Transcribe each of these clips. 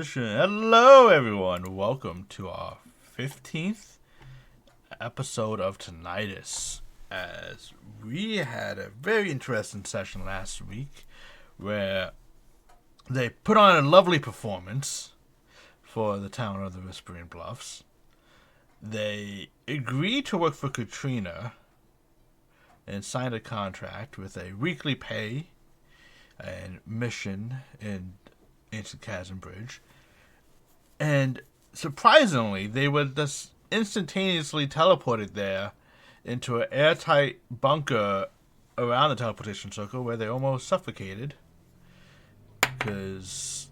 Intermission. Hello, everyone. Welcome to our 15th episode of Tinnitus. As we had a very interesting session last week where they put on a lovely performance for the town of the Whispering Bluffs. They agreed to work for Katrina and signed a contract with a weekly pay and mission in Ancient Chasm Bridge. And surprisingly, they were just instantaneously teleported there into an airtight bunker around the teleportation circle where they almost suffocated. Because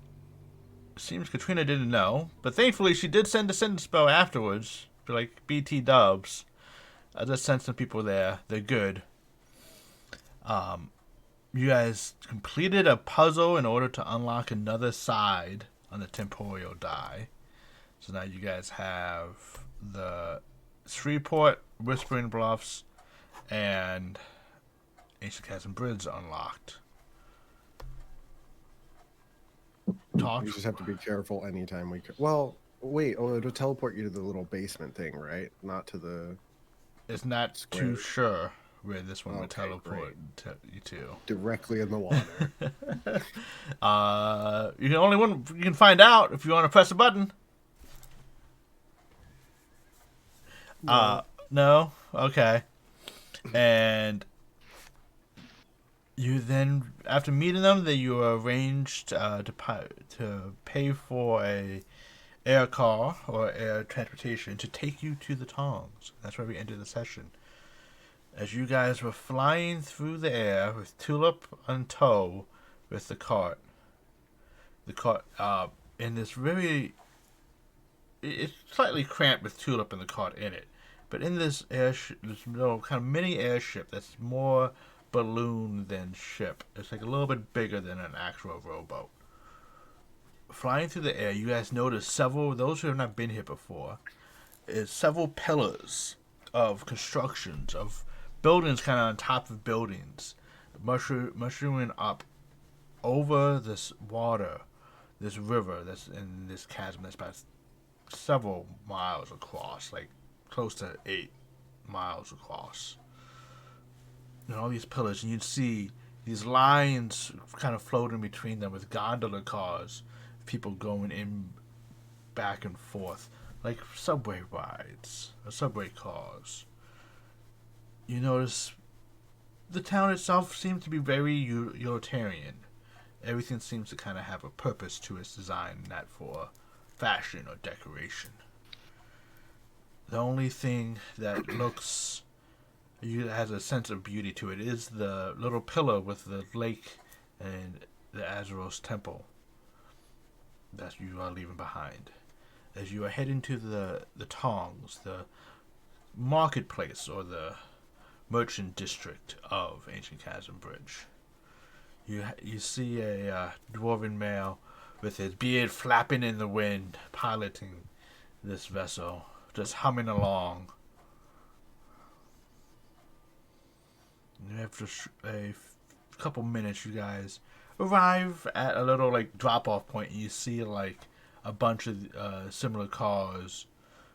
it seems Katrina didn't know. But thankfully, she did send a sentence spell afterwards. Like BT dubs. I just sent some people there. They're good. You guys completed a puzzle in order to unlock another side on the temporal die. So now you guys have the Shreveport, Whispering Bluffs, and Ancient Chasm Bridge unlocked. Talk. We just have to be careful anytime we... Well, wait. Oh, it'll teleport you to the little basement thing, right? Not to the... It's not square. too sure where this one would teleport you to. Directly in the water. You can find out if you want to press a button. No? Okay. And you then, after meeting them, that you arranged to pay for a air car or air transportation to take you to the Tongs. That's where we ended the session. As you guys were flying through the air with Tulip on tow with the cart. The cart, in this very... It's slightly cramped with Tulip and the cart in it. But in this airship, this little kind of mini airship that's more balloon than ship. It's like a little bit bigger than an actual rowboat. Flying through the air, you guys notice several, those who have not been here before, is several pillars of constructions, of buildings kind of on top of buildings, mushrooming up over this water, this river that's in this chasm that's about several miles across, like close to 8 miles across. And all these pillars, and you'd see these lines kind of floating between them with gondola cars, people going in back and forth, like subway rides or subway cars. You notice the town itself seems to be very utilitarian. Everything seems to kind of have a purpose to its design, not for fashion or decoration. The only thing that has a sense of beauty to it is the little pillar with the lake and the Azeroth temple that you are leaving behind. As you are heading to the Tongs, the marketplace or the merchant district of Ancient Chasm Bridge. You see a dwarven male with his beard flapping in the wind, piloting this vessel, just humming along. And after a couple minutes, you guys arrive at a little like drop-off point, and you see like a bunch of similar cars.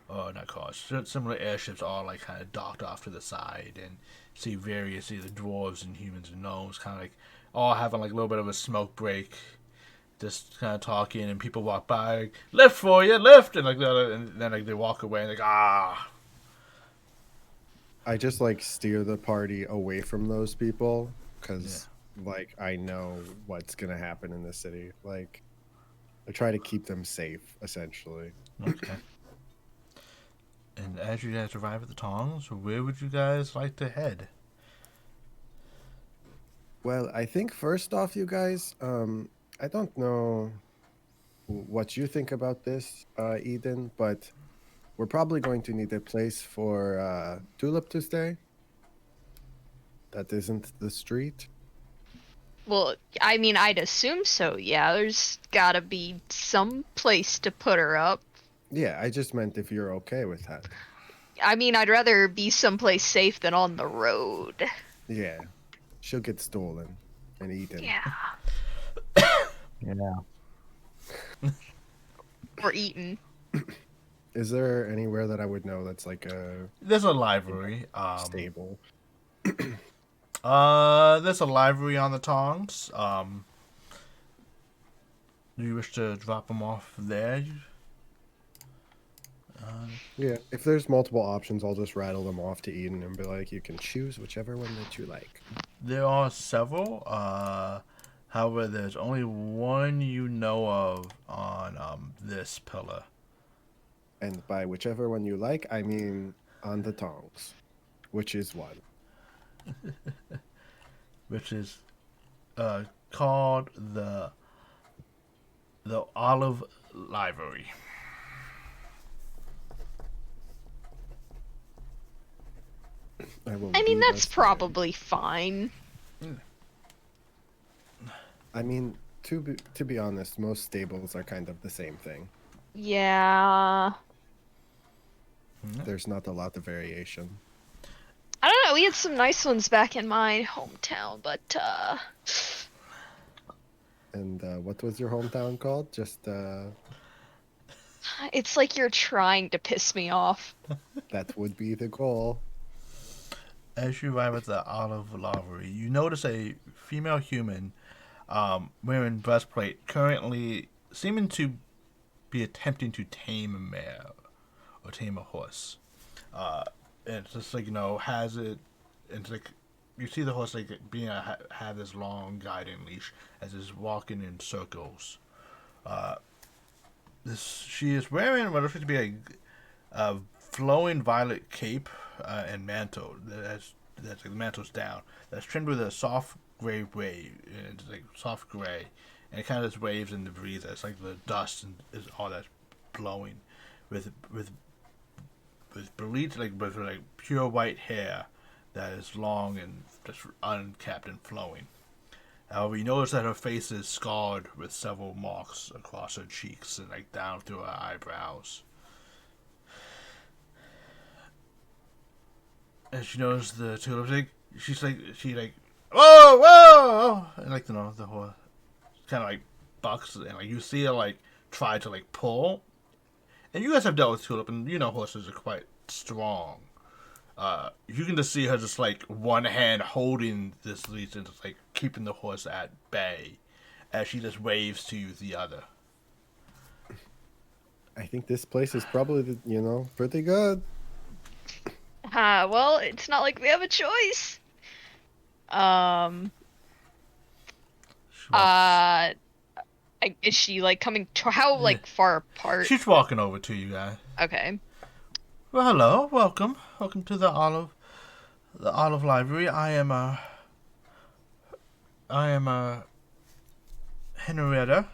Or not cars, similar airships all like kind of docked off to the side, and see various either dwarves and humans and gnomes kind of like all having like a little bit of a smoke break, just kind of talking, and people walk by, like, lift for you, lift, and like and then like they walk away and like ah. I just like steer the party away from those people because like I know what's gonna happen in this city. Like I try to keep them safe, essentially. Okay. And as you guys arrive at the Tongs, where would you guys like to head? Well, I think first off, you guys, I don't know what you think about this, Eden, but we're probably going to need a place for Tulip to stay. That isn't the street. Well, I mean, I'd assume so, yeah. There's gotta be some place to put her up. Yeah, I just meant if you're okay with that. I mean, I'd rather be someplace safe than on the road. Yeah. She'll get stolen and eaten. Yeah. Yeah. or eaten. Is there anywhere that I would know that's like a There's a library. stable? There's a library on the Tongs. Do you wish to drop them off there? Yeah, if there's multiple options, I'll just rattle them off to Eden and be like, you can choose whichever one that you like. There are several. However, there's only one you know of on this pillar. And by whichever one you like, I mean on the tongs, which is one. Which is called the Olive Library. I mean, that's probably fine. I mean, to be honest, most stables are kind of the same thing. Yeah. There's not a lot of variation. I don't know. We had some nice ones back in my hometown, but And what was your hometown called? Just it's like you're trying to piss me off. that would be the goal. As you arrive at the Olive Library, you notice a female human wearing breastplate, currently seeming to be attempting to tame a mare or tame a horse. And it's just like, has it, and it's like, you see the horse like being have this long guiding leash as it's walking in circles. She is wearing what looks to be a flowing violet cape and mantle that's like the mantle's down, that's trimmed with a soft gray wave, and it's like soft gray, and it kind of just waves in the breeze. It's like the dust and is all that's blowing with bleached with pure white hair that is long and just unkept and flowing. However, you notice that her face is scarred with several marks across her cheeks and like down through her eyebrows. And she knows the tulips. She whoa, whoa, and the horse kind of like bucks, and like you see her like try to like pull. And you guys have dealt with tulip, and horses are quite strong. You can just see her just like one hand holding this leash and just like keeping the horse at bay, as she just waves to you with the other. I think this place is probably pretty good. Well, it's not like we have a choice. Is she like coming to how like far apart? She's walking over to you guys. Okay. Well, hello, welcome to the Olive Library. I am Henrietta.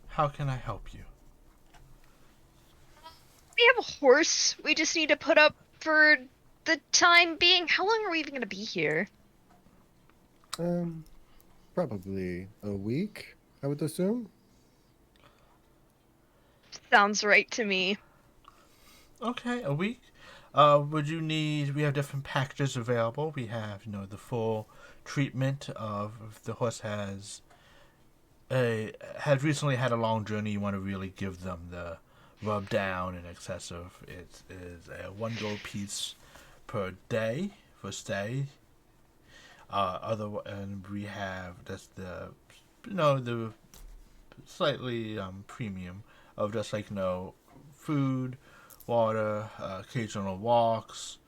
How can I help you? We have a horse. We just need to put up for the time being. How long are we even going to be here? Probably a week, I would assume. Sounds right to me. Okay, a week. Would you need? We have different packages available. We have, the full treatment of if the horse has recently had a long journey. You want to really give them the rub down and excessive. It is a 1 gold piece per day for stay. And we have just the slightly premium of just like food, water, occasional walks,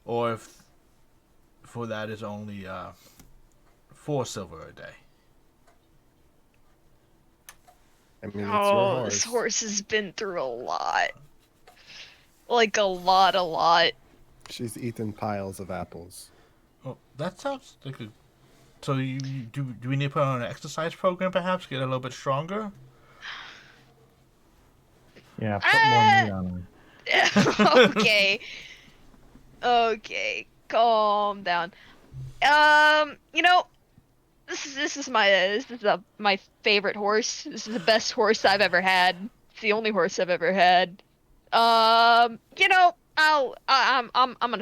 or if for that is only 4 silver a day. I mean, it's your horse. This horse has been through a lot. Like a lot. She's eaten piles of apples. Well, that sounds like a. So do we need to put on an exercise program, perhaps, get a little bit stronger? Yeah, put more meat on her. Okay, calm down. This is my favorite horse. This is the best horse I've ever had. It's the only horse I've ever had. I'm gonna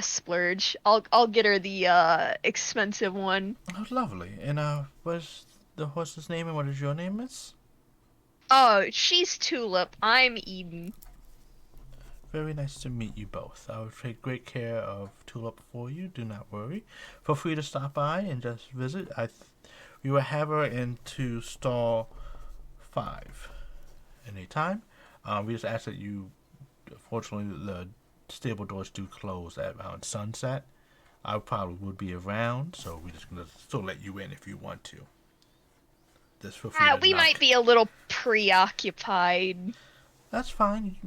splurge. I'll get her the expensive one. Oh, lovely. And what's the horse's name and what is your name, miss? Oh, she's Tulip. I'm Eden. Very nice to meet you both. I will take great care of Tulip for you. Do not worry. Feel free to stop by and just visit. We will have her into stall 5 anytime. We just ask that you. Fortunately, the stable doors do close at around sunset. I probably would be around, so we're just gonna still let you in if you want to. Just feel free to We knock. might be a little preoccupied. That's fine.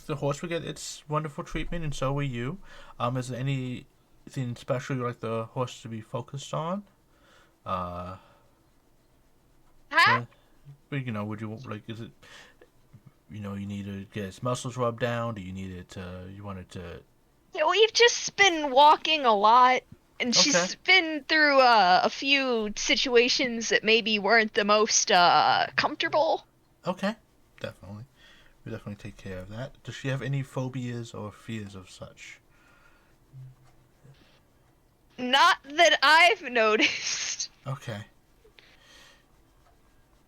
The horse will get its wonderful treatment, and so will you. Is there anything special you'd like the horse to be focused on? Huh? Would you like? Is it? You need to get its muscles rubbed down. Do you need it? You want it to? Yeah, we've just been walking a lot, and Okay. she's been through a few situations that maybe weren't the most comfortable. Okay, definitely. We definitely take care of that. Does she have any phobias or fears of such? Not that I've noticed. Okay.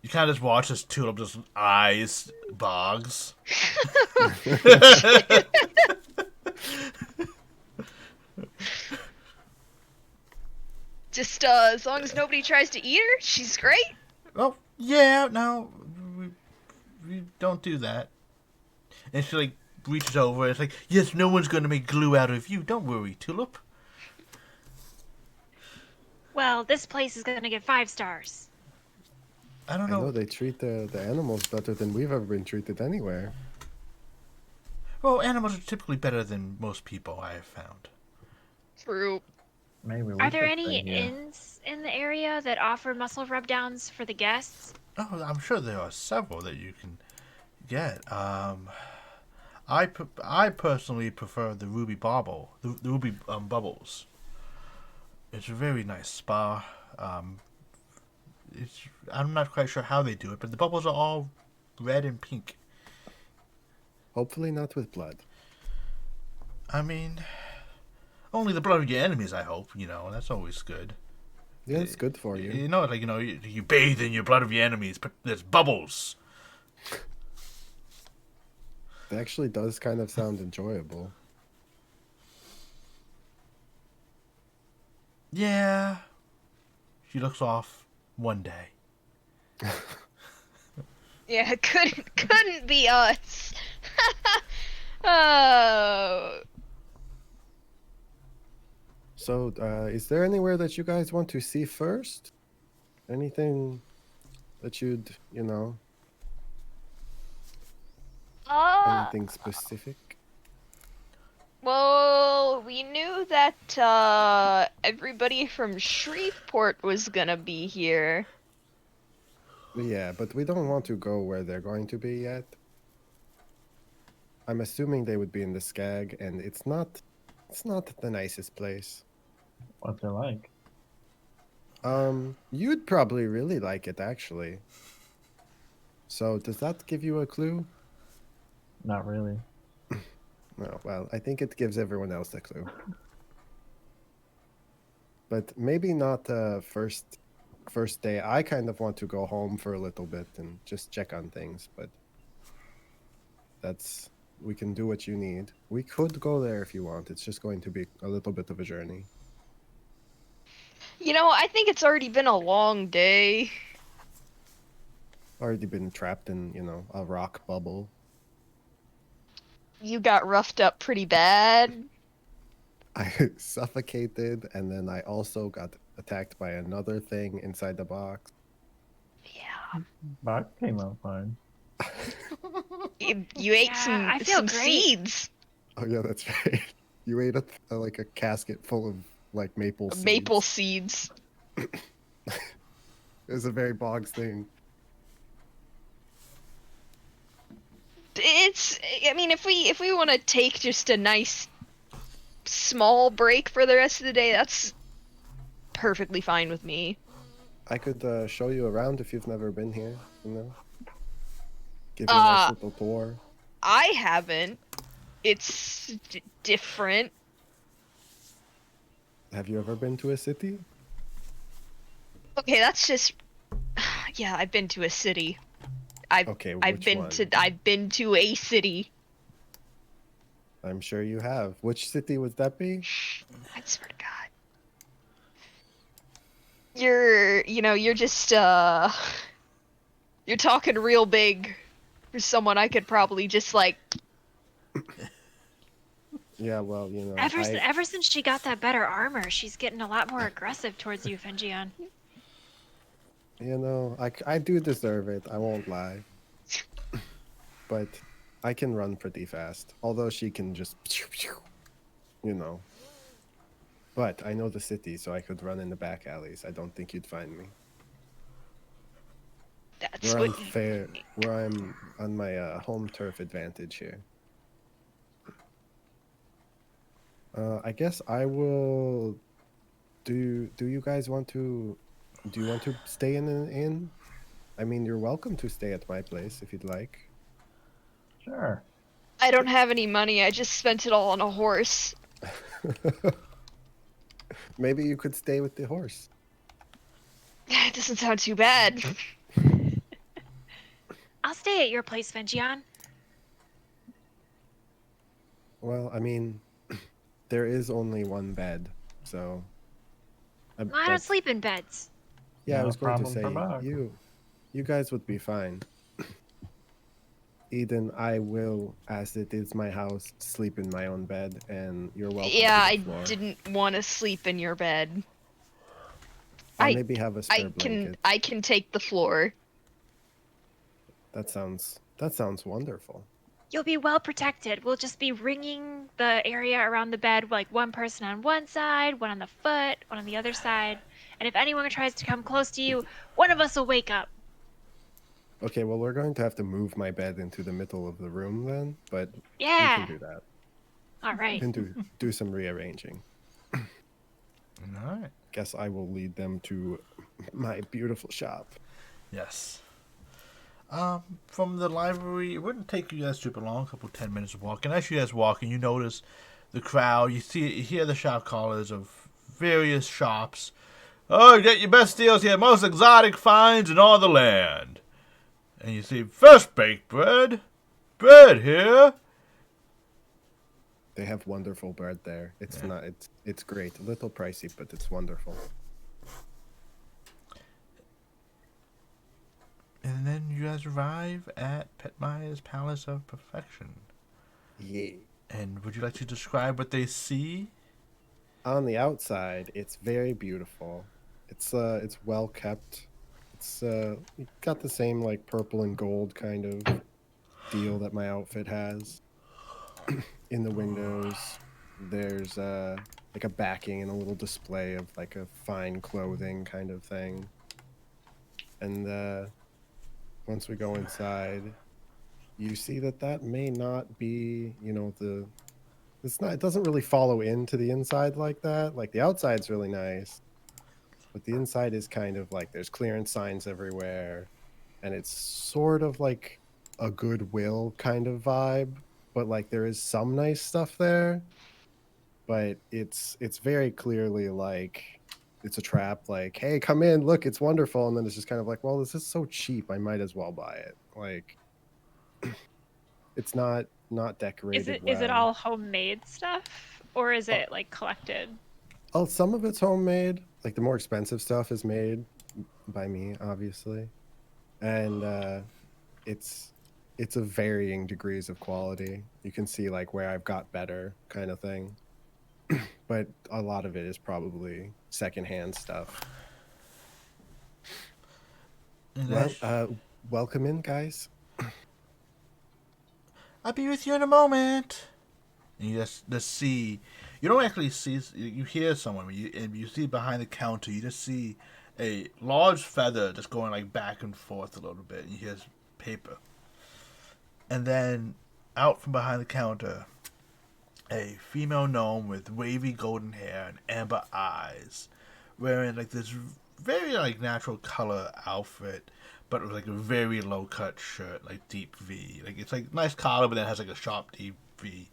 You kind of just watch as Tulip just eyes bogs. Just as long as nobody tries to eat her, she's great. Oh, yeah, no, we don't do that. And she, like, reaches over and it's like, yes, no one's going to make glue out of you. Don't worry, Tulip. Well, this place is gonna get 5 stars. I don't I know know. they treat the animals better than we've ever been treated anywhere. Well, animals are typically better than most people, I have found. True. Maybe we Are there could any stay here. inns in the area that offer muscle rub-downs for the guests? Oh, I'm sure there are several that you can get. I personally prefer the Ruby Bauble, the Ruby Bubbles. It's a very nice spa. I'm not quite sure how they do it, but the bubbles are all red and pink. Hopefully not with blood. I mean, only the blood of your enemies. I hope that's always good. Yeah, it's good for you. You bathe in your blood of your enemies, but there's bubbles. It actually does kind of sound enjoyable. Yeah. She looks off one day. Yeah, couldn't be us. Oh. So, is there anywhere that you guys want to see first? Anything that you'd, anything specific? Well, we knew that everybody from Shreveport was gonna be here. Yeah, but we don't want to go where they're going to be yet. I'm assuming they would be in the Skag, and it's not the nicest place. What's it like? You'd probably really like it, actually. So, does that give you a clue? Not really. No, well, I think it gives everyone else a clue. But maybe not first day. I kind of want to go home for a little bit and just check on things, but we can do what you need. We could go there if you want. It's just going to be a little bit of a journey. I think it's already been a long day. Already been trapped in, a rock bubble. You got roughed up pretty bad. I suffocated, and then I also got attacked by another thing inside the box. Yeah. Box came out fine. You ate Yeah, I feel some great. seeds. Oh yeah, that's right. You ate like a casket full of like maple seeds. Maple seeds. It was a very bogs thing. I mean, if we want to take just a nice small break for the rest of the day, that's perfectly fine with me. I could show you around if you've never been here. Give you a nice little tour. I haven't. It's different. Have you ever been to a city? Okay, that's just. Yeah, I've been to a city. Okay, I've which been one? I've been to a city. I'm sure you have. Which city would that be? I swear to God. You're just you're talking real big for someone I could probably just like. Yeah, well, Ever since she got that better armor, she's getting a lot more aggressive towards you, Finjian. I do deserve it. I won't lie. But I can run pretty fast. Although she can just, you know. But I know the city, so I could run in the back alleys. I don't think you'd find me. That's Where I'm what. fair, where I'm on my home turf advantage here. I guess I will. Do you guys want to? Do you want to stay in an inn? I mean, you're welcome to stay at my place if you'd like. Sure. I don't have any money. I just spent it all on a horse. Maybe you could stay with the horse. It doesn't sound too bad. I'll stay at your place, Finjian. Well, I mean, there is only one bed, so. I but- don't sleep in beds. Yeah, I No was going to problem say for Bug. you guys would be fine. Eden, I will, as it is my house, sleep in my own bed, and you're welcome. Yeah, to I the floor. didn't want to sleep in your bed. I'll I- maybe have a spare blanket. I can take the floor. That sounds wonderful. You'll be well protected. We'll just be ringing the area around the bed, like one person on one side, one on the foot, one on the other side. And if anyone tries to come close to you, one of us will wake up. Okay, well, we're going to have to move my bed into the middle of the room then, but Yeah. we can do that. All We right. can do some rearranging. All right. Guess I will lead them to my beautiful shop. Yes. From the library, it wouldn't take you guys super long, a couple 10 minutes of walking. As you guys walking, you notice the crowd. You hear the shop callers of various shops. Oh, get your best deals here, most exotic finds in all the land. And you see fresh baked bread here. They have wonderful bread there. It's Yeah. not it's great. A little pricey, but it's wonderful. And then you guys arrive at Petmeyer's Palace of Perfection. Yeah. And would you like to describe what they see? On the outside, it's very beautiful. It's well kept. It's got the same like purple and gold kind of deal that my outfit has. In the windows, there's like a backing and a little display of like a fine clothing kind of thing. And once we go inside, you see that may not be, it doesn't really follow into the inside like that. Like the outside's really nice, but the inside is kind of like there's clearance signs everywhere, and it's sort of like a Goodwill kind of vibe, but like there is some nice stuff there, but it's very clearly like it's a trap. Like, hey, come in, look, it's wonderful, and then it's just kind of like, well, this is so cheap, I might as well buy it. Like, it's not decorated. Is it well. all homemade stuff, or is it like collected? Oh, some of it's homemade. Like the more expensive stuff is made by me, obviously, and it's of varying degrees of quality. You can see like where I've got better kind of thing, but a lot of it is probably secondhand stuff. And Well, welcome in, guys. I'll be with you in a moment. And you just see, you don't actually see, you hear someone, and you see behind the counter, you just see a large feather just going like back and forth a little bit. And you hear paper. And then out from behind the counter, a female gnome with wavy golden hair and amber eyes, wearing like this very like natural color outfit, but with like a very low cut shirt, like deep V. Like it's like nice collar, but then it has like a sharp deep V.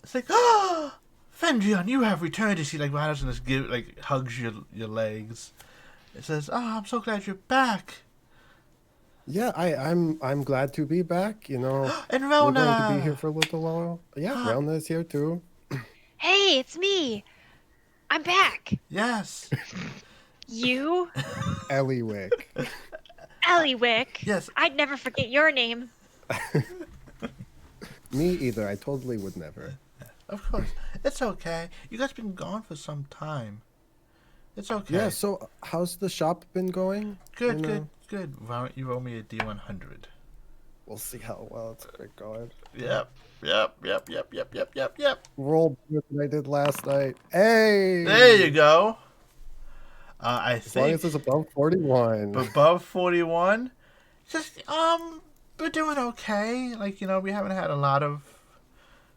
It's like, ah, Fenjion, you have returned. You see like behind us and just hugs your legs. It says, oh, I'm so glad you're back. Yeah, I'm glad to be back. You know, And we're going to be here Rona! for a little while. Yeah, Huh. Relna is here too. Hey, it's me. I'm back. Yes. You, Eliwick. Eliwick. Yes. I'd never forget your name. Me either. I totally would never. Of course. It's okay. You guys been gone for some time. It's okay. Yeah. So, how's the shop been going? Good, you know? good, good. Why don't you roll me a D100? We'll see how well it's been going. Yep. Yep. Roll better than I did last night. Hey. There you go. I As long think as it's above 41. above 41. Just we're doing okay. Like, you know, we haven't had a lot of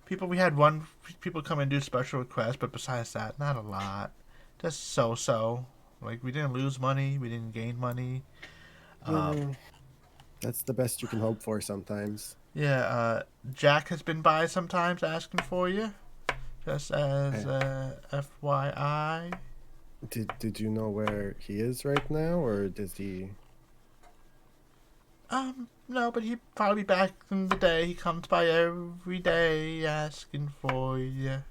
people. We had one people come and do special requests, but besides that, not a lot. Just so. Like, we didn't lose money, we didn't gain money. That's the best you can hope for sometimes. Yeah, Jack has been by sometimes asking for you. Just as FYI. Did you know where he is right now, or does he? No, but he'd probably be back in the day. He comes by every day asking for you.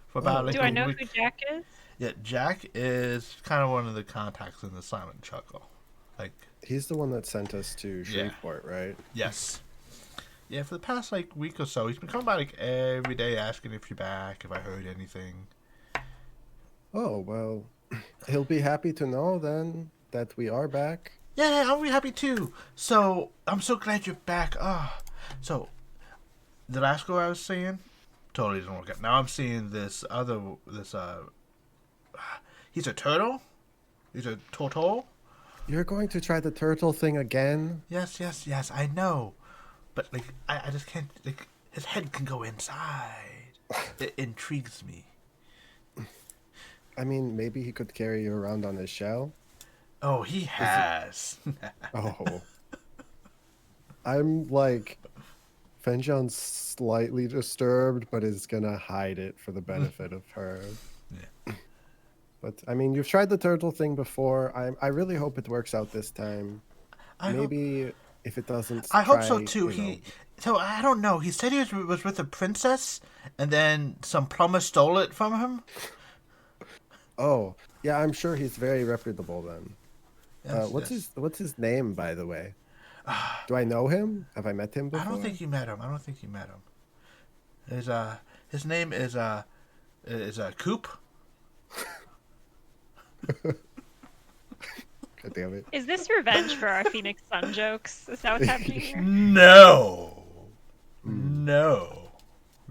For about like Do a I know week. who Jack is? Yeah, Jack is kind of one of the contacts in the Silent Chuckle. Like, He's the one that sent us to Yeah. Shreveport, right? yes. Yeah, for the past like week or so, he's been coming by like every day asking if you're back, if I heard anything. Oh well, he'll be happy to know then that we are back. Yeah, I'll be happy too. So, I'm so glad you're back. So, the last girl I was seeing totally didn't work out. Now I'm seeing this, he's a turtle? He's a turtle? You're going to try the turtle thing again? Yes, I know. But, like, I just can't, like, his head can go inside. It intrigues me. I mean, maybe he could carry you around on his shell. Oh, he has. Oh. I'm like, Fenjon's slightly disturbed, but is gonna hide it for the benefit of her. Yeah. But I mean, you've tried the turtle thing before. I really hope it works out this time. I hope, Maybe if it doesn't, I hope so try, too. you know. So I don't know. He said he was with a princess, and then some plumber stole it from him. Oh, yeah, I'm sure he's very reputable then. Yes, What's his name, by the way? Do I know him? Have I met him before? I don't think you met him. His name is Coop. God damn it. Is this revenge for our Phoenix Sun jokes? Is that what's happening here? No,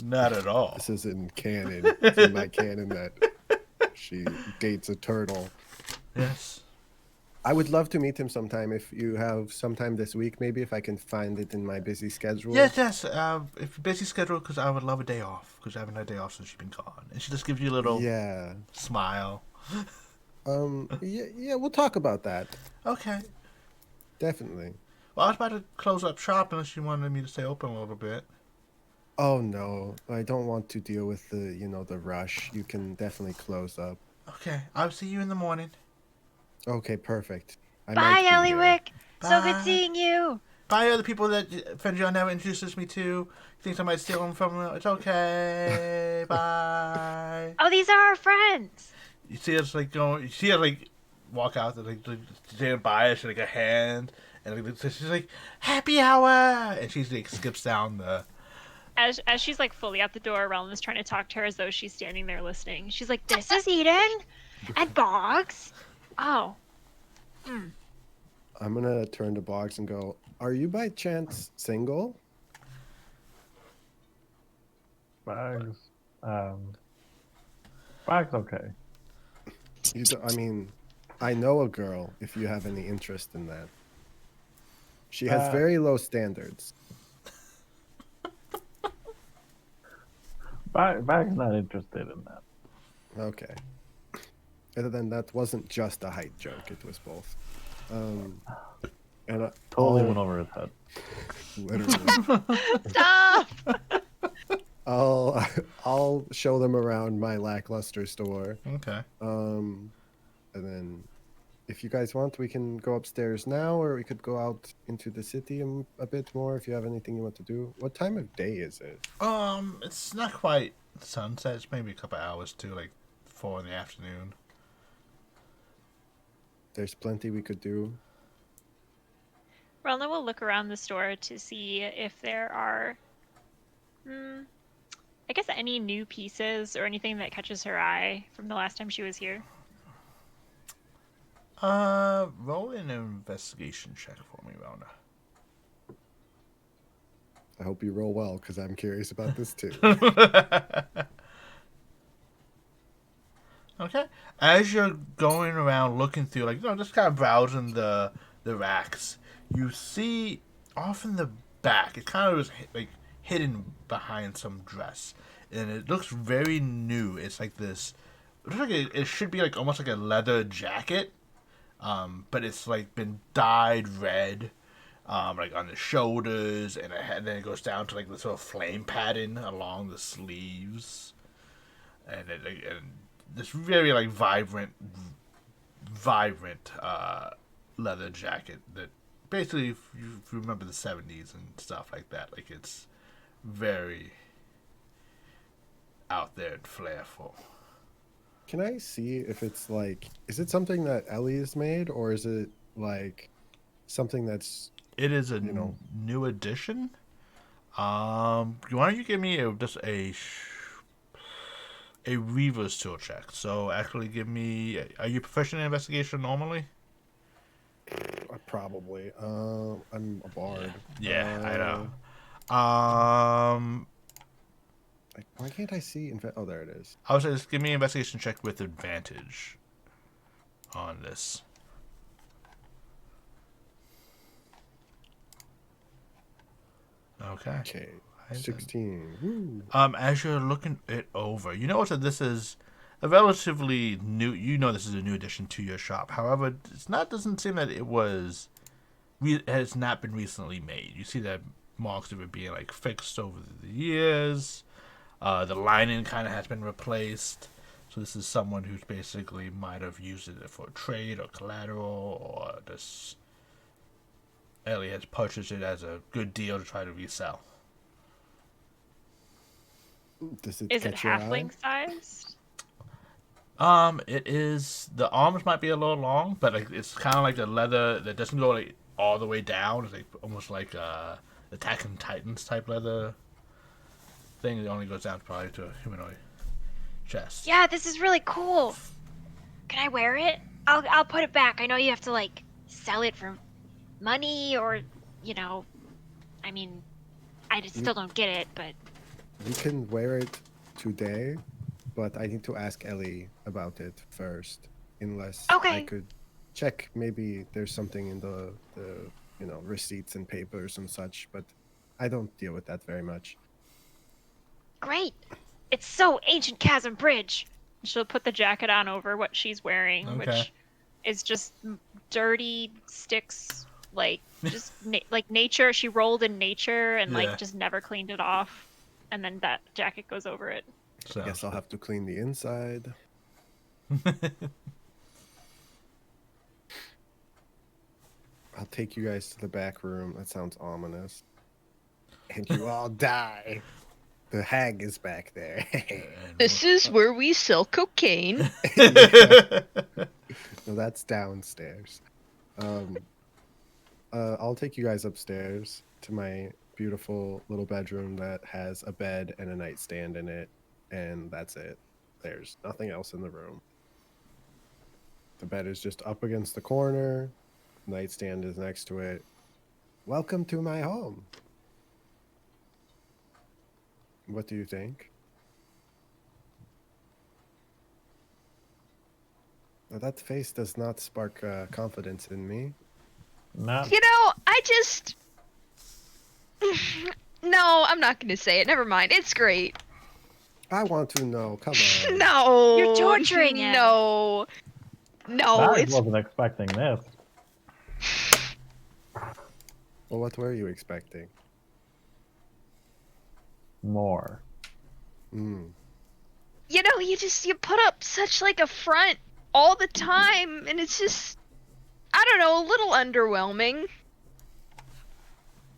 not at all. This isn't canon. It's in my canon that she dates a turtle. Yes. I would love to meet him sometime if you have sometime this week, maybe if I can find it in my busy schedule. Yes. If you're busy schedule, because I would love a day off, because I haven't had a day off since you've been gone, and she just gives you a little Yeah. smile. Yeah, we'll talk about that. Okay. Definitely. Well, I was about to close up shop unless you wanted me to stay open a little bit. Oh no, I don't want to deal with the rush. You can definitely close up. Okay, I'll see you in the morning. Okay, perfect. I Bye, might be here. Eliwick. So Bye. good seeing you. Bye, other people that Fenjon never introduces me to. Thinks I might steal them from her. It's okay. Bye. Oh, these are our friends. You see us like going. You see her like walk out there, like stand by us, like a hand, and like, she's like happy hour, and she's like skips down the. As she's like fully out the door, Realm is trying to talk to her as though she's standing there listening. She's like, "This is Eden and Boggs." Oh, I'm gonna turn to Boggs and go, "Are you by chance single?" Bags. Bags okay. I mean, I know a girl. If you have any interest in that, she has very low standards. Bag's not interested in that. Okay. Other than that, wasn't just a height joke. It was both. And Totally went over his head. literally, Stop! I'll show them around my lackluster store. Okay. And then if you guys want, we can go upstairs now, or we could go out into the city a bit more if you have anything you want to do. What time of day is it? It's not quite sunset. It's maybe a couple hours to like 4 in the afternoon. There's plenty we could do. Relna will look around the store to see if there are, I guess, any new pieces or anything that catches her eye from the last time she was here. Roll an investigation check for me, Rona. I hope you roll well, because I'm curious about this too. Okay. As you're going around looking through, like, just kind of browsing the racks, you see off in the back, it kind of is like hidden behind some dress, and it looks very new. It's like this. It looks like it should be like almost like a leather jacket, but it's like been dyed red, like on the shoulders, and then it goes down to like this sort of flame pattern along the sleeves, and this very like vibrant leather jacket that basically, if you remember the 70s and stuff like that, like it's very out there and flairful. Can I see if it's like, is it something that Ellie has made, or is it like something that's... It is a new addition. Why don't you give me just a Reaver's tool check? So actually give me... Are you proficient in investigation normally? Probably. I'm a bard. Yeah, I know. Why can't I see? Oh, there it is. I would say just give me an investigation check with advantage on this. Okay. Okay. 16. Woo. As you're looking it over, you notice that this is a relatively new. This is a new addition to your shop. However, doesn't seem that it has not been recently made. You see that marks of it being like fixed over the years. The lining kind of has been replaced. So this is someone who's basically might have used it for trade or collateral, or just Ellie has purchased it as a good deal to try to resell. Is it halfling sized? It is. The arms might be a little long, but like it's kind of like the leather that doesn't go like all the way down. It's like almost like Attack on Titans type leather thing. It only goes down probably to a humanoid chest. Yeah, this is really cool. Can I wear it? I'll put it back. I know you have to like sell it for money, or I mean, I just still don't get it, but You can wear it today, but I need to ask Ellie about it first, unless I could check. Maybe there's something in the receipts and papers and such, but I don't deal with that very much. Great. It's so ancient Chasm Bridge. She'll put the jacket on over what she's wearing, which is just dirty sticks, like just like nature. She rolled in nature and like just never cleaned it off, and then that jacket goes over it. So I guess I'll have to clean the inside. I'll take you guys to the back room. That sounds ominous. And you all die. The hag is back there. This is where we sell cocaine. No, that's downstairs. I'll take you guys upstairs to my beautiful little bedroom that has a bed and a nightstand in it, and that's it. There's nothing else in the room. The bed is just up against the corner. Nightstand is next to it. Welcome to my home. What do you think? Now, that face does not spark confidence in me. No. I just... No, I'm not going to say it. Never mind. It's great. I want to know. Come on. No. You're torturing him. No. No, I it's... wasn't expecting this. Well, what were you expecting? More. Mm. You put up such like a front all the time, and it's just... I don't know, a little underwhelming.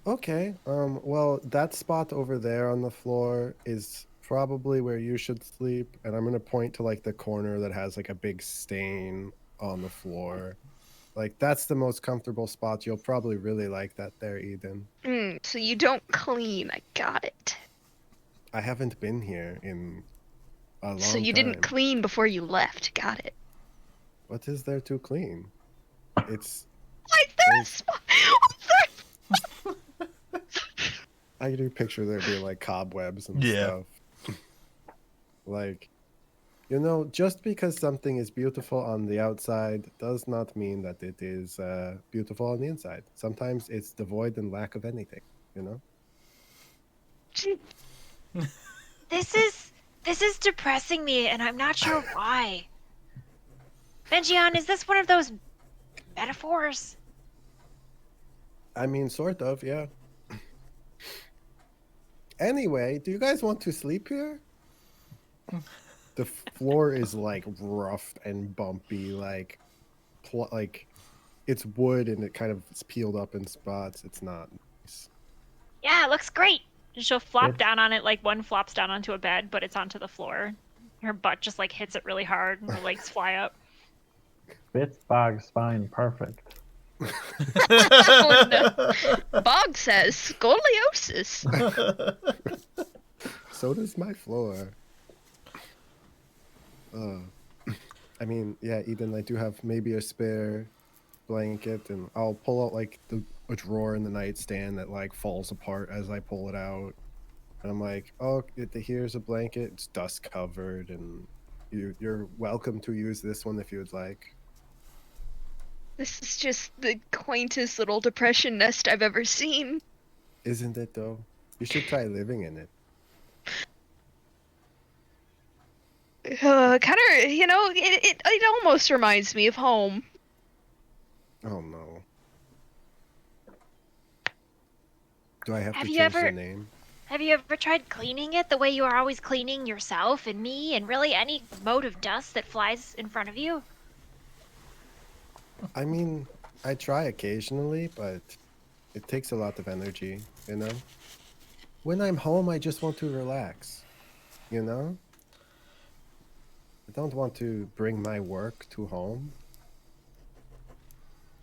Okay. Well, that spot over there on the floor is probably where you should sleep, and I'm gonna point to like the corner that has like a big stain on the floor. Like that's the most comfortable spot. You'll probably really like that there, Eden. So you don't clean. I got it. I haven't been here in a long So you time. didn't clean before you left. Got it. What is there to clean? It's Why is there a spot? I do picture there being like cobwebs and Yeah. stuff. Like, you know, just because something is beautiful on the outside does not mean that it is beautiful on the inside. Sometimes it's devoid and lack of anything, you know? This is depressing me, and I'm not sure why. Benjian, is this one of those metaphors? I mean, sort of, yeah. Anyway, do you guys want to sleep here? The floor is like rough and bumpy, like it's wood and it kind of is peeled up in spots. It's not nice. Yeah, it looks great. And she'll flop It's- down on it like one flops down onto a bed, but it's onto the floor. Her butt just like hits it really hard, and her legs fly up. Fits Bog's spine perfect. Oh, no. Bog says scoliosis. So does my floor. I mean, yeah, Eden, I do have maybe a spare blanket, and I'll pull out like a drawer in the nightstand that like falls apart as I pull it out. And I'm like, oh, here's a blanket. It's dust covered, and you're welcome to use this one if you would like. This is just the quaintest little depression nest I've ever seen. Isn't it though? You should try living in it. Kind of, you know, it almost reminds me of home. Oh no. Do I have Have to you change the ever- name? Have you ever tried cleaning it the way you are always cleaning yourself and me and really any mote of dust that flies in front of you? I mean, I try occasionally, but it takes a lot of energy, you know? When I'm home, I just want to relax, you know? I don't want to bring my work to home.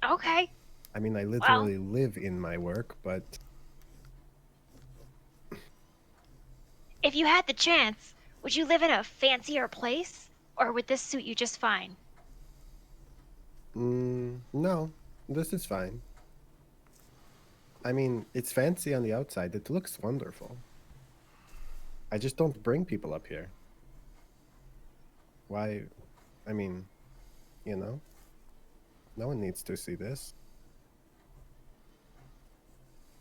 Okay. I mean, I literally live in my work, but If you had the chance, would you live in a fancier place? Or would this suit you just fine? no, this is fine. I mean, it's fancy on the outside. It looks wonderful. I just don't bring people up here. Why? I mean, you know, no one needs to see this.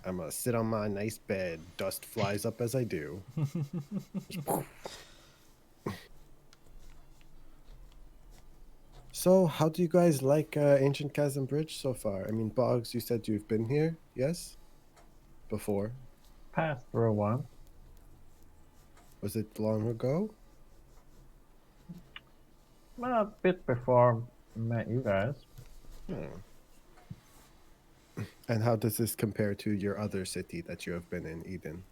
I'm gonna sit on my nice bed. Dust flies up as I do. So, how do you guys like Ancient Chasm Bridge so far? I mean, Boggs, you said you've been here, yes? Before. Passed through one. Was it long ago? Well, a bit before I met you guys. And how does this compare to your other city that you have been in, Eden?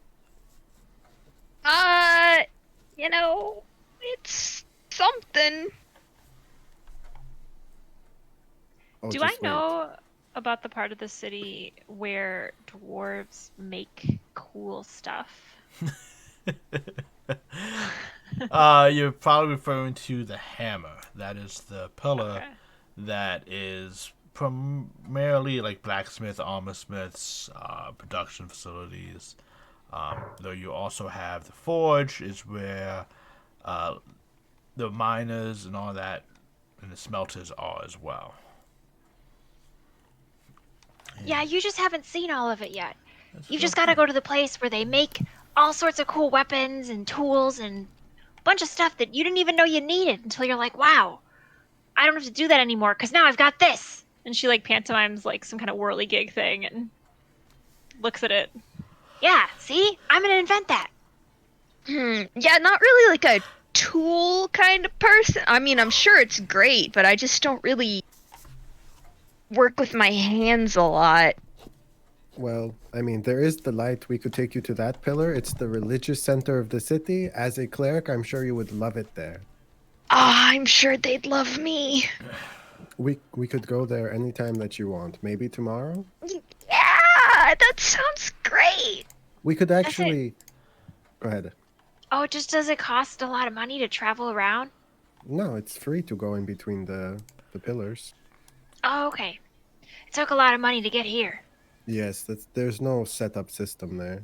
You know, it's something. Oh, Do just I wait. know about the part of the city where dwarves make cool stuff? You're probably referring to the hammer. That is the pillar Okay. that is primarily like blacksmith, armor smiths, production facilities. Though you also have the forge, is where the miners and all that, and the smelters are as well. Yeah, you just haven't seen all of it yet. That's You just real gotta cool. go to the place where they make all sorts of cool weapons and tools and a bunch of stuff that you didn't even know you needed until you're like, wow, I don't have to do that anymore because now I've got this. And she like pantomimes like some kind of whirligig thing and looks at it. Yeah, see? I'm gonna invent that. Yeah, not really like a tool kind of person. I mean, I'm sure it's great, but I just don't really work with my hands a lot. Well, I mean, there is the light. We could take you to that pillar. It's the religious center of the city. As a cleric, I'm sure you would love it there. Ah, I'm sure they'd love me. We could go there anytime that you want. Maybe tomorrow? Yeah, that sounds great. We could actually... Go ahead. Oh, just does it cost a lot of money to travel around? No, it's free to go in between the pillars. Oh, okay. It took a lot of money to get here. Yes, there's no setup system there.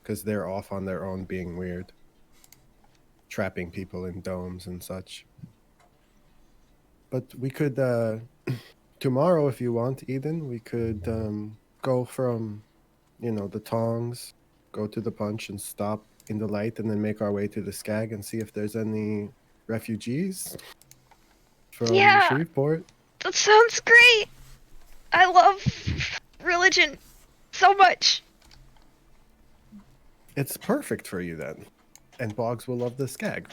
Because they're off on their own being weird. Trapping people in domes and such. But we could, tomorrow if you want, Eden, we could go from, the tongs, go to the punch and stop in the light and then make our way to the Skag and see if there's any refugees from Yeah. Shreveport. That sounds great. I love religion so much. It's perfect for you then. And Boggs will love the Skag.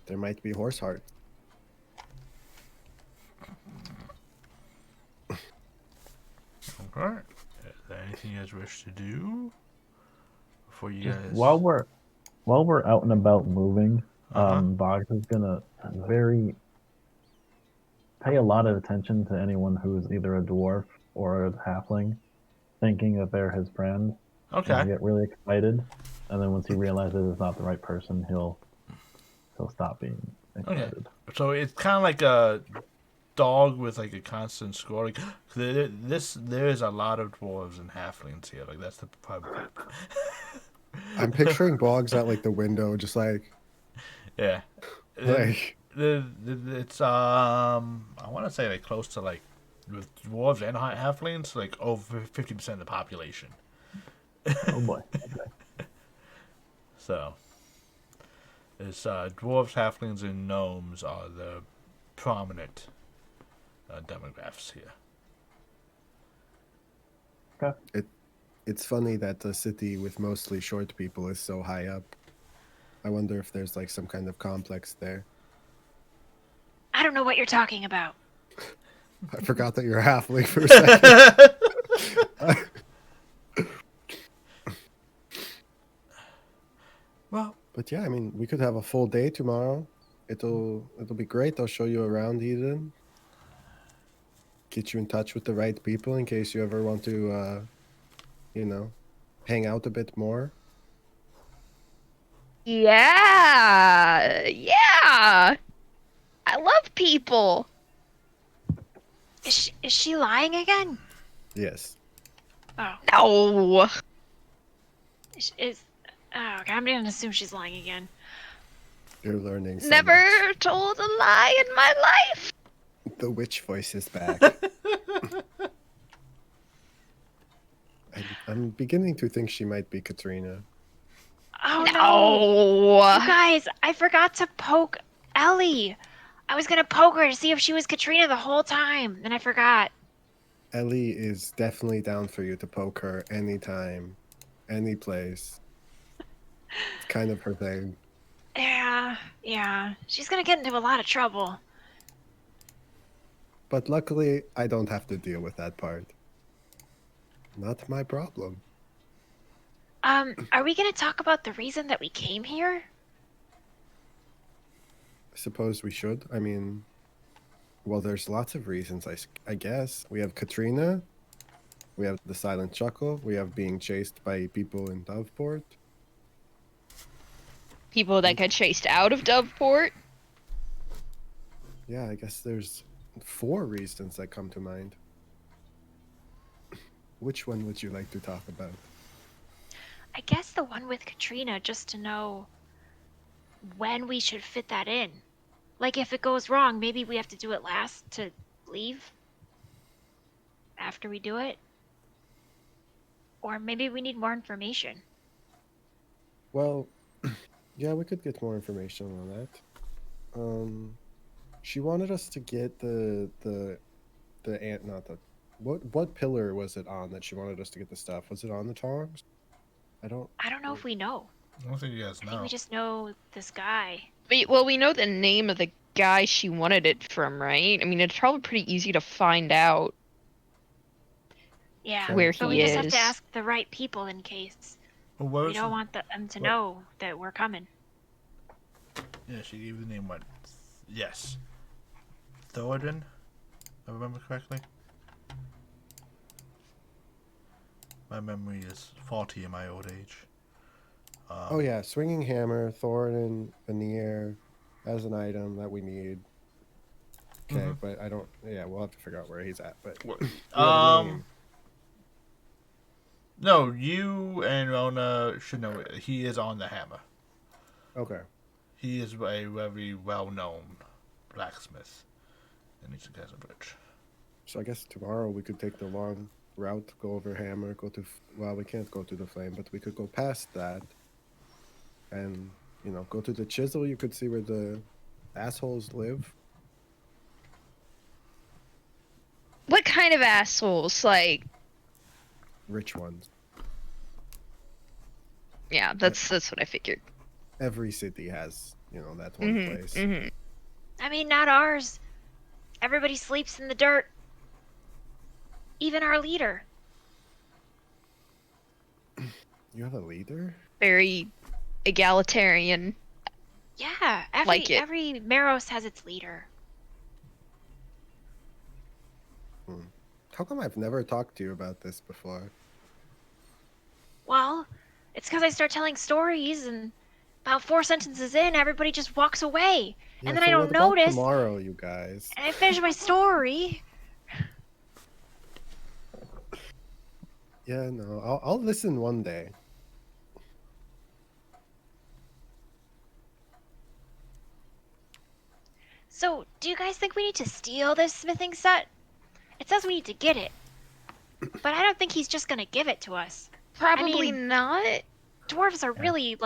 There might be horse heart. Okay. Is there anything you guys wish to do before you guys? While we're out and about moving, Uh-huh. Boggs is gonna pay a lot of attention to anyone who's either a dwarf or a halfling, thinking that they're his friend. Okay. He'll get really excited, and then once he realizes it's not the right person, he'll stop being excited. So it's kind of like a dog with like a constant score. Like there is a lot of dwarves and halflings here. Like that's the problem. I'm picturing Boggs at like the window, just like, Yeah. like It's I want to say like close to like with dwarves and halflings like over 50% of the population. Oh boy. Okay. So it's dwarves, halflings, and gnomes are the prominent demographics here. Okay. it's funny that the city with mostly short people is so high up. I wonder if there's like some kind of complex there. I don't know what you're talking about. I forgot that you're a halfling for a second. Well, But yeah, I mean, we could have a full day tomorrow. It'll be great. I'll show you around, Eden. Get you in touch with the right people in case you ever want to, hang out a bit more. Yeah. Yeah. I love people. Is she lying again? Yes. Oh, No. oh, okay, I'm gonna assume she's lying again. You're learning. So Never much. told a lie in my life. The witch voice is back. I'm beginning to think she might be Katrina. Oh no! No. You guys, I forgot to poke Ellie. I was gonna poke her to see if she was Katrina the whole time, and I forgot. Ellie is definitely down for you to poke her anytime, any place. It's kind of her thing. Yeah. She's gonna get into a lot of trouble. But luckily, I don't have to deal with that part. Not my problem. Are we gonna talk about the reason that we came here? I suppose we should. I mean, well, there's lots of reasons, I guess. We have Katrina. We have the Silent Chuckle. We have being chased by people in Doveport. People that get chased out of Doveport. Yeah, I guess there's 4 reasons that come to mind. Which one would you like to talk about? I guess the one with Katrina, just to know when we should fit that in. Like, if it goes wrong, maybe we have to do it last to leave after we do it. Or maybe we need more information. Well, yeah, we could get more information on that. She wanted us to get the ant, not the what pillar was it on that she wanted us to get the stuff? Was it on the tongs? I don't know if we know. I don't think you guys I know. think we just know this guy. Well, we know the name of the guy she wanted it from, right? I mean, it's probably pretty easy to find out. Yeah, Where but we he just have to is. ask the right people in case. Well, what We was don't the- want them to what- know that we're coming. Yeah, she gave the name what? Yes. Thoradin, if I remember correctly. My memory is faulty in my old age. Oh yeah, swinging hammer, Thorin, veneer, as an item that we need. Okay, Mhm. but I don't. Yeah, we'll have to figure out where he's at. But What- you have a name. No, you and Rona should know it. He is on the hammer. Okay. He is a very well-known blacksmith in Eastern Chasm Bridge. So I guess tomorrow we could take the long route, go over hammer, go to. Well, we can't go to the flame, but we could go past that, and go to the chisel. You could see where the assholes live. What kind of assholes? Like, Rich ones. yeah, that's what I figured. Every city has, that one place. Mm-hmm. I mean, not ours. Everybody sleeps in the dirt. Even our leader. You have a leader? Very egalitarian. Yeah, every Like it. every Maros has its leader. How come I've never talked to you about this before? Well, it's because I start telling stories, and about 4 sentences in, everybody just walks away, Yeah, and then I so don't what about notice, tomorrow, you guys. and I finish my story. Yeah, no, I'll listen one day. So, do you guys think we need to steal this smithing set? It says we need to get it, but I don't think he's just gonna give it to us. Probably mean- not. Dwarves are really,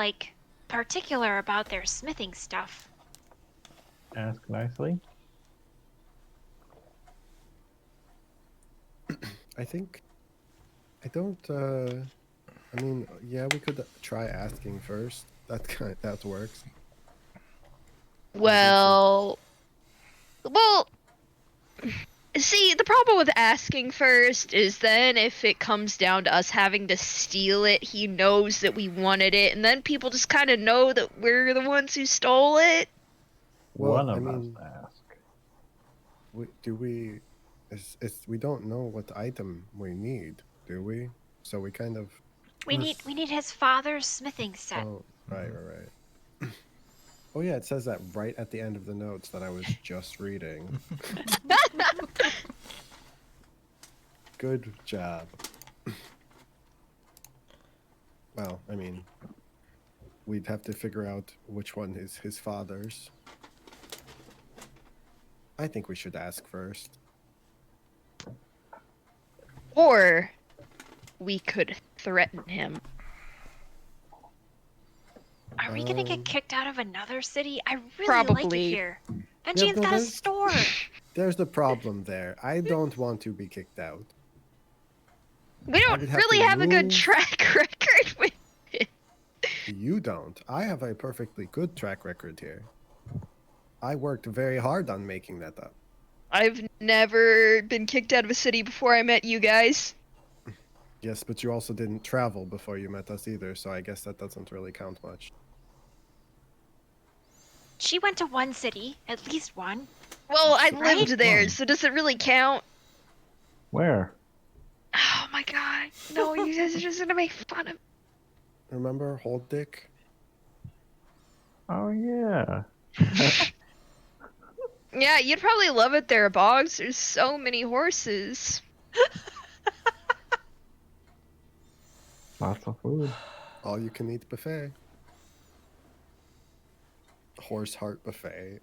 particular about their smithing stuff. Ask nicely. I think. I don't. I mean, yeah, we could try asking first. That works. Well, see, the problem with asking first is then if it comes down to us having to steal it, he knows that we wanted it, and then people just kind of know that we're the ones who stole it. Well, One I of mean- us ask. We don't know what item we need, do we? So we kind of. We need his father's smithing set. Oh, right. Oh yeah, it says that right at the end of the notes that I was just reading. Good job. Well, I mean, we'd have to figure out which one is his father's. I think we should ask first. Or we could threaten him. Are we gonna Um, get kicked out of another city? I really like Probably. it here. Benjian's no, got a there's- store. There's the problem there. I don't want to be kicked out. We don't would have really to have a good move- track record with it. You don't. I have a perfectly good track record here. I worked very hard on making that up. I've never been kicked out of a city before I met you guys. Yes, but you also didn't travel before you met us either, so I guess that doesn't really count much. She went to one city, at least one. Well, I Right? lived there, Fun. so does it really count? Where? Oh my god. No, you guys are just gonna make fun of Remember Hold Dick? Oh yeah. Yeah, you'd probably love it there, Boggs. There's so many horses. Lots of food. All you can eat buffet. Horse heart buffet.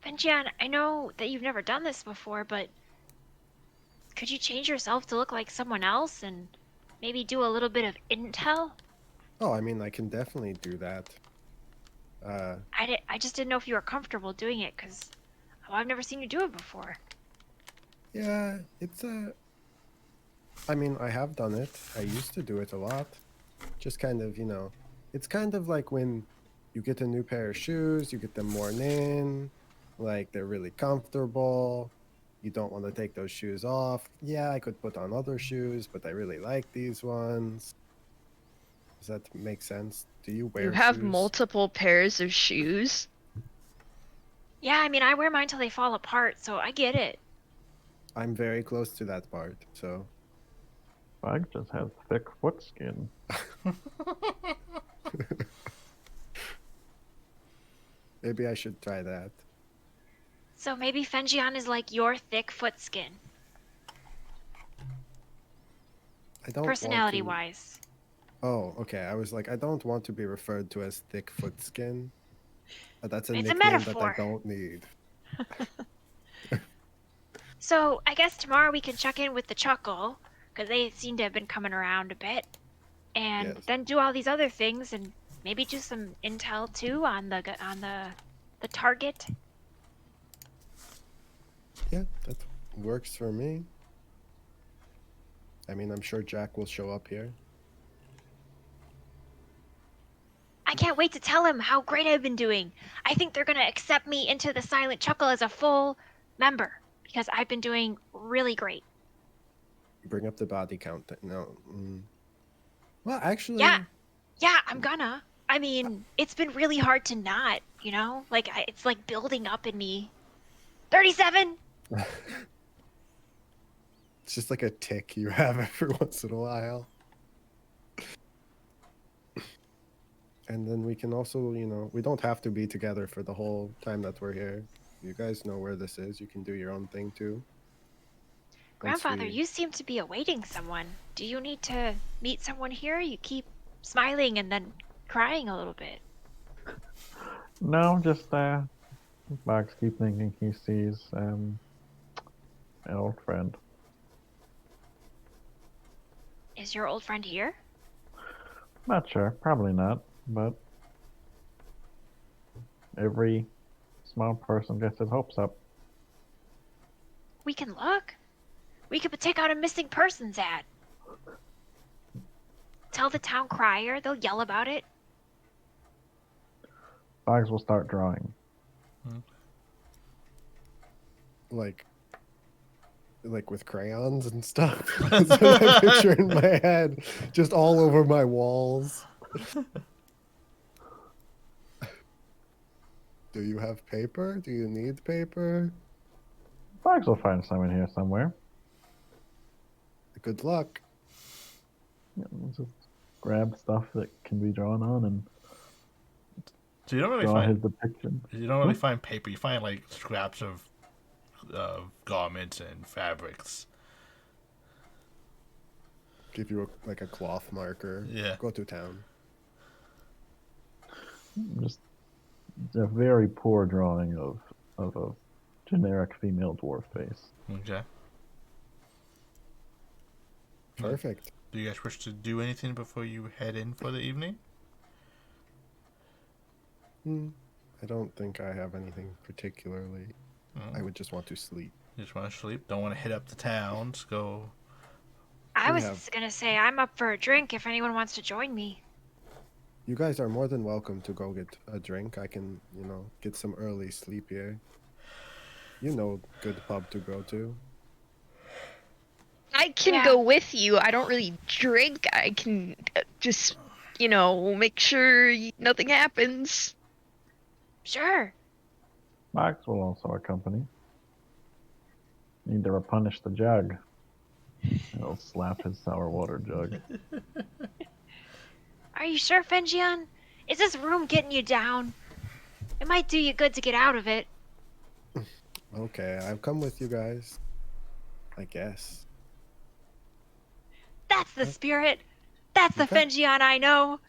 Benjian, I know that you've never done this before, but could you change yourself to look like someone else and maybe do a little bit of intel? Oh, I mean, I can definitely do that. I just didn't know if you were comfortable doing it, because I've never seen you do it before. Yeah, it's I mean, I have done it. I used to do it a lot. Just kind of, it's kind of like when you get a new pair of shoes, you get them worn in, like they're really comfortable. You don't want to take those shoes off. Yeah, I could put on other shoes, but I really like these ones. Does that make sense? Do you wear You have shoes? multiple pairs of shoes? Yeah, I mean, I wear mine till they fall apart, so I get it. I'm very close to that part, so. Bug just has thick foot skin. Maybe I should try that. So maybe Fenjian is like your thick foot skin, I don't personality-wise. Oh, okay. I was like, I don't want to be referred to as thick foot skin. That's a It's a nickname that metaphor. I don't need. So I guess tomorrow we can check in with the Chuckle, because they seem to have been coming around a bit, and Yes. then do all these other things, and maybe do some intel too on the target. Yeah, that works for me. I mean, I'm sure Jack will show up here. I can't wait to tell him how great I've been doing. I think they're gonna accept me into the Silent Chuckle as a full member because I've been doing really great. Bring up the body count. No. Well, actually. Yeah, I'm gonna. I mean, it's been really hard to not, you know? Like, it's like building up in me. 37! It's just like a tick you have every once in a while. And then we can also, we don't have to be together for the whole time that we're here. You guys know where this is. You can do your own thing too. Once Grandfather, we- you seem to be awaiting someone. Do you need to meet someone here? You keep smiling and then crying a little bit. No, just Bugs keep thinking he sees an old friend. Is your old friend here? Not sure, probably not, but every small person gets his hopes up. We can look. We could take out a missing persons ad. Tell the town crier, they'll yell about it. Bugs will start drawing. Like with crayons and stuff. That's what I picture in my head, just all over my walls. Do you have paper? Do you need paper? Bugs will find some in here somewhere. Good luck. Just grab stuff that can be drawn on and So you don't really draw his find depiction. you don't really find paper. You find like scraps of garments and fabrics. Give you a cloth marker. Yeah. Go to town. Just a very poor drawing of a generic female dwarf face. Okay. Perfect. Do you guys wish to do anything before you head in for the evening? I don't think I have anything particularly. I would just want to sleep. You just want to sleep? Don't want to hit up the towns? Go. I We was have- gonna say I'm up for a drink if anyone wants to join me. You guys are more than welcome to go get a drink. I can, get some early sleep here. Good pub to go to. I can Yeah. go with you. I don't really drink. I can just, make sure nothing happens. Sure. Bugs will also accompany. Need to replenish the jug. He'll slap his sour water jug. Are you sure, Fenjian? Is this room getting you down? It might do you good to get out of it. Okay, I've come with you guys. I guess. That's the spirit. That's the Okay. Fenjian I know.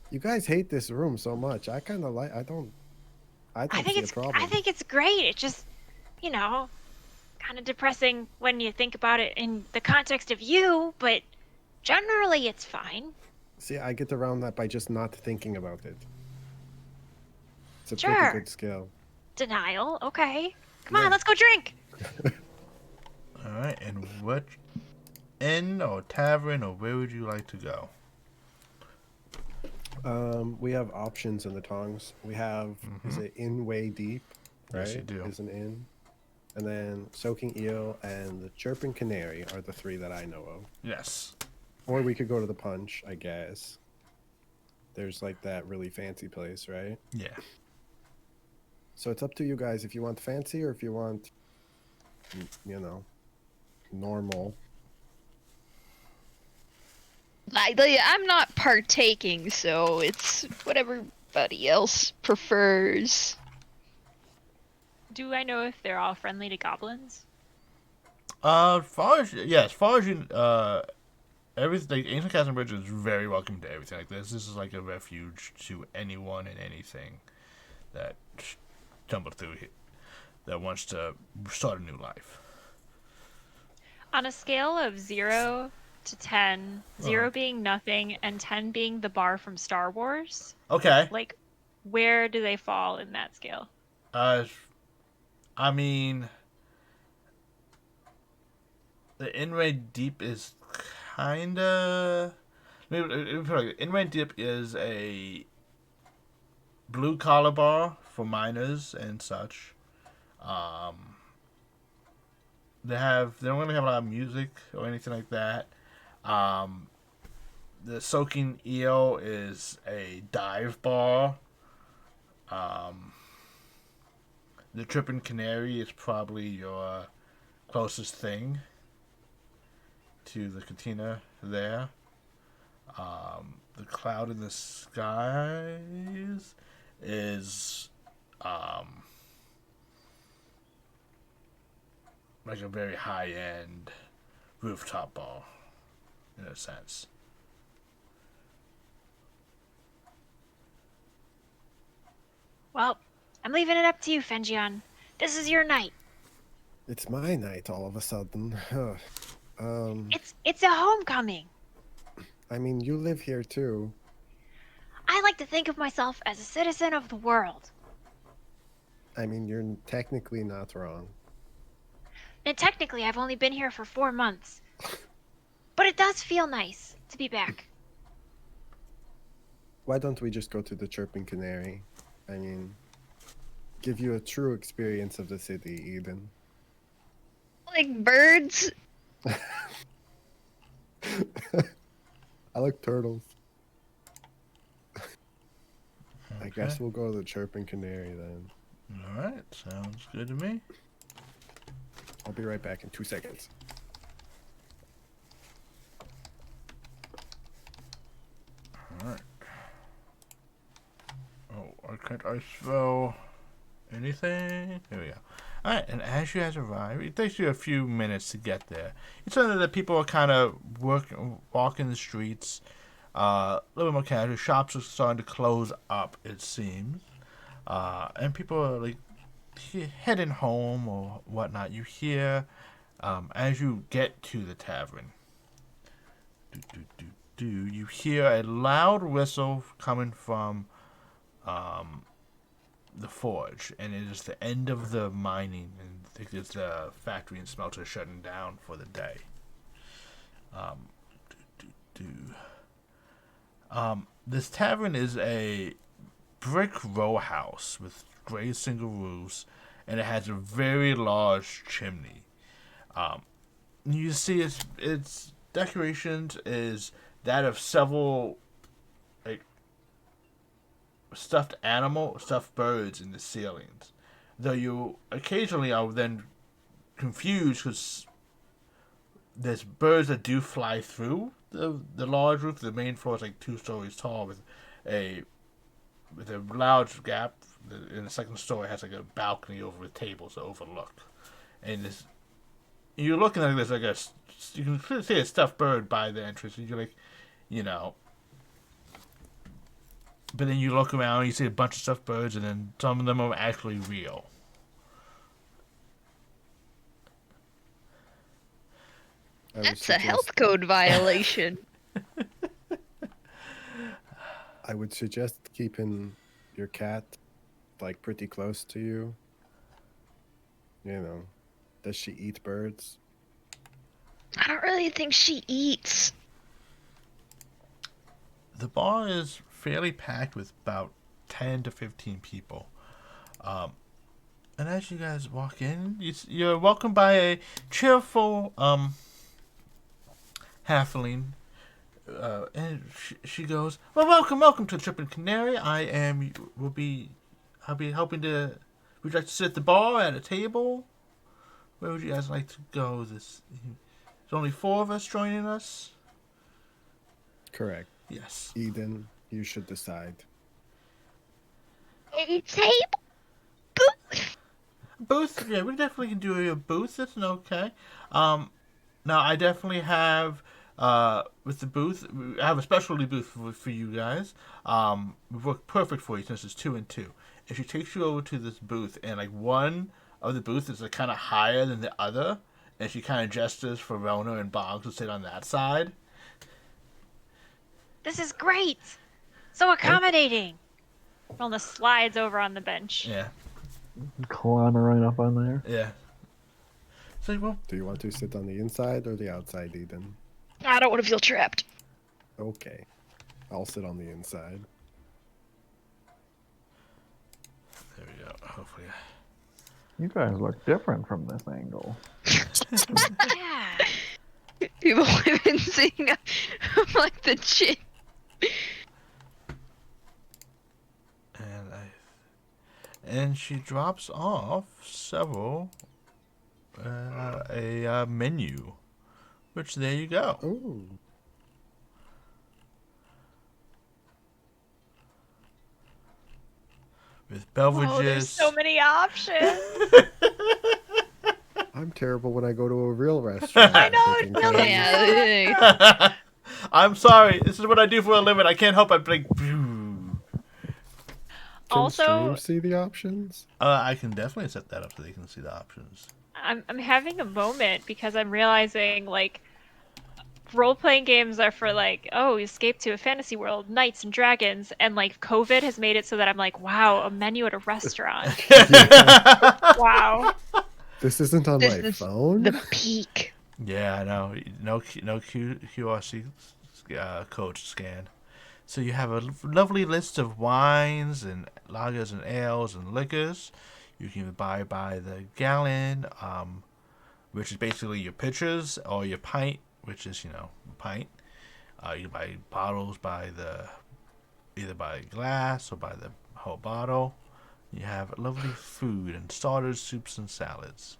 You guys hate this room so much. I kind of like. I don't see a problem. I think it's great. It's just, kind of depressing when you think about it in the context of you, but generally it's fine. See, I get around that by just not thinking about it. It's a Sure. pretty good skill. Denial, okay. Come Yeah. on, let's go drink. All right. And what inn or tavern or where would you like to go? We have options in the tongs. We have is it in way deep, right? Yes, you do. Is an in, and then soaking eel and the chirping canary are the three that I know of. Yes. Or we could go to the punch, I guess. There's like that really fancy place, right? Yeah. So it's up to you guys if you want fancy or if you want, you know, normal. I'm not partaking, so it's whatever everybody else prefers. Do I know if they're all friendly to goblins? As far as you, everything. Ancient Chasm Bridge is very welcoming to everything like this. This is like a refuge to anyone and anything that stumbled through here, that wants to start a new life. On a scale of 0 to 10, 0 being nothing and 10 being the bar from Star Wars, Okay. like, where do they fall in that scale? I mean, the in-raid deep is kinda. Maybe in-raid deep is a blue collar bar for miners and such. They don't really have a lot of music or anything like that. The soaking eel is a dive bar. The tripping canary is probably your closest thing to the cantina there. The cloud in the skies is like a very high-end rooftop bar, in a sense. Well, I'm leaving it up to you, Fenjion. This is your night. It's my night all of a sudden. It's a homecoming. I mean, you live here too. I like to think of myself as a citizen of the world. I mean, you're technically not wrong. And technically, I've only been here for 4 months. But it does feel nice to be back. Why don't we just go to the Chirping Canary? I mean, give you a true experience of the city, Eden. Like birds? I like turtles. I guess we'll go to the Chirping Canary then. Alright, sounds good to me. I'll be right back in 2 seconds. Alright. Oh, can't I spell anything? Here we go. Alright, and as you guys arrive, it takes you a few minutes to get there. It's something that people are kind of walking the streets, a little bit more casual. Shops are starting to close up, it seems. And people are like heading home or whatnot. You hear, as you get to the tavern, you hear a loud whistle coming from the forge, and it is the end of the mining, and I think it's the factory and smelter shutting down for the day. This tavern is a brick row house with gray single roofs, and it has a very large chimney. You see its decorations is that of several like stuffed birds in the ceilings. Though you occasionally are then confused because there's birds that do fly through the large roof. The main floor is like 2 stories tall with a large gap. In the second story has like a balcony over with tables to overlook. And you're looking at this like you can clearly see a stuffed bird by the entrance, and you're like, but then you look around and you see a bunch of stuffed birds, and then some of them are actually real. That's a health code violation. I would suggest keeping your cat like pretty close to you. Does she eat birds? I don't really think she eats. The bar is fairly packed with about 10 to 15 people. And as you guys walk in, you're welcomed by a cheerful halfling. And she goes, "Well, welcome to the Tripping Canary. I'll be helping to. Would you like to sit at the bar at a table? Where would you guys like to go? There's only 4 of us joining us." Correct. Yes. Eden, you should decide. A table? Booth, yeah, we definitely can do a booth. That's okay. Now I definitely have with the booth. I have a specialty booth for you guys. We work perfect for you since it's 2 and 2. If she takes you over to this booth and like one of the booth is like kind of higher than the other, and she kind of gestures for Rona and Boggs to sit on that side. This is great. So accommodating. Rona slides over on the bench. Yeah. Climb right up on there. Yeah. So, well, Do you want to sit on the inside or the outside, Eden? I don't want to feel trapped. Okay. I'll sit on the inside. there we go. Hopefully. You guys look different from this angle. Yeah. People have been seeing like the chin. And she drops off several a menu, which there you go. Ooh. With beverages. Oh, there's so many options. I'm terrible when I go to a real restaurant. I know, thinking, tell me. Yeah. I'm sorry. This is what I do for a living. I can't help but like. Can Also- stream see the options? I can definitely set that up so they can see the options. I'm having a moment because I'm realizing like role-playing games are for like, oh, escape to a fantasy world, knights and dragons, and like COVID has made it so that I'm like, wow, a menu at a restaurant. Wow. This isn't on This my is phone? The peak. Yeah, I know. No QRC code to scan. So you have a lovely list of wines and lagers and ales and liquors. You can buy by the gallon, which is basically your pitchers, or your pint, which is pint. You buy bottles by either by glass or by the whole bottle. You have lovely food and starters, soups, and salads.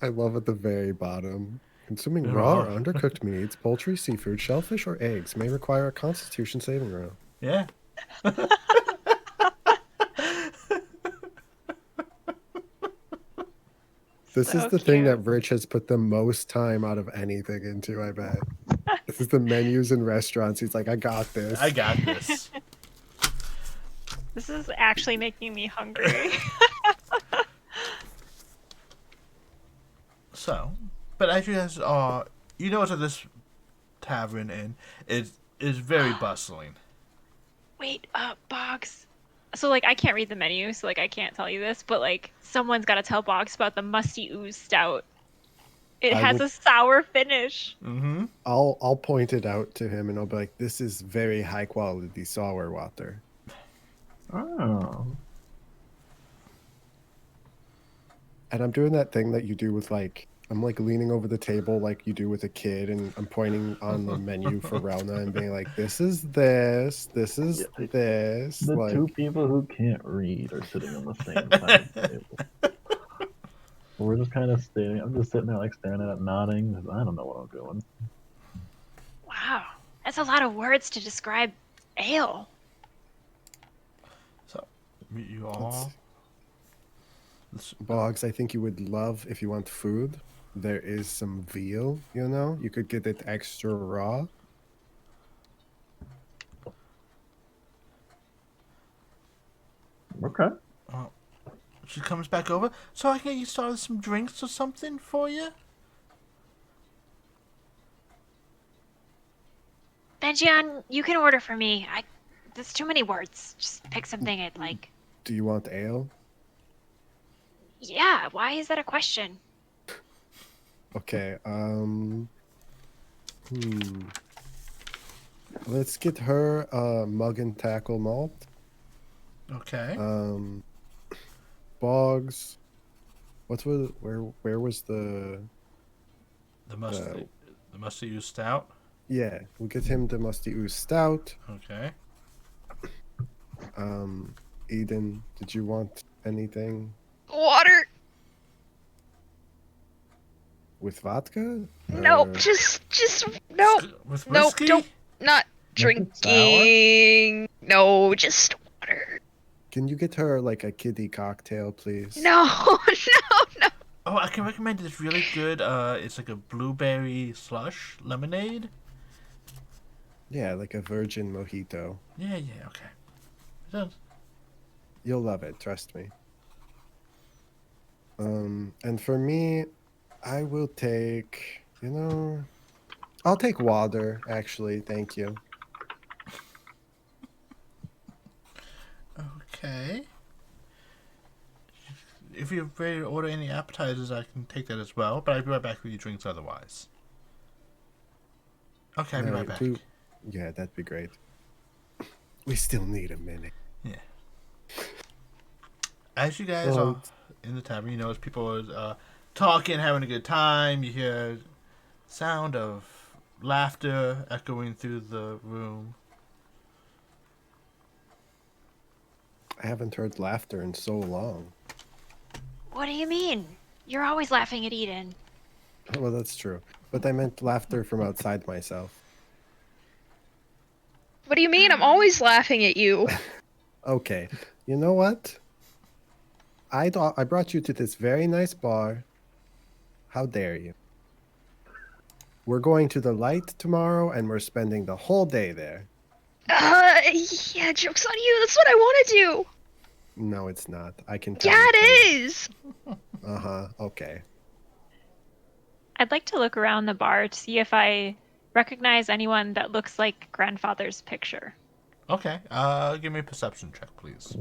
I love at the very bottom. Consuming raw or Oh. undercooked meats, poultry, seafood, shellfish, or eggs may require a Constitution saving throw. Yeah. This So is the thing cute. that Rich has put the most time out of anything into, I bet. This is the menus in restaurants. He's like, I got this. I got this. This is actually making me hungry. So, but as you guys are, what's at this tavern inn is very bustling. Wait, Boggs. So like I can't read the menu, so like I can't tell you this, but like someone's got to tell Boggs about the musty ooze stout. It I has would- a sour finish. Mm-hmm. I'll point it out to him and I'll be like, this is very high quality sour water. Oh. And I'm doing that thing that you do with like, I'm like leaning over the table like you do with a kid, and I'm pointing on the menu for Rona and being like, this is this is Yeah, this. The Like, two people who can't read are sitting on the same side of the table. We're just kind of staring. I'm just sitting there, like staring at it, nodding. 'Cause I don't know what I'm doing. Wow, that's a lot of words to describe ale. So, you all. This, Boggs, I think you would love, if you want food, there is some veal, you could get it extra raw. Okay. she comes back over. So I can get you started some drinks or something for you. Benjian, you can order for me. There's too many words. Just pick something I'd like. Do you want ale? Yeah, why is that a question? Okay, Let's get her mug and tackle malt. Okay. Boggs. Where was the The musty ooze stout. Yeah, we'll get him the musty ooze stout. Okay. Eden, did you want anything Water. with vodka? Nope. Or- Just nope. With Nope. whiskey? Don't. Not Make it sour? drinking. No, just water. Can you get her like a kiddie cocktail, please? No, no. Oh, I can recommend this really good. It's like a blueberry slush lemonade. Yeah, like a virgin mojito. Yeah, okay. It does. You'll love it, trust me. And for me, I will take, I'll take water, actually, thank you. Okay. If you're ready to order any appetizers, I can take that as well. But I'll be right back with your drinks otherwise. Okay, I'll be right back. Yeah, that'd be great. We still need a minute. Yeah. As you guys are in the tavern, as people are talking, having a good time, you hear sound of laughter echoing through the room. I haven't heard laughter in so long. What do you mean? You're always laughing at Eden. Well, that's true. But I meant laughter from outside myself. What do you mean? I'm always laughing at you. Okay, you know what? I brought you to this very nice bar. How dare you? We're going to the light tomorrow, and we're spending the whole day there. Yeah, joke's on you. That's what I want to do. No, it's not. I can tell Yeah, you it is. Okay. I'd like to look around the bar to see if I recognize anyone that looks like grandfather's picture. Okay, give me a perception check, please.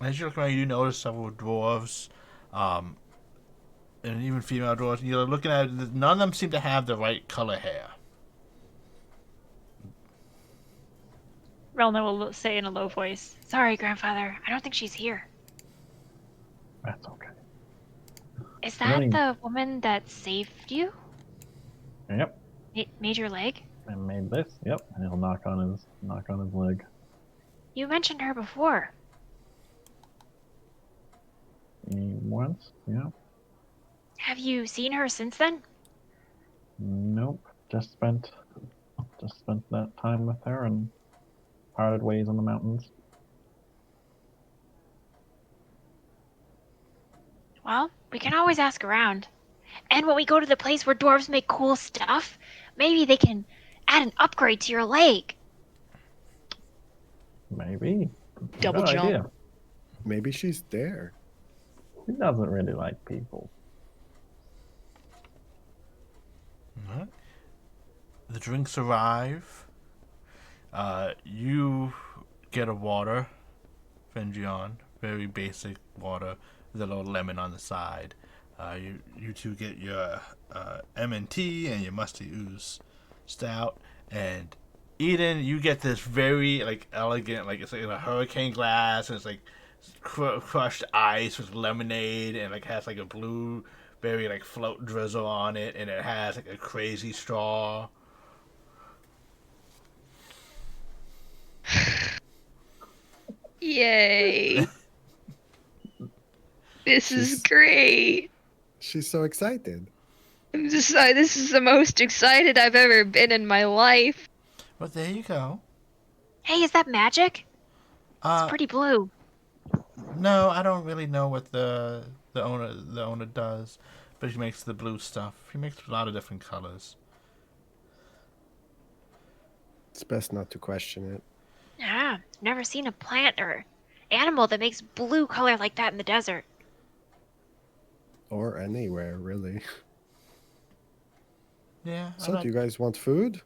As you look around, you do notice several dwarves, and even female dwarves. You're looking at it, none of them seem to have the right color hair. Relna will say in a low voice, "Sorry, grandfather. I don't think she's here." That's okay. Is that Really? the woman that saved you? Yep. Made your leg? I made this. Yep. And he'll knock on his leg. You mentioned her before. Once. Yeah. Have you seen her since then? Nope. Just spent that time with her and parted ways on the mountains. Well, we can always ask around. And when we go to the place where dwarves make cool stuff, maybe they can add an upgrade to your leg. Maybe. Double Good jump. idea. Maybe she's there. He doesn't really like people. Alright. The drinks arrive. You get a water, Fengion, very basic water with a little lemon on the side. You two get your M&T and your musty ooze stout, and Eden, you get this very elegant, it's like in a hurricane glass, and it's like crushed ice with lemonade, and has a blueberry float drizzle on it, and it has a crazy straw. Yay. This is great. She's so excited. This is the most excited I've ever been in my life. Well, there you go. Hey, is that magic? It's pretty blue. No, I don't really know what the owner does, but he makes the blue stuff. He makes a lot of different colors. It's best not to question it. Yeah, never seen a plant or animal that makes blue color like that in the desert. Or anywhere, really. Yeah. So, do you guys want food?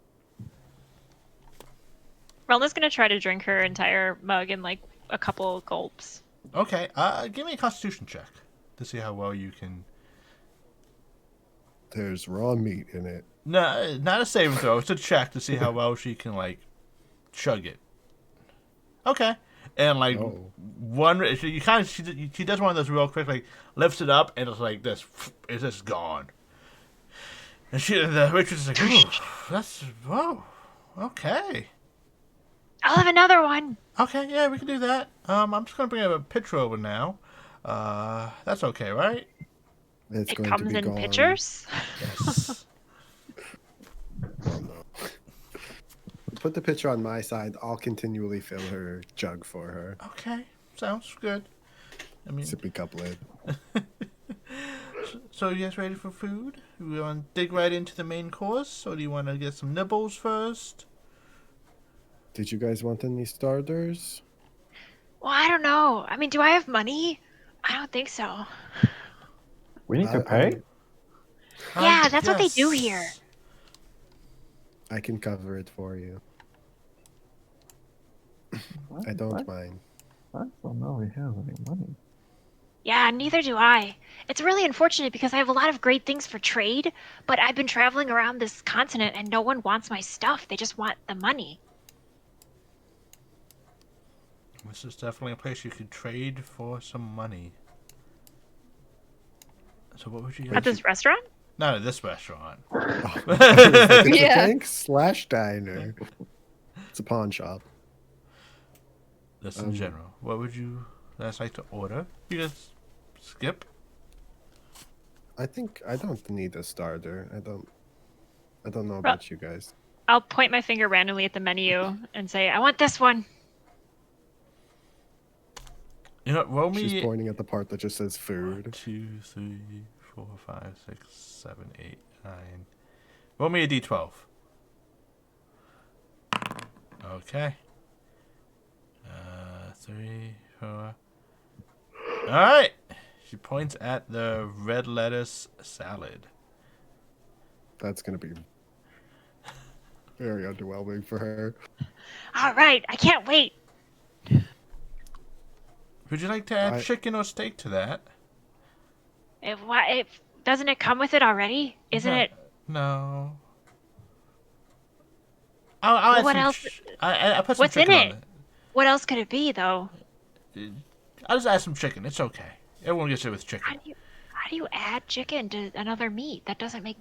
Relna's gonna try to drink her entire mug in a couple gulps. Okay. Give me a Constitution check to see how well you can. There's raw meat in it. No, not a saving throw. It's a check to see how well she can like chug it. Okay, and like Oh. she does one of those real quick, like lifts it up and it's like this, it's just gone. And the waitress is like, "Ooh, that's whoa, okay, I'll have another one. okay, yeah, we can do that. I'm just gonna bring a pitcher over now. That's okay, right? It's It going to comes be in gone. pitchers. Yes. Oh, no. Put the pitcher on my side. I'll continually fill her jug for her. Okay, sounds good. I mean, Sippy cup lid. so you guys ready for food? We want to dig right into the main course, or do you want to get some nibbles first? Did you guys want any starters? Well, I don't know. I mean, do I have money? I don't think so. We need to pay? Yeah, that's what they do Yes. here. I can cover it for you. What? I don't What? mind. I don't know if he has any money. Yeah, neither do I. It's really unfortunate because I have a lot of great things for trade, but I've been traveling around this continent and no one wants my stuff. They just want the money. This is definitely a place you could trade for some money. So what would you guys? At this restaurant? Not at this restaurant. Oh, it's a Yeah. bank/diner. It's a pawn shop. Just in general. What would you guys like to order? You guys skip? I think I don't need a starter. I don't know about you guys. I'll point my finger randomly at the menu and say, I want this one. You know, roll me. She's pointing at the part that just says 1, food. 2, 3, 4, 5, 6, 7, 8, 9. Roll me a d12. Okay. 3, 4. Alright! She points at the red lettuce salad. That's gonna be very underwhelming for her. All right, I can't wait. Would you like to add I- chicken or steak to that? Doesn't it come with it already? Isn't No. it? No. I'll add What some else- I put some What's in chicken it? on What else could it be, though? it. I'll just add some chicken. It's okay. Everyone gets it with chicken. How do you add chicken to another meat? That doesn't make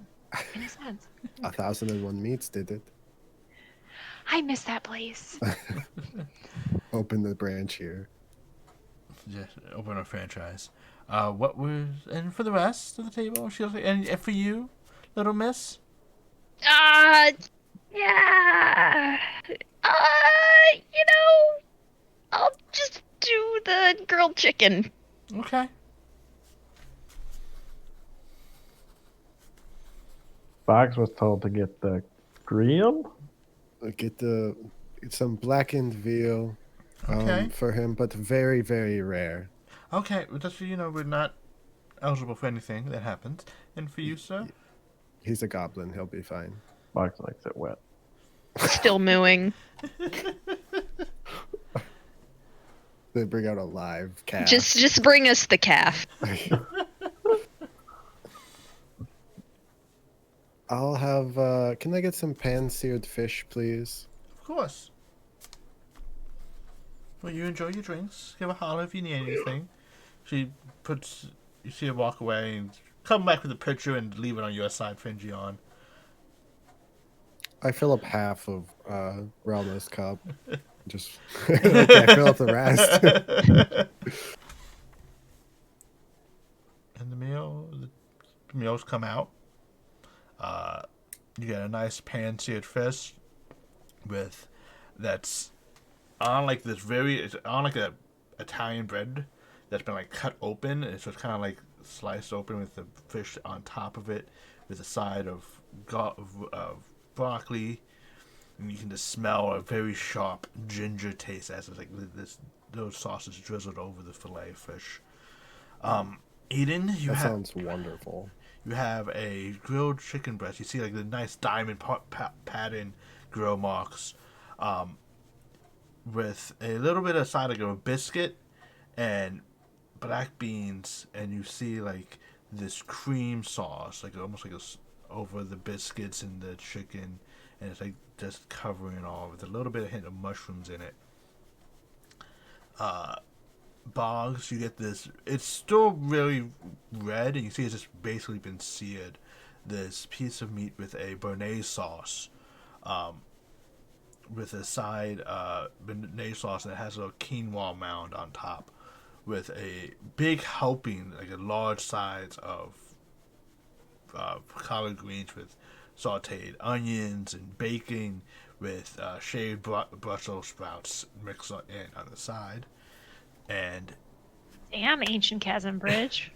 any sense. 1001 Meats did it. I miss that place. Open the branch here. Just open a franchise. What was and for the rest of the table? She'll say, and for you, little miss. Yeah. I'll just do the grilled chicken. Okay. Fox was told to get the grill. Get some blackened veal Okay. for him, but very, very rare. Okay. Well, just so you know, we're not eligible for anything that happens. And for you, sir. He's a goblin. He'll be fine. Fox likes it wet. Still mooing. They bring out a live calf. Just bring us the calf. I'll have. Can I get some pan-seared fish, please? Of course. Well, you enjoy your drinks. Give a holler if you need anything. She puts. You see her walk away and come back with a pitcher and leave it on your side, Fringy on. I fill up half of Realma's cup. Just okay, I fill up the rest. And the meals come out. You get a nice pan-seared fish with that's on like it's on like a Italian bread that's been like cut open. It's just kind of like sliced open with the fish on top of it, with a side of broccoli, and you can just smell a very sharp ginger taste as it's like those sauces drizzled over the fillet of fish. Eden, That sounds wonderful. you have a grilled chicken breast. You see like the nice diamond pattern grill marks, with a little bit of a biscuit and black beans, and you see like this cream sauce, like almost like over the biscuits and the chicken, and it's like just covering all with a little bit of hint of mushrooms in it. Boggs, you get this. It's still really red, and you see it's just basically been seared. This piece of meat with a béarnaise sauce, with a side béarnaise sauce, and it has a quinoa mound on top, with a big helping, like a large size of collard greens with sautéed onions and bacon, with shaved Brussels sprouts mixed in on the side. And Damn, ancient Chasm Bridge.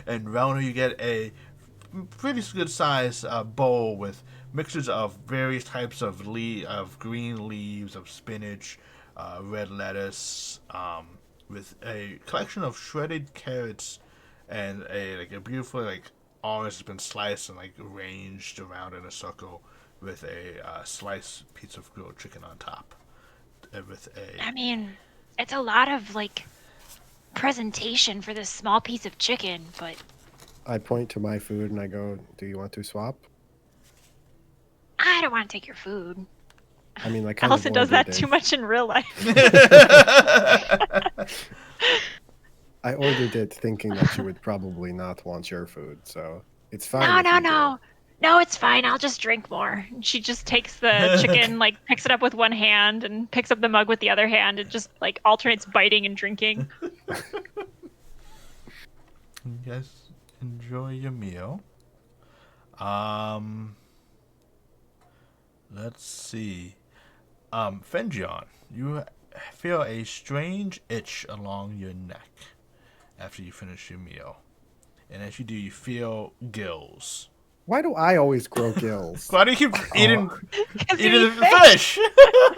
and Rona, you get a pretty good size bowl with mixtures of various types of green leaves, of spinach, red lettuce, with a collection of shredded carrots and a beautiful orange that's been sliced and arranged around in a circle, with a sliced piece of grilled chicken on top. I mean, it's a lot of presentation for this small piece of chicken, but I point to my food and I go, "Do you want to swap?" I don't want to take your food. I mean, like, Allison does that too much in real life. I ordered it thinking that you would probably not want your food, so it's fine. No, it's fine. I'll just drink more. And she just takes the chicken, picks it up with one hand and picks up the mug with the other hand and just alternates biting and drinking. You guys enjoy your meal. Let's see. Fenjion, you feel a strange itch along your neck after you finish your meal. And as you do, you feel gills. Why do I always grow gills? Why do you keep eating you the fish?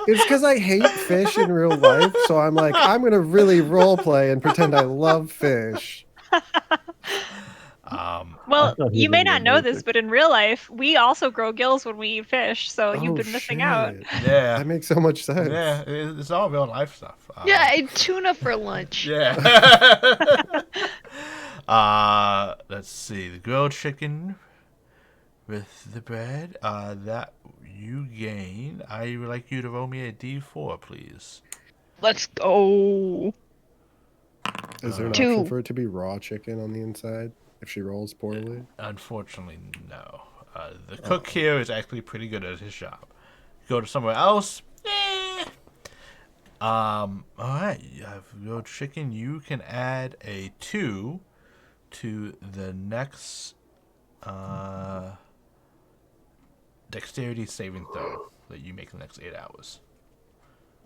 It's because I hate fish in real life, so I'm like, I'm going to really role play and pretend I love fish. Well, thought he you may was not know allergic. this, but in real life, we also grow gills when we eat fish, so you've been missing out. shit. Yeah. That makes so much sense. Yeah, it's all real life stuff. Yeah, I ate tuna for lunch. Yeah. Let's see. The grilled chicken with the bread that you gain. I would like you to roll me a D4, please. Let's go. Is there an Two. option for it to be raw chicken on the inside if she rolls poorly? Unfortunately, no. The cook here is actually pretty good at his job. Go to somewhere else. All right. You have grilled chicken. You can add a 2 to the next dexterity saving throw that you make in the next 8 hours.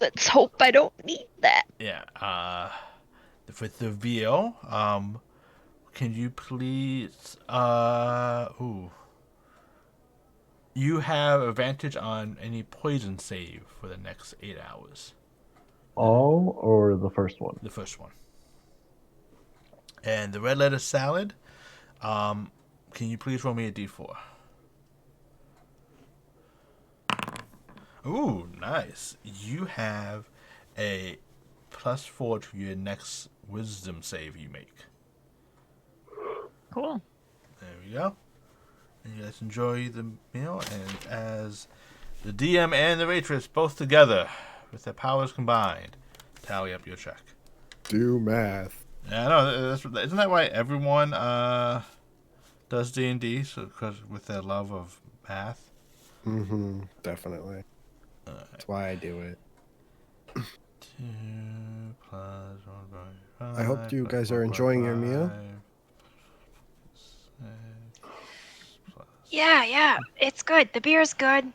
Let's hope I don't need that. Yeah. With the veal, can you please? You have advantage on any poison save for the next 8 hours. All or the first one? The first one. And the red lettuce salad, can you please roll me a d4? Ooh, nice. You have a +4 to your next wisdom save you make. Cool. There we go. And you guys enjoy the meal, and as the DM and the waitress both together, with their powers combined, tally up your check. Do math. Yeah, I know. Isn't that why everyone does D&D? So, because with their love of math. Mm-hmm. Definitely. That's why I do it. 2 plus 1.5. I hope you guys are enjoying your meal. Yeah, it's good. The beer's good.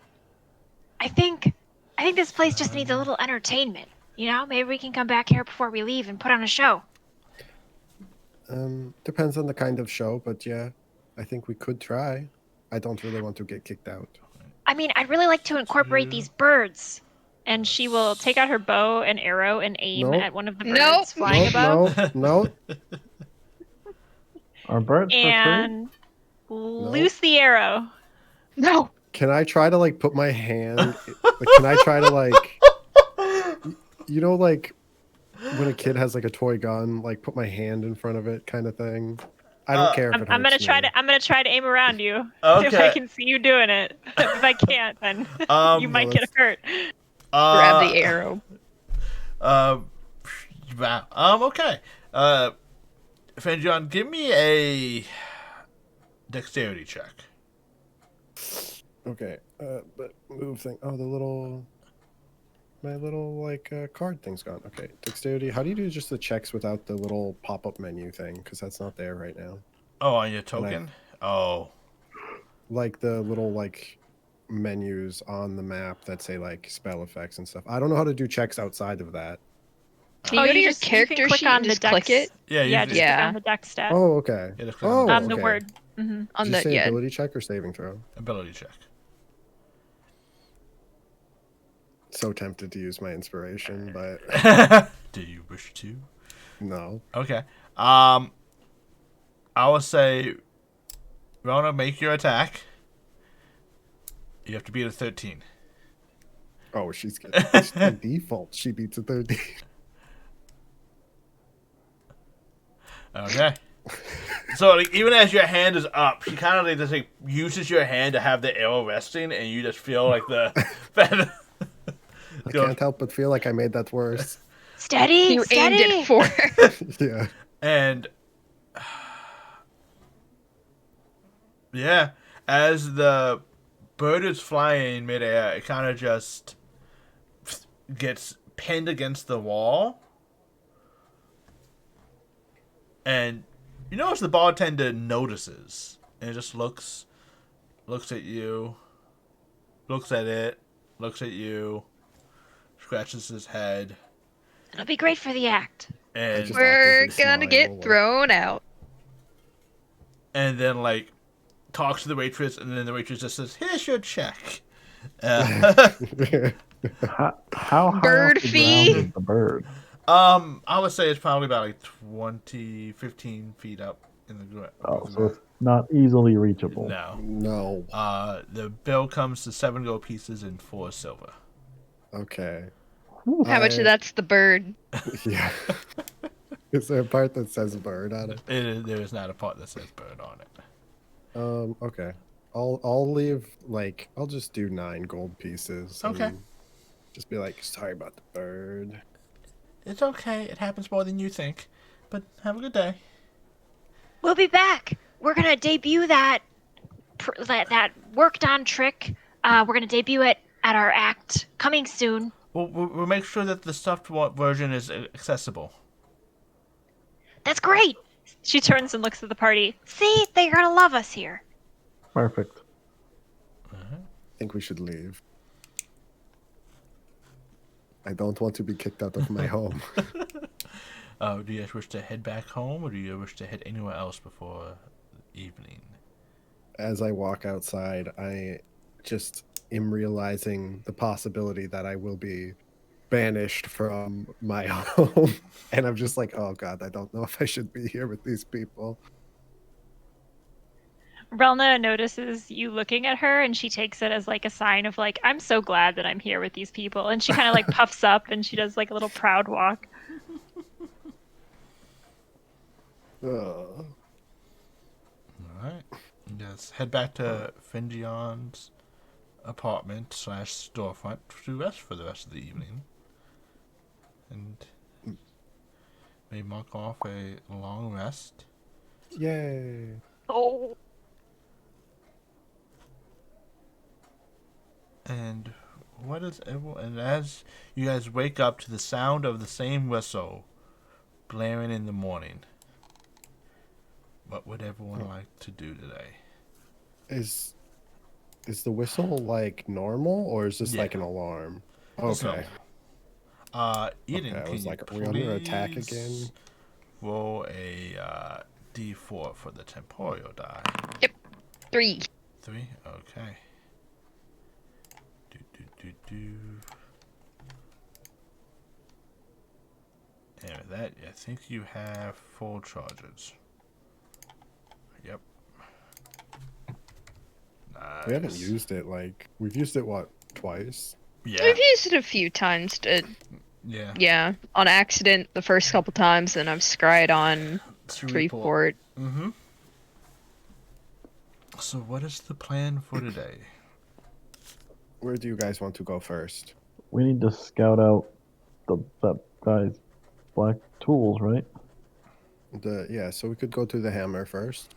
I think this place just needs a little entertainment. You know, maybe we can come back here before we leave and put on a show. Depends on the kind of show, but yeah, I think we could try. I don't really want to get kicked out. I mean, I'd really like to incorporate these birds. And she will take out her bow and arrow and aim Nope. at one of the birds Nope. flying above. No. Are birds for free? And loose the arrow. No. Can I try to put my hand? Can I try to you know, when a kid has a toy gun, put my hand in front of it, kind of thing? I don't care if it hurts I'm gonna try me. to. I'm gonna try to aim around you. Okay. If I can see you doing it. If I can't, then you might get hurt. Grab the arrow. Wow. Okay. Fenjon, give me a dexterity check. Okay. But move thing. Oh, my little like card thing's gone. Okay. Dexterity. How do you do just the checks without the little pop-up menu thing? Because that's not there right now. Oh, on your token? Oh. Like the little like menus on the map that say like spell effects and stuff. I don't know how to do checks outside of that. Can you go to your you can character click sheet on and the just click dex. it? Yeah, you Yeah, just- just click Yeah. on the dex stat. Oh, okay. Yeah, just click on Oh, The okay. word. Mm-hmm. On Did you the say yeah. ability check or saving throw? ability check. So tempted to use my inspiration, but Do you wish to? no. Okay. I would say, Rona, make your attack. You have to beat a 13. Oh, she's good. It's by default. She beats a 13. Okay. So like, even as your hand is up, she kind of like just like uses your hand to have the arrow resting, and you just feel like the. I can't help but feel like I made that worse. Steady, You steady. aimed it for her. Yeah. And yeah, as the bird is flying midair, it kind of just gets pinned against the wall. And you notice the bartender notices, and it just looks at you, looks at it, looks at you, scratches his head, It'll be great for the act. and just- We're awkwardly gonna smile, get like- thrown out. then like talks to the waitress, and then the waitress just says, "Here's your check." Uh, How high Bird off the fee? ground is the bird? I would say it's probably about like 15 feet up in the ground. Oh, so it's not easily reachable. No. No. The bill comes to 7 gold pieces and 4 silver. Okay. How much of that's the bird? Yeah. Is there a part that says bird on it? There is not a part that says bird on it. Okay. I'll leave like I'll just do 9 gold pieces. Okay. and Just be like, sorry about the bird. It's okay. It happens more than you think. But have a good day. We'll be back. We're gonna debut that that worked on trick. We're gonna debut it at our act coming soon. We'll make sure that the stuffed version is accessible. That's great. She turns and looks at the party. See, they're gonna love us here. Perfect. I think we should leave. I don't want to be kicked out of my home. Do you guys wish to head back home, or do you wish to head anywhere else before evening? As I walk outside, I just am realizing the possibility that I will be banished from my home. And I'm just like, oh God, I don't know if I should be here with these people. Relna notices you looking at her, and she takes it as like a sign of like, I'm so glad that I'm here with these people. And she kind of like puffs up, and she does like a little proud walk. Ugh. Alright. Just head back to Fingion's apartment / storefront to rest for the rest of the evening. And may mark off a long rest. Yay. Oh. And what is everyone? And as you guys wake up to the sound of the same whistle blaring in the morning, what would everyone like to do today? Is the whistle like normal or is this Yeah. like an alarm? So, Okay. Eden, Okay, I can was you like, are we under attack please again? roll a D4 for the temporal die. 3. 3? Okay. And with that, I think you have 4 charges. Yep. Nice. We haven't used it like we've used it what, twice? Yeah. We've used it a few times to, Yeah. yeah, on accident the first couple times, and I've scryed on To to report. Mm-hmm. So what is the plan for today? Where do you guys want to go first? We need to scout out that guy's black tools, right? So we could go to the hammer first.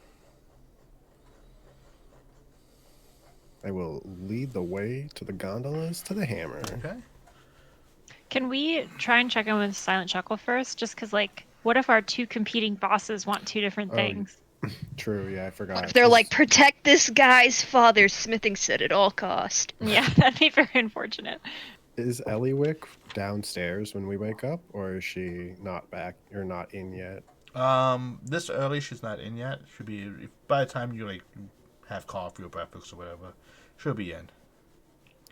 I will lead the way to the gondolas to the hammer. Okay. Can we try and check in with Silent Chuckle first? Just because, like, what if our two competing bosses want two different things? True, yeah, I forgot. What if they're like, protect this guy's father smithing set at all cost? Yeah, that'd be very unfortunate. Is Eliwick downstairs when we wake up, or is she not back or not in yet? This early, she's not in yet. Should be by the time you like have coffee or breakfast or whatever, she'll be in.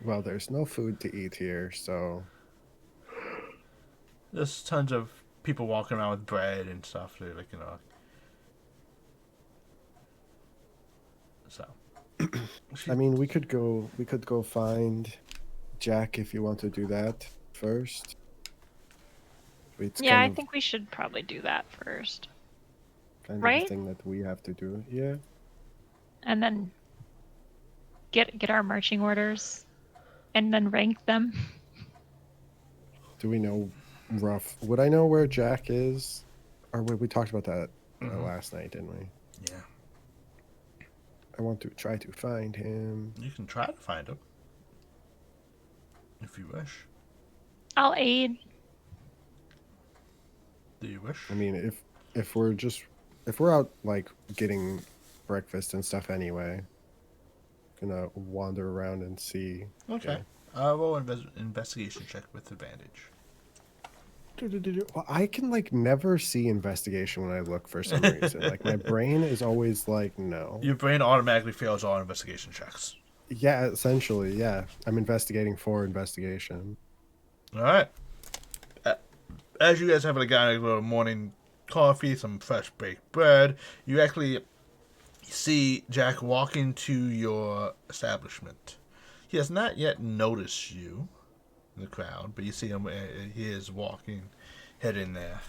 Well, there's no food to eat here, so There's tons of people walking around with bread and stuff. They're like, So. I mean, we could go find Jack if you want to do that first. It's Yeah, I kind of- think we should probably do that first. kind of right? a thing that we have to do. Yeah. And then get our marching orders and then rank them. Do we know would I know where Jack is? Or we talked about that last night, didn't we? Yeah. I want to try to find him. You can try to find him. If you wish. I'll aid. Do you wish? I mean, if we're out like getting breakfast and stuff anyway, gonna wander around and see. Okay. Roll investigation check with advantage. Well, I can like never see investigation when I look for some reason. Like my brain is always like no. Your brain automatically fails all investigation checks. Yeah, essentially, yeah. I'm investigating for investigation. All right. As you guys have a little morning coffee, some fresh baked bread, you actually see Jack walk into your establishment. He has not yet noticed you in the crowd, but you see him. He is walking, heading there.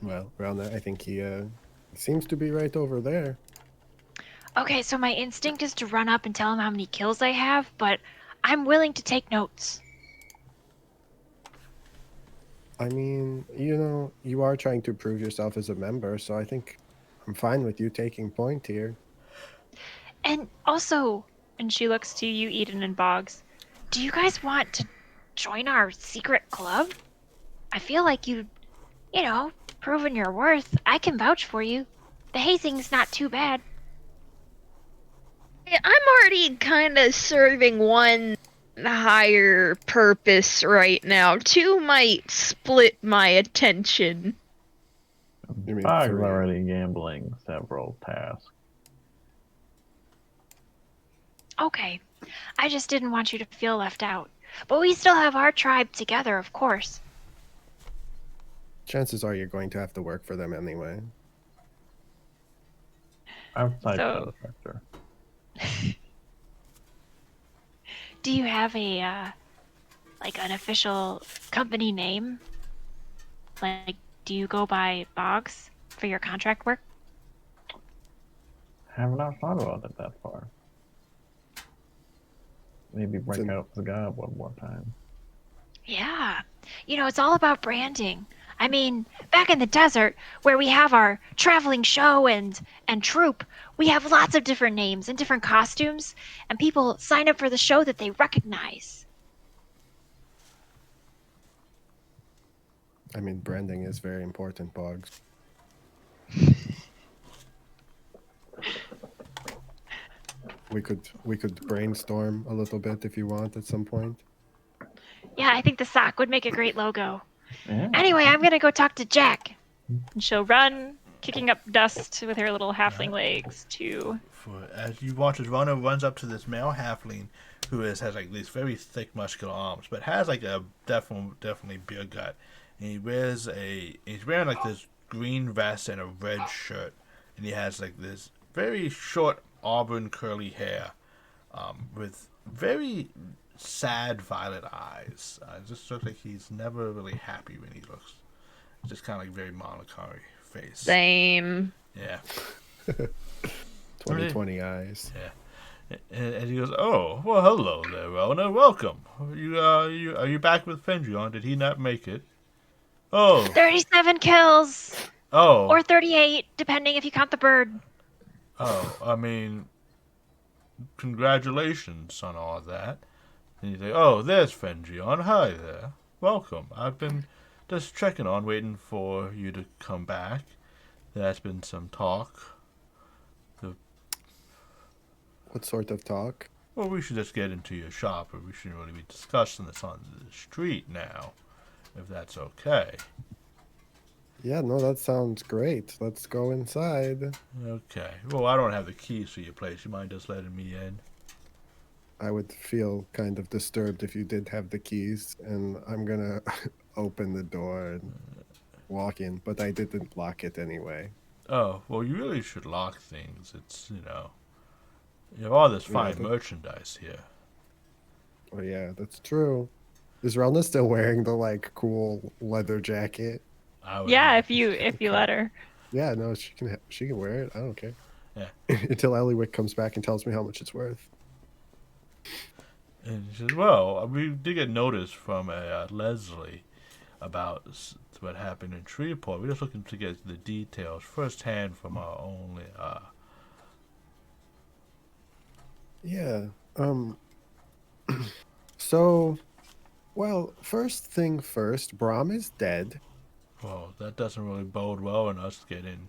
Well, around there, I think he seems to be right over there. Okay, so my instinct is to run up and tell him how many kills I have, but I'm willing to take notes. I mean, you are trying to prove yourself as a member, so I think I'm fine with you taking point here. And also, And she looks to you, Eden and Boggs. do you guys want to join our secret club? I feel like proven your worth. I can vouch for you. The hazing's not too bad. I'm already kind of serving one higher purpose right now. Two might split my attention. You mean Bog's three? already gambling several tasks. Okay, I just didn't want you to feel left out. But we still have our tribe together, of course. Chances are you're going to have to work for them anyway. Outside So- benefactor. Do you have a, an official company name? Like, do you go by Boggs for your contract work? Have not thought about it that far. Maybe break an- out the gob one more time. Yeah. It's all about branding. I mean, back in the desert, where we have our traveling show and troupe, we have lots of different names and different costumes, and people sign up for the show that they recognize. I mean, branding is very important, Boggs. We could brainstorm a little bit if you want at some point. Yeah, I think the sock would make a great logo. Yeah. Anyway, I'm gonna go talk to Jack. And she'll run, kicking up dust with her little halfling legs to... As you watch as Rona runs up to this male halfling who has like these very thick muscular arms, but has like a definitely beer gut. And he's wearing like this green vest and a red shirt, and he has like this very short auburn curly hair, with very sad violet eyes. It just looks like he's never really happy when he looks. Just kind of like very melancholy face. Same. Yeah. 2020 eyes. Yeah. And he goes, "Oh, well, hello there, Rona. Welcome. Are you back with Fendrion? Did he not make it? Oh, 37 kills! oh, Or 38, depending if you count the bird. oh. I mean, congratulations on all that." And you say, "Oh, there's Fendrion. Hi there. Welcome. I've been just checking on, waiting for you to come back. There's been some talk. What sort of talk? Well, we should just get into your shop, or we shouldn't really be discussing this on the street now, if that's okay." Yeah, no, that sounds great. Let's go inside. Okay. Well, I don't have the keys to your place. You mind just letting me in? I would feel kind of disturbed if you did have the keys, and I'm gonna open the door and walk in, but I didn't lock it anyway. Oh, well, you really should lock things. It's, you have all this fine but- merchandise here. Oh yeah, that's true. Is Rona still wearing the like cool leather jacket? I would Yeah, not- if you let her. Yeah, no, she can wear it. I don't care. Yeah. Until Eliwick comes back and tells me how much it's worth. And she says, "Well, we did get notice from Leslie about what happened in Shreveport. We're just looking to get the details firsthand from our own Yeah. So, well, first thing first, Brahm is dead. Well, that doesn't really bode well in us getting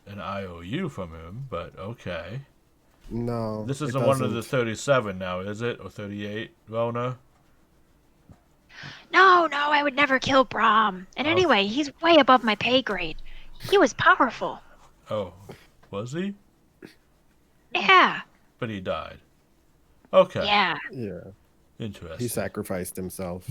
an IOU from him, but okay. No. This it isn't one of the doesn't. 37 now, is it? Or 38, Rona? No, I would never kill Brahm. And Oh. anyway, he's way above my pay grade. He was powerful. Oh, was he? Yeah, But he died. Okay. yeah. Yeah. Interesting. He sacrificed himself.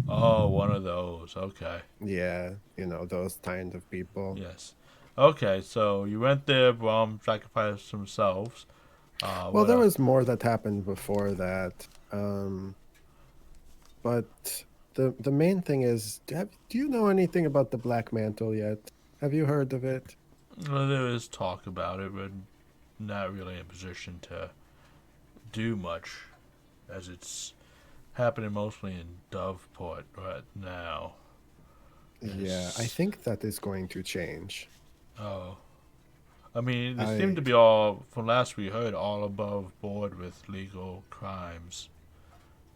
Oh, one of those. Okay. Yeah, those kind of people. Yes. Okay, so you went there, Brahm sacrificed themselves. Well, what there else? was more that happened before that. But the main thing is, do you know anything about the Black Mantle yet? Have you heard of it? Well, there is talk about it, but not really in a position to do much, as it's happening mostly in Doveport right now. Yeah, I think that is going to change. Oh. I mean, they I- seem to be all, from last we heard, all above board with legal crimes.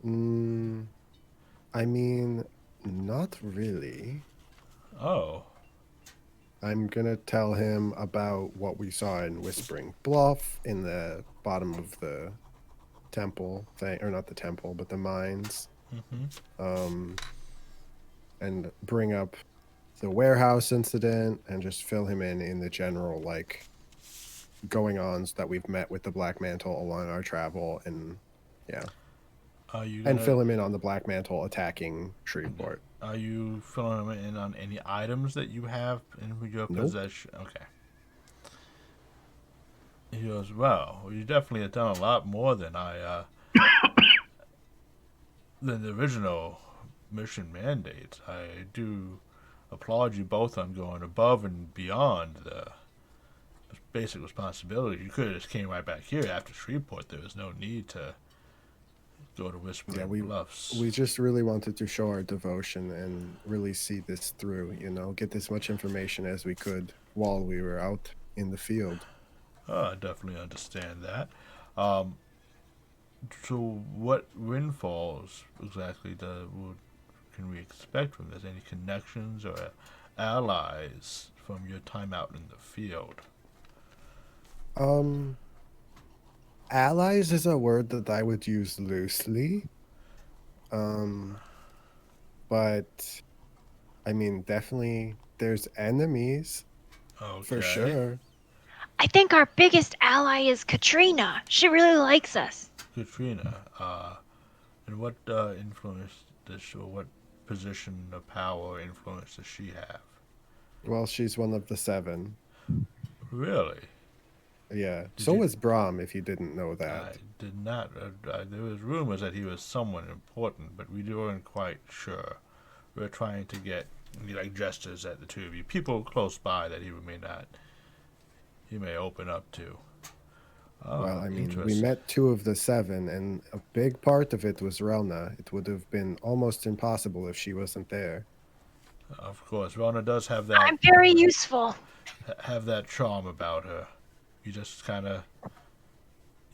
I mean, not really. Oh. I'm gonna tell him about what we saw in Whispering Bluff in the bottom of the temple thing, or not the temple, but the mines. Mm-hmm. And bring up the warehouse incident and just fill him in the general like going-ons that we've met with the Black Mantle along our travel, and yeah, Are you and gonna- fill him in on the Black Mantle attacking Shreveport. Are you filling them in on any items that you have in your Nope. possession? Okay. He goes, well, you definitely have done a lot more than than the original mission mandate. I do applaud you both on going above and beyond the basic responsibility. You could have just came right back here after Shreveport. There was no need to go to Whispering Yeah, Bluffs. We just really wanted to show our devotion and really see this through, get as much information as we could while we were out in the field. Oh, I definitely understand that. So what windfalls exactly can we expect from this? Any connections or allies from your time out in the field? Allies is a word that I would use loosely. But I mean, definitely there's enemies Okay. for sure. I think our biggest ally is Katrina. She really likes us. Katrina, and what influence or what position of power or influence does she have? Well, she's one of the 7. Really? Yeah. Did So you- was Brahm, if you didn't know I that. did not. There was rumors that he was someone important, but we weren't quite sure. We were trying to get like gestures at the two of you, people close by that he may not he may open up to. Well, I mean, we interesting. met 2 of the 7, and a big part of it was Relna. It would have been almost impossible if she wasn't there. Of course, Rona does have that I'm very useful. charm about her. You just kind of,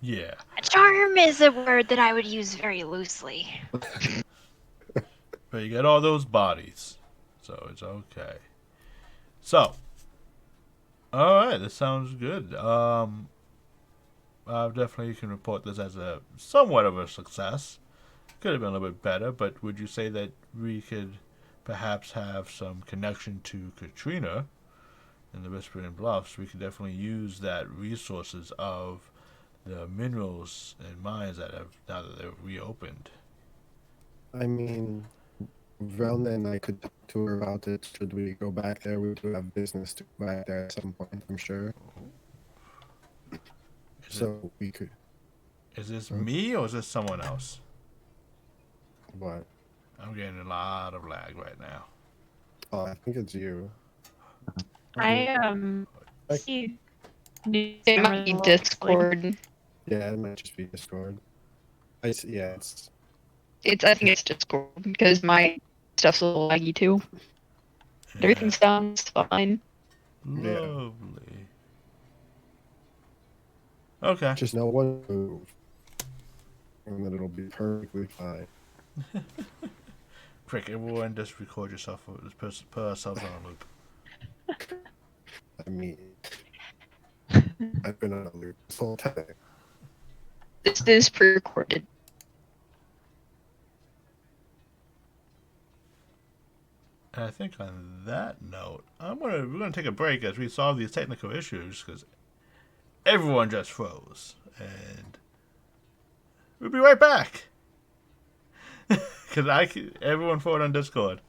yeah. Charm is a word that I would use very loosely. But you get all those bodies, so it's okay. So, all right, this sounds good. I definitely can report this as a somewhat of a success. Could have been a little bit better, but would you say that we could perhaps have some connection to Katrina in the Whispering Bluffs? We could definitely use that resources of the minerals and mines that have now that they're reopened. I mean, Relna and I could talk to her about it. Should we go back there? We do have business to go back there at some point, I'm sure. So we could. Is this me or is this someone else? What? I'm getting a lot of lag right now. Oh, I think it's you. I Like- see. It might be Discord. Yeah, it might just be Discord. Yeah, it's. I think it's Discord because my stuff's a little laggy too. Everything sounds fine. Yeah. Lovely. Okay. Just no one move. And then it'll be perfectly fine. Quick, everyone just record yourself. Just put ourselves on a loop. I mean, I've been on a loop this whole time. This is pre-recorded. And I think on that note, we're gonna take a break as we solve these technical issues because everyone just froze, and we'll be right back. Because everyone forward on Discord.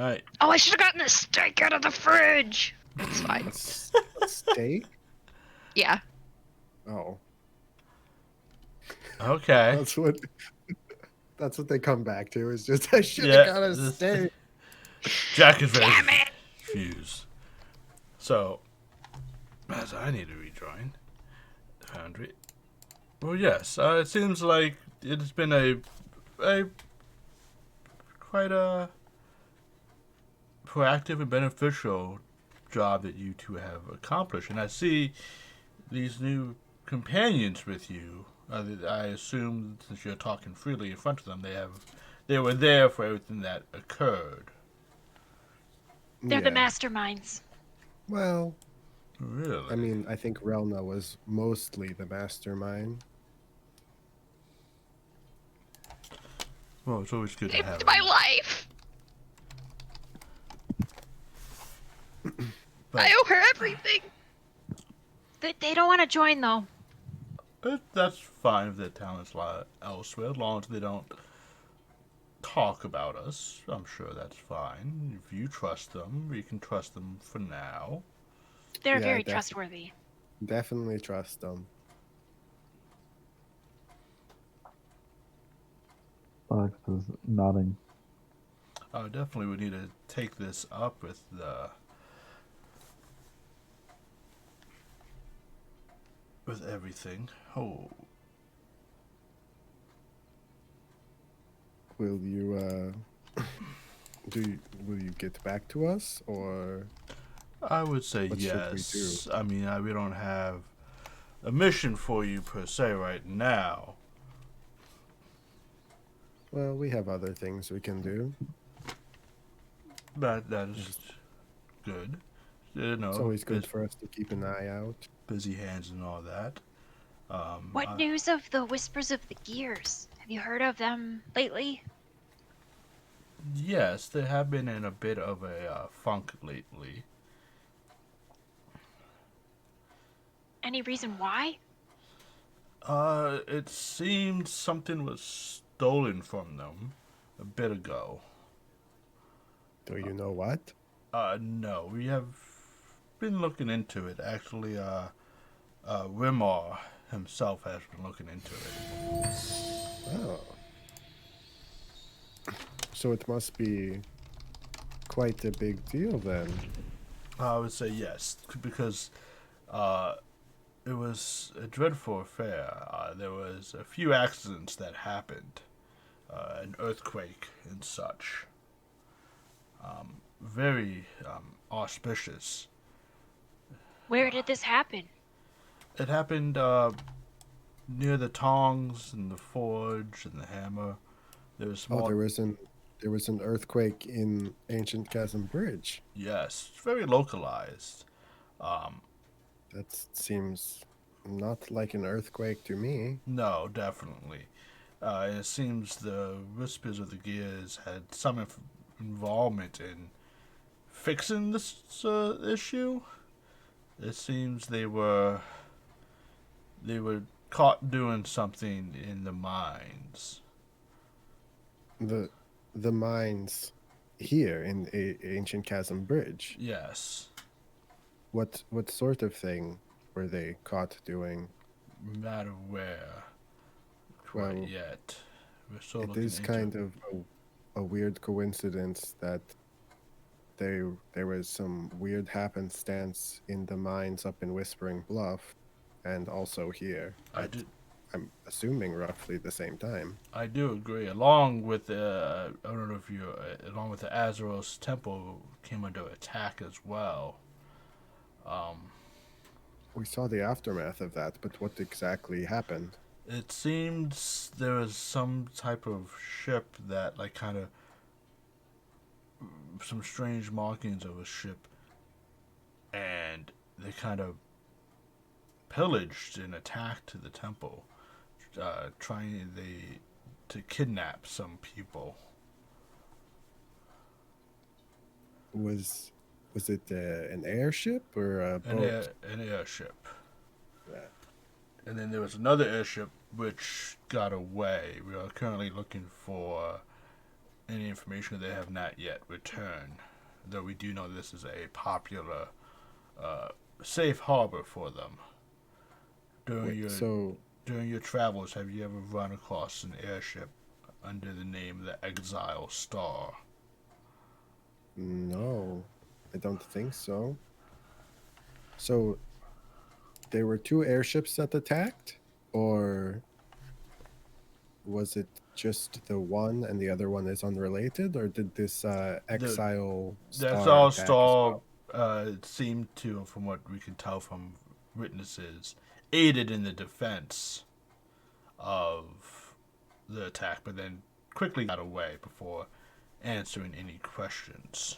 right. Oh, I should have gotten a steak out of the fridge. It's fine. A steak? Yeah. Oh, Okay. that's what they come back to. Is just I should Yeah, have got a this- steak. Jack is very Damn it! confused. So, as I need to rejoin the foundry. Well, yes. It seems like it's been a quite a proactive and beneficial job that you two have accomplished, and I see these new companions with you. I assume since you're talking freely in front of them, they were there for everything that occurred. They're the Yeah. masterminds. Well, Really? I mean, I think Relna was mostly the mastermind. Well, it's always good to have. Saved my life. But- I owe her everything. They don't want to join though. That's fine if their talents lie elsewhere, as long as they don't talk about us. I'm sure that's fine. If you trust them, we can trust them for now. They're Yeah, very definitely. trustworthy. Definitely trust them. Fox is nodding. Definitely we need to take this up with everything. Oh, Will you will you get back to us, or I would say What should we yes. I mean, we don't have a mission for you per se right now. well, we have other things we can do. But that is good. You know, It's always good bus- for us to keep an eye out. busy hands and all that. What news of the Whispers of the Gears? Have you heard of them lately? Yes, they have been in a bit of a funk lately. Any reason why? It seemed something was stolen from them a bit ago. Do you know what? No, we have been looking into it. Actually, Rimar himself has been looking into it. Oh. So it must be quite a big deal then. I would say yes, because it was a dreadful affair. There was a few accidents that happened, an earthquake and such. Very auspicious. Where did this happen? It happened near the tongs and the forge and the hammer. There was small. Oh, there was an earthquake in Ancient Chasm Bridge. Yes, it's very localized. That seems not like an earthquake to me. No, definitely. And it seems the Whispers of the Gears had some involvement in fixing this issue. It seems they were caught doing something in the mines. The mines here in Ancient Chasm Bridge. Yes, What sort of thing were they caught doing? not aware quite Well, yet. We're still It looking is into kind of a weird coincidence that there was some weird happenstance in the mines up in Whispering Bluff, and also here. I'm assuming roughly the same time. I do agree. Along with I don't know if you, along with the Azeros Temple came under attack as well. We saw the aftermath of that, but what exactly happened? It seems there was some type of ship that, like, kind of some strange markings of a ship, and they kind of pillaged and attacked the temple, trying to kidnap some people. Was it an airship or a boat? An airship. Yeah. And then there was another airship which got away. We are currently looking for any information, they have not yet returned. Though we do know this is a popular, safe harbor for them. During your travels, have you ever run across an airship under the name the Exile Star? No, I don't think so. So there were 2 airships that attacked, or was it just the one and the other one is unrelated, or did this Exile Star Exile attack as Star well? seemed to, from what we can tell from witnesses, aided in the defense of the attack, but then quickly got away before answering any questions.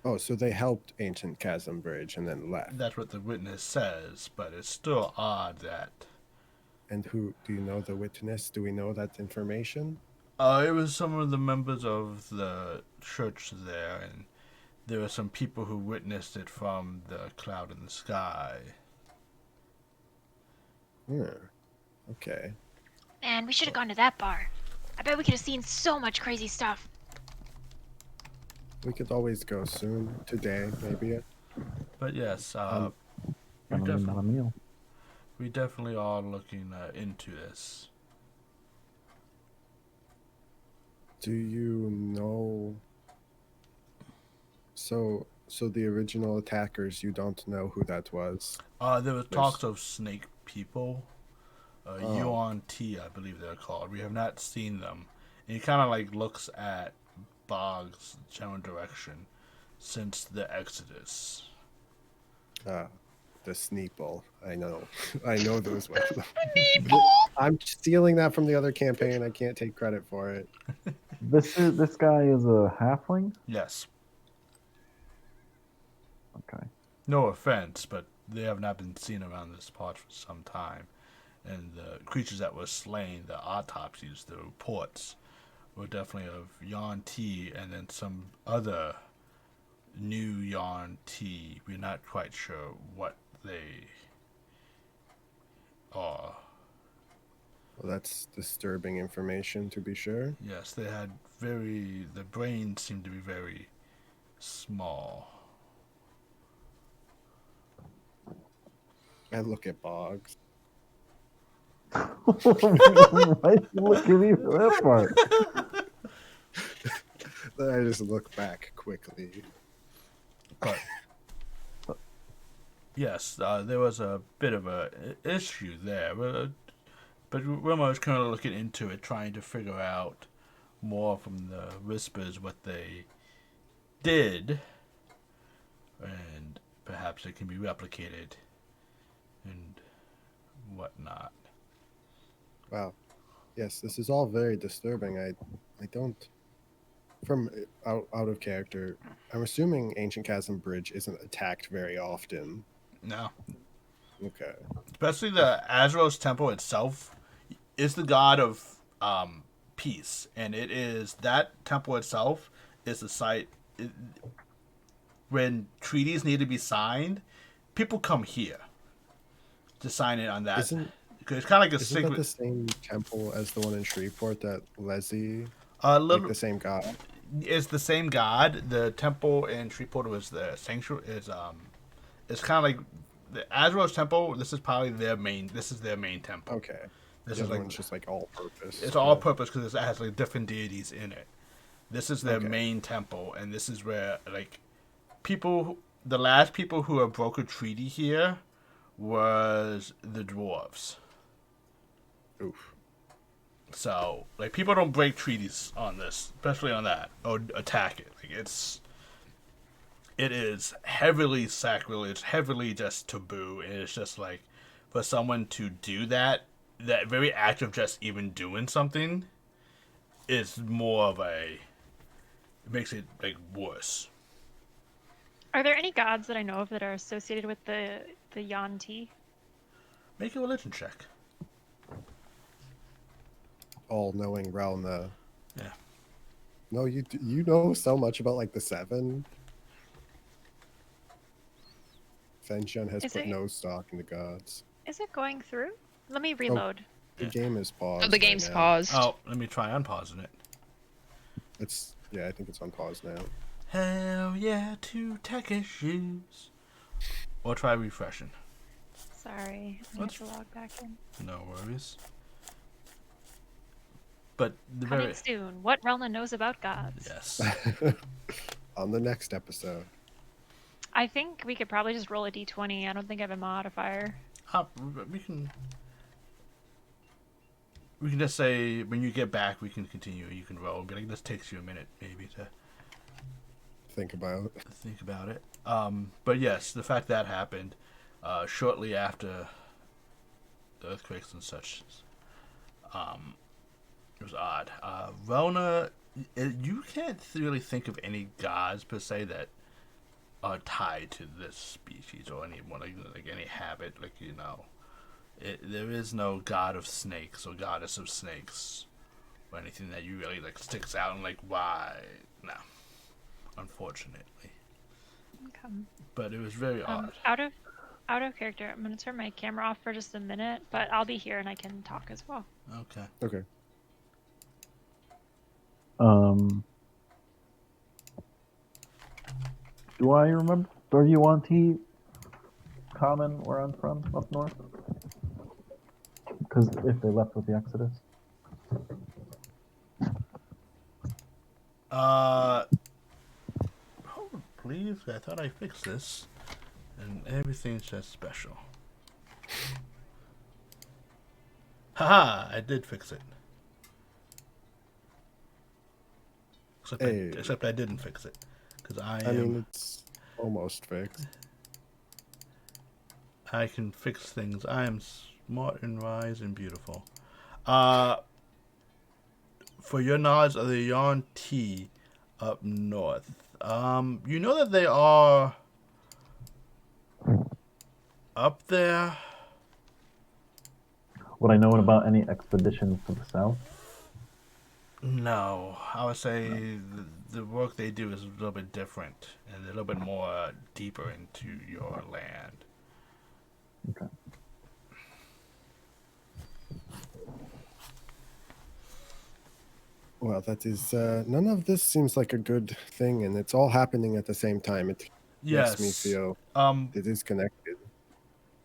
Oh, so they helped Ancient Chasm Bridge and then left. That's what the witness says, but it's still odd that... And who, do you know the witness? Do we know that information? It was some of the members of the church there, and there were some people who witnessed it from the cloud in the sky. Okay. Man, we should have gone to that bar. I bet we could have seen so much crazy stuff. We could always go soon. Today, maybe. But yes, Gonna be not a meal. we definitely are looking into this. Do you know... So the original attackers, you don't know who that was? There was talks of snake people. Yuan T, I believe they're called. We have not seen them. And he kind of like looks at Bog's general direction since the Exodus. The Sneeple. I know. I know those ones. Sneeple! I'm stealing that from the other campaign. I can't take credit for it. This guy is a halfling? Yes. Okay. No offense, but they have not been seen around this part for some time. And the creatures that were slain, the autopsies, the reports, were definitely of Yuan T and then some other new Yuan T. We're not quite sure what they are. Well, that's disturbing information, to be sure. Yes, they had the brains seemed to be very small. I look at Boggs. Why you look at me for that part? Then I just look back quickly. But yes, there was a bit of a issue there. But Wilma was kind of looking into it, trying to figure out more from the whispers what they did, and perhaps it can be replicated and whatnot. Wow. Yes, this is all very disturbing. I don't... From out of character, I'm assuming Ancient Chasm Bridge isn't attacked very often. No. Okay. Especially the Azros Temple itself is the god of peace, and it is that temple itself is the site when treaties need to be signed. People come here to sign it on that. Because it's kind of like a Isn't secret. that the same temple as the one in Shreveport that Leslie? Like the same god. It's the same god. The temple in Shreveport was the sanctuary. It's kind of like the Azros Temple. This is probably their main. This is their main temple. Okay. This The is other like one's just like all purpose. it's all purpose because it has like different deities in it. This is their Okay. main temple, and this is where like the last people who have broke a treaty here was the dwarves. Oof. So, like, people don't break treaties on this, especially on that, or attack it. Like, it is heavily sacrilege, heavily just taboo, and it's just like, for someone to do that very act of just even doing something is more of it makes it, like, worse. Are there any gods that I know of that are associated with the Yanti? Make a religion check. All-knowing Ralna. Yeah. No, you know so much about like the seven. Fenshun has Is put it- no stock in the gods. Is it going through? Let me reload. The Yeah. game is paused. Oh, the game's right now. paused. Oh, let me try unpausing it. I think it's on pause now. Hell yeah to tech issues. Or try refreshing. Sorry, I have to log back in. No worries. But the Coming very soon. What Relna knows about gods. yes. On the next episode. I think we could probably just roll a d20. I don't think I have a modifier. We can just say when you get back we can continue. You can roll. Be like, this takes you a minute maybe to think about it. But yes, the fact that happened shortly after the earthquakes and such, it was odd. Rona, you can't really think of any gods per se that are tied to this species or anyone like any habit, like there is no god of snakes or goddess of snakes or anything that you really like sticks out and like why no, unfortunately. Okay. But it was very odd. Out of character. I'm gonna turn my camera off for just a minute, but I'll be here and I can talk as well. Okay. Do I remember? Are you on T? Common, where I'm from, up north? Because if they left with the Exodus. Hold please. I thought I fixed this, and everything's just special. Haha! I did fix it. Except I didn't fix it, because I mean, it's almost fixed. I can fix things. I am smart and wise and beautiful. For your knowledge of the Yarn T up north, you know that they are up there. Would I know about any expeditions to the south? No, I would say the work they do is a little bit different and a little bit more deeper into your land. Okay. Well, that is none of this seems like a good thing, and it's all happening at the same time. It makes me feel it is connected.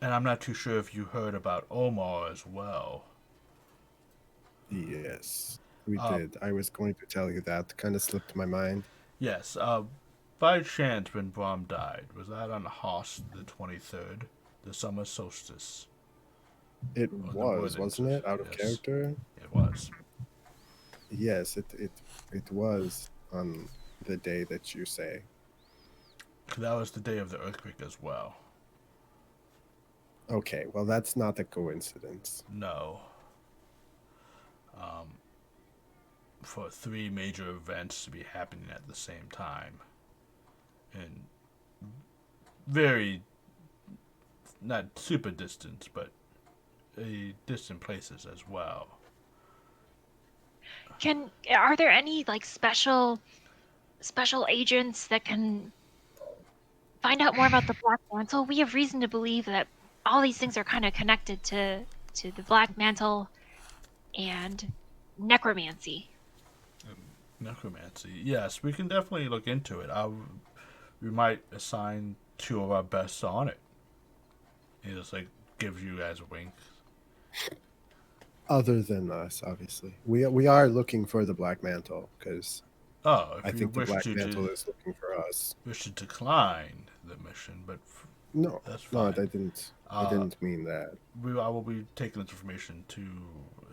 And I'm not too sure if you heard about Omar as well. Yes, we did. I was going to tell you that. Kind of slipped my mind. Yes. By chance, when Brahm died, was that on Host the 23rd, the summer solstice? It was, wasn't it? Out of character? It was. Yes, it was on the day that you say. That was the day of the earthquake as well. Okay, well, that's not a coincidence. No. For 3 major events to be happening at the same time. And very, not super distant, but distant places as well. Are there any like special agents that can find out more about the Black Mantle? We have reason to believe that all these things are kind of connected to the Black Mantle and necromancy. Necromancy, yes, we can definitely look into it. We might assign 2 of our best on it. He just like gives you guys a wink. Other than us, obviously, we are looking for the Black Mantle because I think the Black Mantle is looking for us. Wish to decline the mission, but no, that's fine. No, I didn't mean that. I will be taking this information to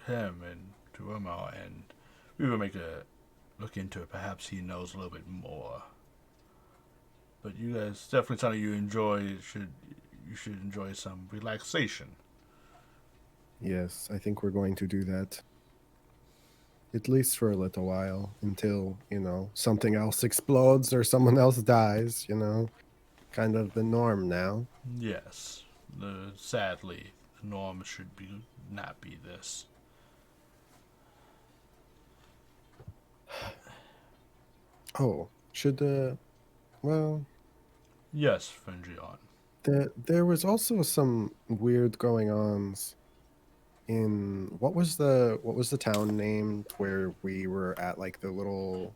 him and to Omar, and we will make a look into it. Perhaps he knows a little bit more. But you guys definitely something you enjoy. You should enjoy some relaxation. Yes, I think we're going to do that. At least for a little while, until, something else explodes or someone else dies, kind of the norm now. Yes. Sadly, the norm should not be this. Oh, well... Yes, Fenjion. There was also some weird going-ons in... What was the town named where we were at, like, the little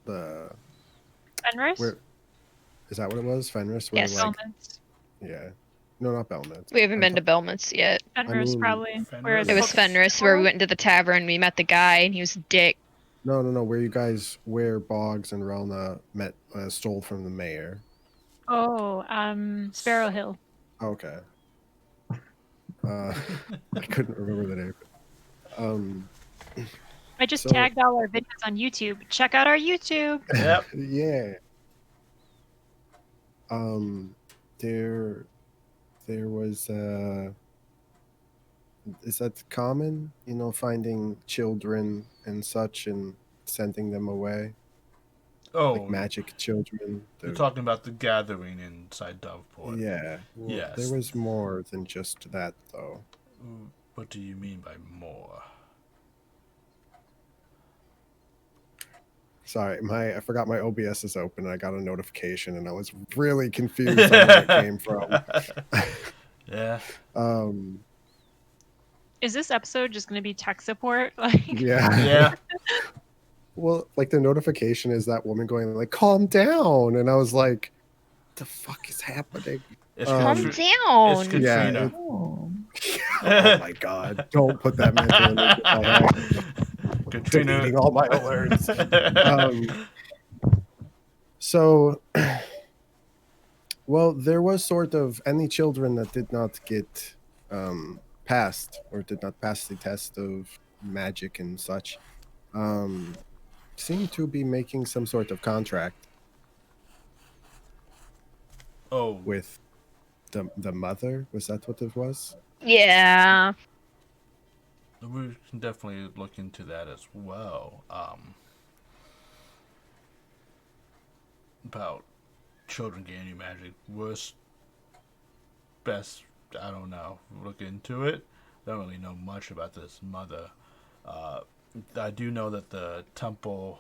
the Fenris? where is that what it was? Fenris? Where Yes. like Belmonts. yeah. No, not Belmont. We haven't I'm been to ta- Belmonts yet. Fenris, mean, probably. Where Fenris? It the was Focus- Fenris where we went into the tavern. We met the guy, and he was a dick. no. Where you guys where Boggs and Relna met stole from the mayor. Oh, Sparrow Hill. Okay. I couldn't remember the name. I just So- tagged all our videos on YouTube. Check out our YouTube. Yep. Yeah. There was is that common? You know, finding children and such and sending them away, Oh, like magic children. you're talking about the gathering inside Doveport. Yeah. Yes. There was more than just that, though. What do you mean by more? Sorry, I forgot my OBS is open. And I got a notification, and I was really confused on where it came from. Yeah. Is this episode just going to be tech support? Like, Yeah. Yeah. Well, like the notification is that woman going like, "Calm down," and I was like, "The fuck is happening?" It's Um, Calm Katri- down. It's Yeah, Katrina. it- Oh. Oh my god! Don't put that mental image in my head. Katrina. Deleting all my alerts. So, well, there was sort of any children that did not get passed or did not pass the test of magic and such seem to be making some sort of contract Oh, with the mother. Was that what it was? Yeah. we can definitely look into that as well. About children gaining magic. Worst, best, I don't know. Look into it. Don't really know much about this mother. I do know that the temple,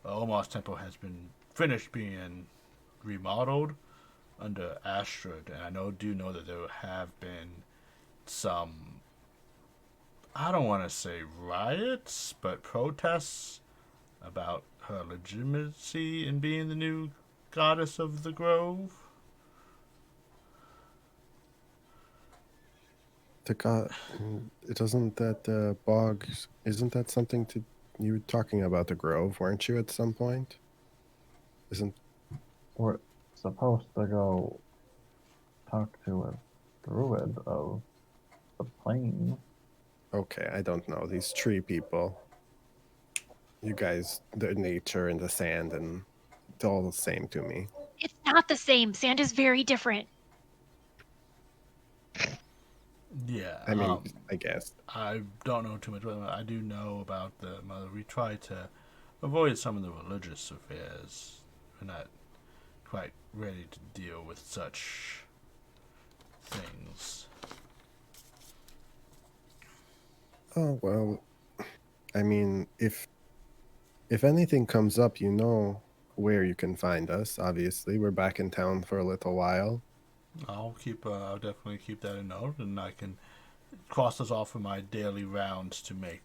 Omar's temple, has been finished being remodeled under Astrid, and I do know that there have been some, I don't want to say riots, but protests about her legitimacy in being the new goddess of the grove. The god, it doesn't that Boggs, isn't that something to you were talking about the grove, weren't you, at some point? Isn't We're supposed to go talk to a druid of the plains. okay, I don't know. These tree people. You guys, the nature and the sand, and it's all the same to me. it's not the same. Sand is very different. Yeah, I mean, I guess. I don't know too much about it. I do know about the mother. We try to avoid some of the religious affairs. We're not quite ready to deal with such things. Oh well, I mean, if anything comes up, you know where you can find us. Obviously, we're back in town for a little while. I'll I'll definitely keep that in note, and I can cross this off of my daily rounds to make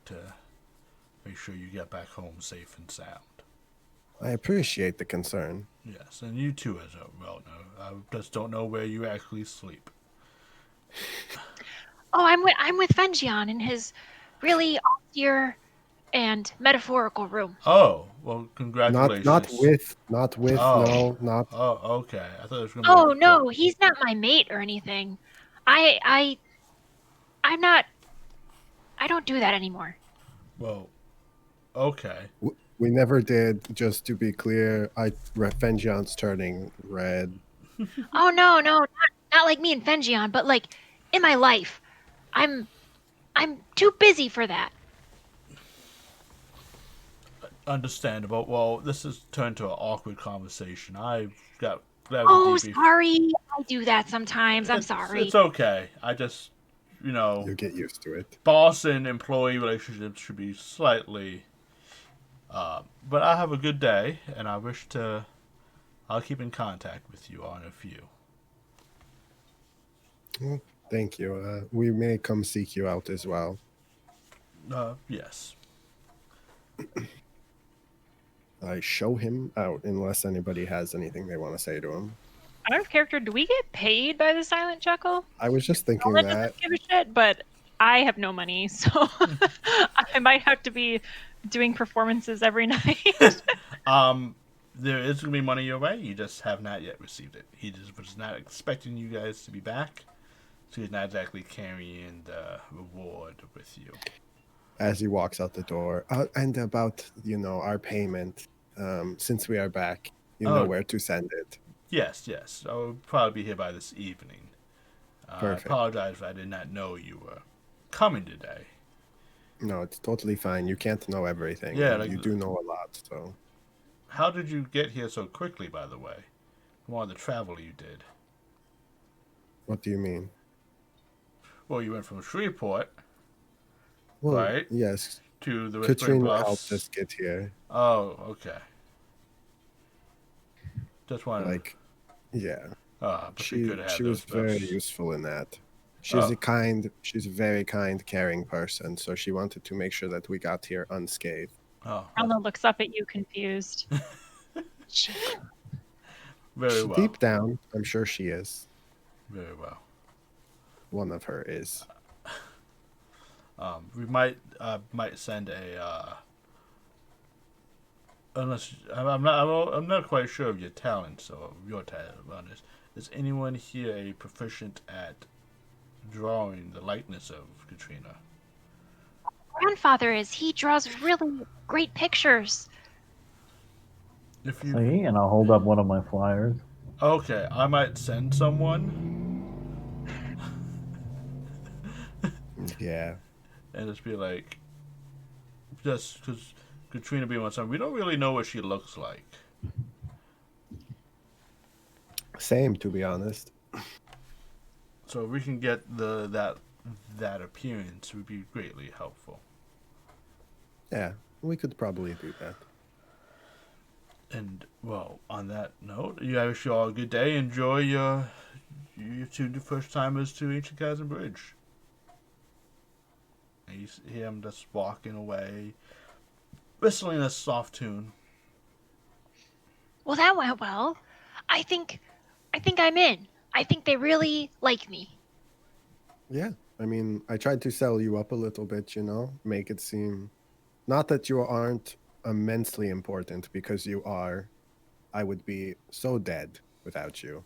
sure you get back home safe and sound. I appreciate the concern. Yes, and you too, as well know. I just don't know where you actually sleep. Oh, I'm with Fenjion in his really austere and metaphorical room. Oh, well, congratulations. Not with. Oh. No, not. Oh, okay. I thought it was going to be. Oh no, he's not my mate or anything. I'm not. I don't do that anymore. Well, okay. We never did. Just to be clear, Fenjion's turning red. Oh no, not like me and Fenjion, but like in my life, I'm too busy for that. Understandable. Well, this has turned to an awkward conversation. I've got. Oh, sorry. I do that sometimes. I'm sorry. It's okay. I just, You'll get used to it. boss and employee relationships should be slightly. But I have a good day, and I'll keep in contact with you on a few. Well, thank you. We may come seek you out as well. Yes. I show him out unless anybody has anything they want to say to him. Out of character, do we get paid by the Silent Chuckle? I was just thinking Nolan that. doesn't give a shit, but I have no money, so I might have to be doing performances every night. There is going to be money your way. You just have not yet received it. He just was not expecting you guys to be back, so he's not exactly carrying the reward with you. As he walks out the door. And about, our payment, since we are back, you know where to send it. Yes. I'll probably be here by this evening. Perfect. I apologize if I did not know you were coming today. No, it's totally fine. You can't know everything. Yeah, you do know a lot, so. How did you get here so quickly, by the way? From all the travel you did. What do you mean? Well, you went from Shreveport, Well, right? Yes. To the Whispering Katrina Bluffs. helped us get here. Oh, okay. Just wanted. Yeah. But She could have was those very buffs. useful in that. She's a very kind, caring person. So she wanted to make sure that we got here unscathed. Oh, Alma looks up at you confused. very well. Deep down, I'm sure she is. Very well. One of her is. We might send a. Unless I'm not quite sure of your talents or your talent on this. Is anyone here a proficient at drawing the likeness of Katrina? Grandfather is. He draws really great pictures. If you See, and I'll hold up one of my flyers. okay, I might send someone Yeah. and just be like, just because Katrina being one son, we don't really know what she looks like. Same, to be honest. So if we can get that appearance, it would be greatly helpful. Yeah, we could probably do that. And well, on that note, I wish you all a good day. Enjoy your two first timers to Ancient Chasm Bridge. And you hear him just walking away, whistling a soft tune. Well, that went well. I think I'm in. I think they really like me. Yeah, I mean, I tried to sell you up a little bit, make it seem not that you aren't immensely important, because you are. I would be so dead without you.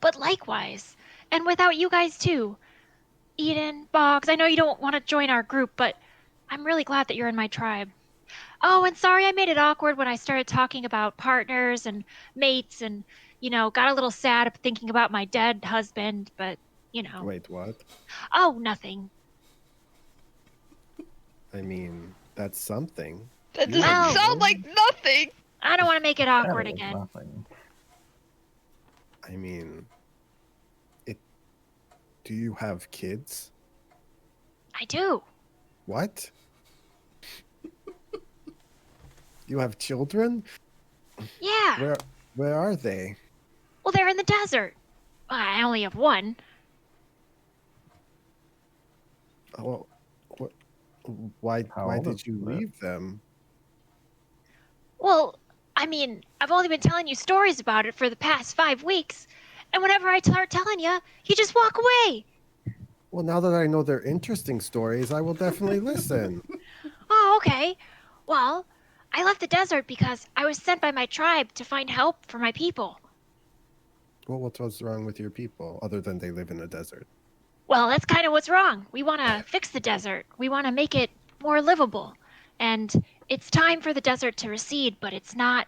But likewise, and without you guys too. Eden, Boggs, I know you don't want to join our group, but I'm really glad that you're in my tribe. Oh, and sorry I made it awkward when I started talking about partners and mates and, got a little sad thinking about my dead husband, but, Wait, what? Oh, nothing. I mean, that's something. That You doesn't know. sound like nothing. I don't want to make it awkward That was again. nothing. I mean, do you have kids? I do. What? You have children? Yeah. Where are they? Well, they're in the desert. I only have one. Oh, why How old did is you that? leave them? Well, I mean, I've only been telling you stories about it for the past 5 weeks, and whenever I start telling you, you just walk away. Well, now that I know they're interesting stories, I will definitely listen. Oh, okay. Well, I left the desert because I was sent by my tribe to find help for my people. Well, what was wrong with your people, other than they live in a desert? Well, that's kind of what's wrong. We want to fix the desert. We want to make it more livable. And it's time for the desert to recede, but it's not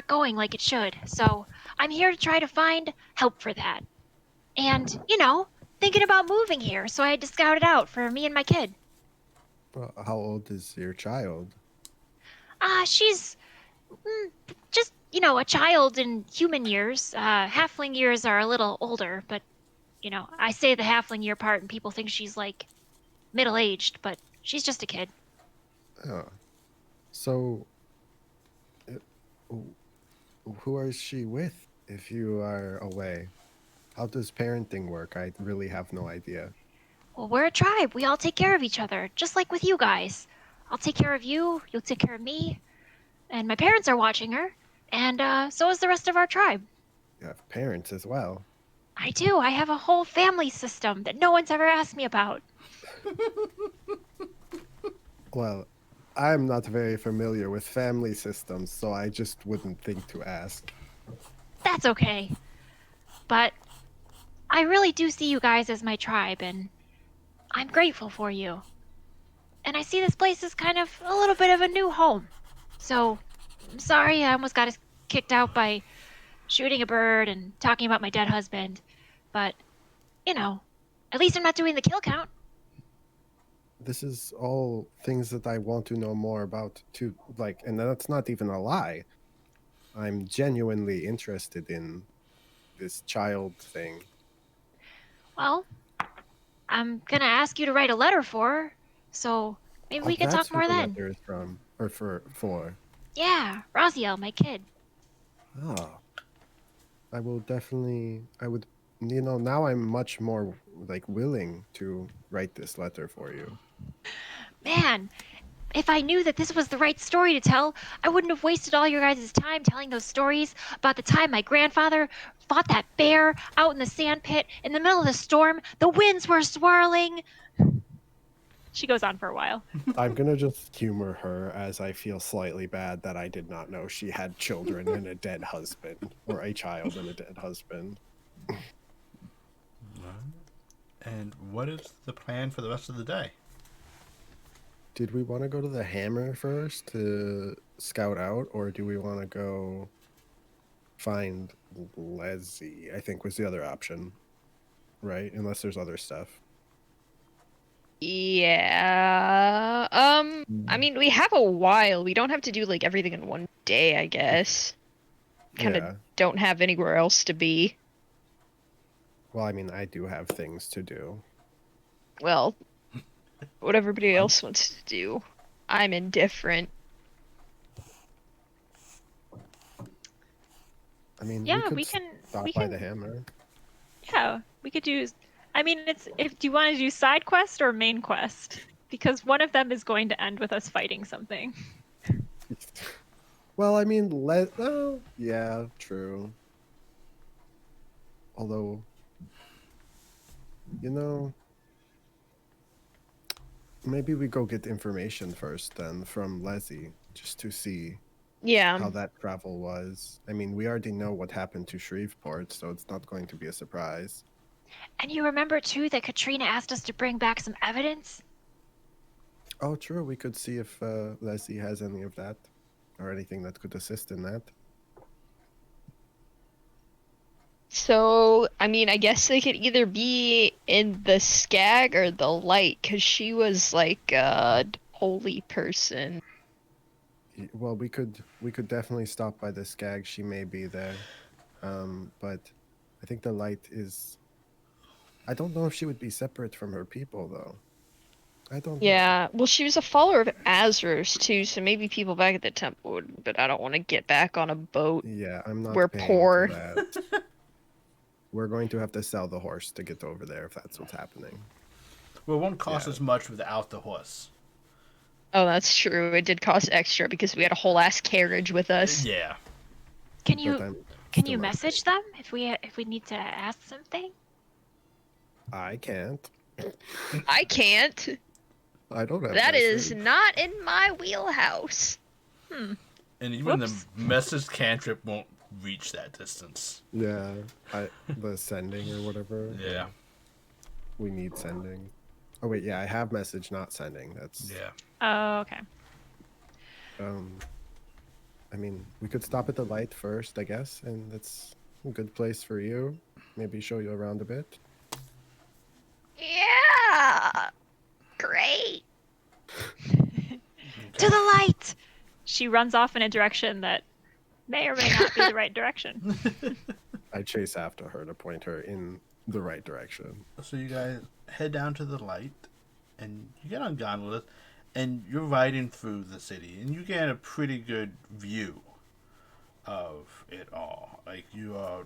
going like it should. So, I'm here to try to find help for that. And, thinking about moving here, so I had to scout it out for me and my kid. Well, how old is your child? She's just, a child in human years. Halfling years are a little older, but, I say the halfling year part and people think she's, middle-aged, but she's just a kid. Oh. So, who is she with if you are away? How does parenting work? I really have no idea. Well, we're a tribe. We all take care of each other, just like with you guys. I'll take care of you, you'll take care of me. And my parents are watching her, and so is the rest of our tribe. You have parents as well. I do. I have a whole family system that no one's ever asked me about. Well, I'm not very familiar with family systems, so I just wouldn't think to ask. That's okay. But I really do see you guys as my tribe, and I'm grateful for you. And I see this place as kind of a little bit of a new home. So, I'm sorry I almost got us kicked out by shooting a bird and talking about my dead husband. But, at least I'm not doing the kill count. This is all things that I want to know more about too. And that's not even a lie. I'm genuinely interested in this child thing. Well, I'm gonna ask you to write a letter for her, so maybe we can That's talk more who the then. letter is from, or for. Yeah, Raziel, my kid. Oh, I would, now I'm much more willing to write this letter for you. Man, if I knew that this was the right story to tell, I wouldn't have wasted all your guys' time telling those stories about the time my grandfather fought that bear out in the sand pit in the middle of the storm. The winds were swirling. She goes on for a while. I'm gonna just humor her as I feel slightly bad that I did not know she had children and a dead husband, or a child and a dead husband. And what is the plan for the rest of the day? Did we want to go to the Hammer first to scout out, or do we want to go find Leslie? I think was the other option, right? Unless there's other stuff. Yeah. I mean, we have a while. We don't have to do like everything in one day, I guess. Kind of Yeah. don't have anywhere else to be. Well, I mean, I do have things to do. Well, what everybody else wants to do. I'm indifferent. I mean, Yeah, we we could can. stop We by can. the Hammer. Yeah, we could do. I mean, it's if do you want to do side quest or main quest? Because one of them is going to end with us fighting something. Well, I mean, oh, yeah, true. Although, maybe we go get information first then from Leslie, just to see Yeah. how that travel was. I mean, we already know what happened to Shreveport, so it's not going to be a surprise. And you remember, too, that Katrina asked us to bring back some evidence? Oh, true. We could see if Leslie has any of that, or anything that could assist in that. So, I mean, I guess they could either be in the Skag or the Light, because she was like a holy person. Well, we could definitely stop by the Skag. She may be there, but I think the Light is. I don't know if she would be separate from her people, though. I don't know. Yeah, well, she was a follower of Azra's too, so maybe people back at the temple would, but I don't want to get back on a boat. Yeah, I'm not. We're paying poor. for that. We're going to have to sell the horse to get over there if that's what's happening. Well, it won't cost Yeah. as much without the horse. Oh, that's true. It did cost extra because we had a whole ass carriage with us. Yeah. Can But you I'm can still you not message them if we need to ask something? I can't. I can't. I don't have That is message. not in my wheelhouse. And even Whoops. the message cantrip won't reach that distance. Yeah, the sending or whatever. Yeah. We need sending. Oh wait, yeah, I have message, not sending. That's Yeah. Oh, okay. I mean, we could stop at the Light first, I guess, and that's a good place for you. Maybe show you around a bit. Yeah. Great. To the light! She runs off in a direction that may or may not be the right direction. I chase after her to point her in the right direction. So you guys head down to the Light, and you get on gondolas, and you're riding through the city, and you get a pretty good view of it all. Like, you are...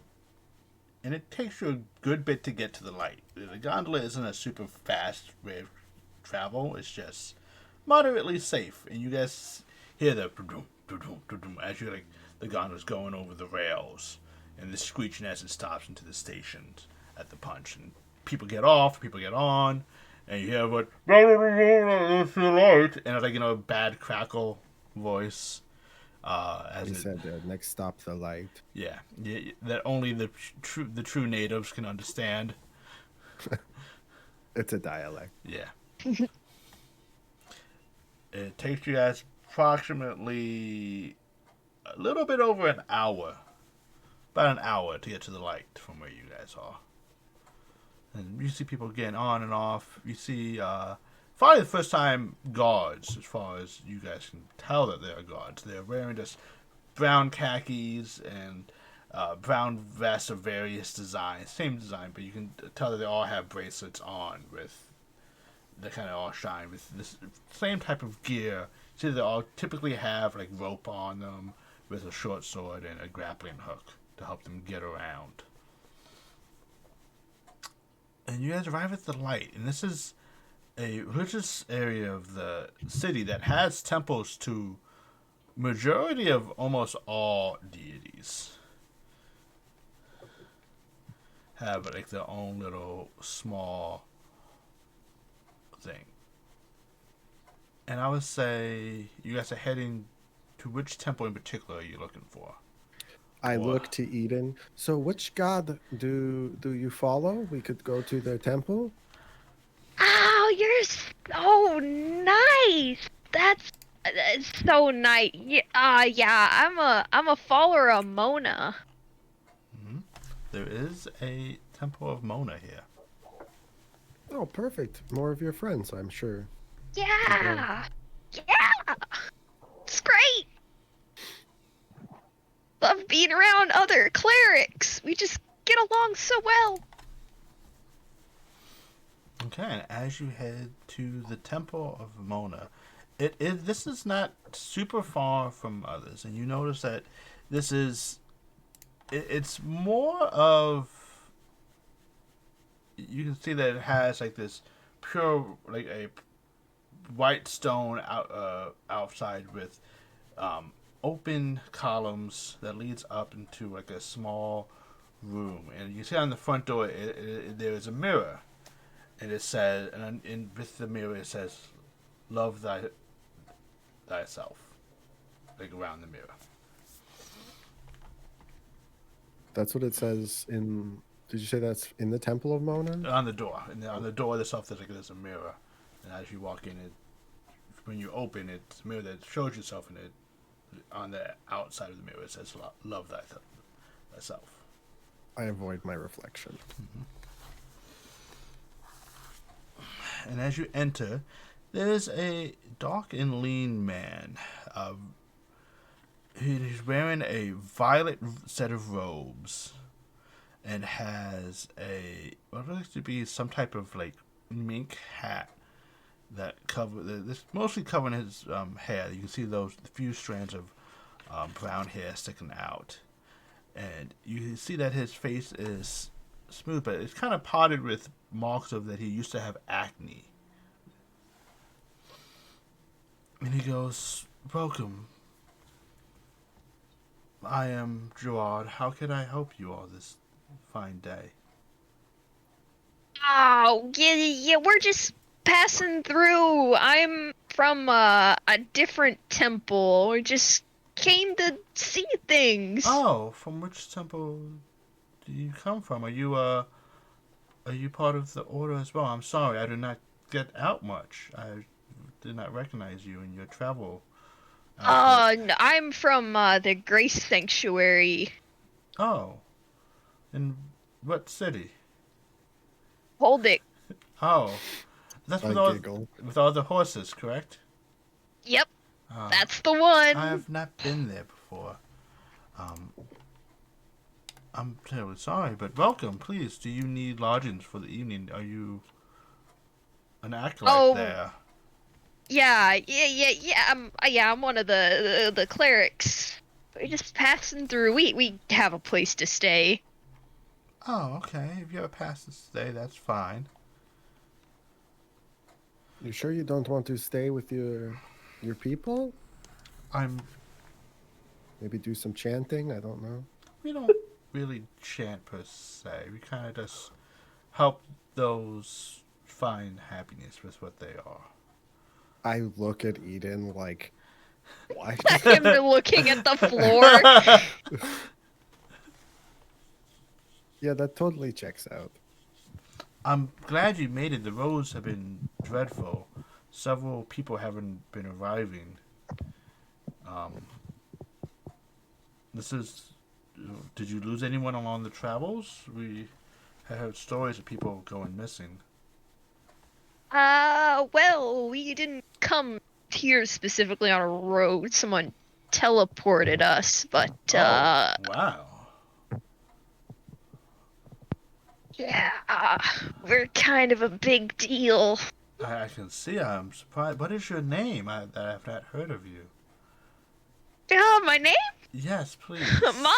And it takes you a good bit to get to the Light. The gondola isn't a super fast way of travel. It's just moderately safe. And you guys hear the... as you like the gondola's going over the rails, and the screeching as it stops into the station at the punch, and people get off, people get on, and you hear what it's light, and it's like a bad crackle voice. As He it, said, "Next stop, the light." yeah, that only the true natives can understand. It's a dialect. Yeah. It takes you guys approximately a little bit over an hour, about an hour to get to the light from where you guys are. And you see people getting on and off. You see, probably the first time guards, as far as you guys can tell that they're guards. They're wearing just brown khakis and brown vests of various designs. Same design, but you can tell that they all have bracelets on with, they kind of all shine with this same type of gear. See, they all typically have like rope on them with a short sword and a grappling hook to help them get around. And you guys arrive at the light, and this is a religious area of the city that has temples to majority of almost all deities. Have like their own little small thing. And I would say you guys are heading to which temple in particular are you looking for? I look to Eden. So, which god do you follow? We could go to their temple. Oh, you're so nice. That's so nice. Yeah, I'm a follower of Mona. Mm-hmm. There is a temple of Mona here. Oh, perfect. More of your friends, I'm sure. Yeah. Yeah. It's great. Love being around other clerics. We just get along so well. Okay, and as you head to the temple of Mona, this is not super far from others, and you notice that this is it's more of, you can see that it has like this pure, like a white stone outside with open columns that leads up into like a small room, and you see on the front door there is a mirror, and it says, and with the mirror it says, "Love thyself," like around the mirror. That's what it says in. Did you say that's in the Temple of Mona? On the door, and on the door itself there's a mirror, and as you walk in, when you open it, it's a mirror that shows yourself in it. On the outside of the mirror it says, "Love thyself." I avoid my reflection. Mm-hmm. And as you enter, there's a dark and lean man. He's wearing a violet set of robes and has what looks to be some type of like mink hat that this mostly covering his hair. You can see the few strands of brown hair sticking out, and you see that his face is smooth, but it's kind of potted with marks of that he used to have acne. And he goes, "Welcome. I am Gerard. How can I help you all this fine day?" Oh, yeah, we're just passing through. I'm from a different temple. We just came to see things. Oh, from which temple do you come from? Are you part of the order as well? I'm sorry, I did not get out much. I did not recognize you in your travel outfit. No, I'm from the Grace Sanctuary. Oh, in what city? Hold it. Oh, that's with all the horses, correct? Yep, that's the one. I have not been there before. I'm terribly sorry, but welcome, please. Do you need lodgings for the evening? Are you an acolyte there? Yeah. I'm one of the clerics. We're just passing through. We have a place to stay. Oh, okay. If you have a pass to stay, that's fine. You sure you don't want to stay with your people? I'm Maybe do some chanting. I don't know. We don't really chant per se. We kind of just help those find happiness with what they are. I look at Eden like, what? Him looking at the floor. Yeah, that totally checks out. I'm glad you made it. The roads have been dreadful. Several people haven't been arriving. Did you lose anyone along the travels? We have heard stories of people going missing. Well, we didn't come here specifically on a road. Someone teleported us, but, Wow. yeah, we're kind of a big deal. I can see. I'm surprised. What is your name? I have not heard of you. Yeah, my name? Yes, please. Mine?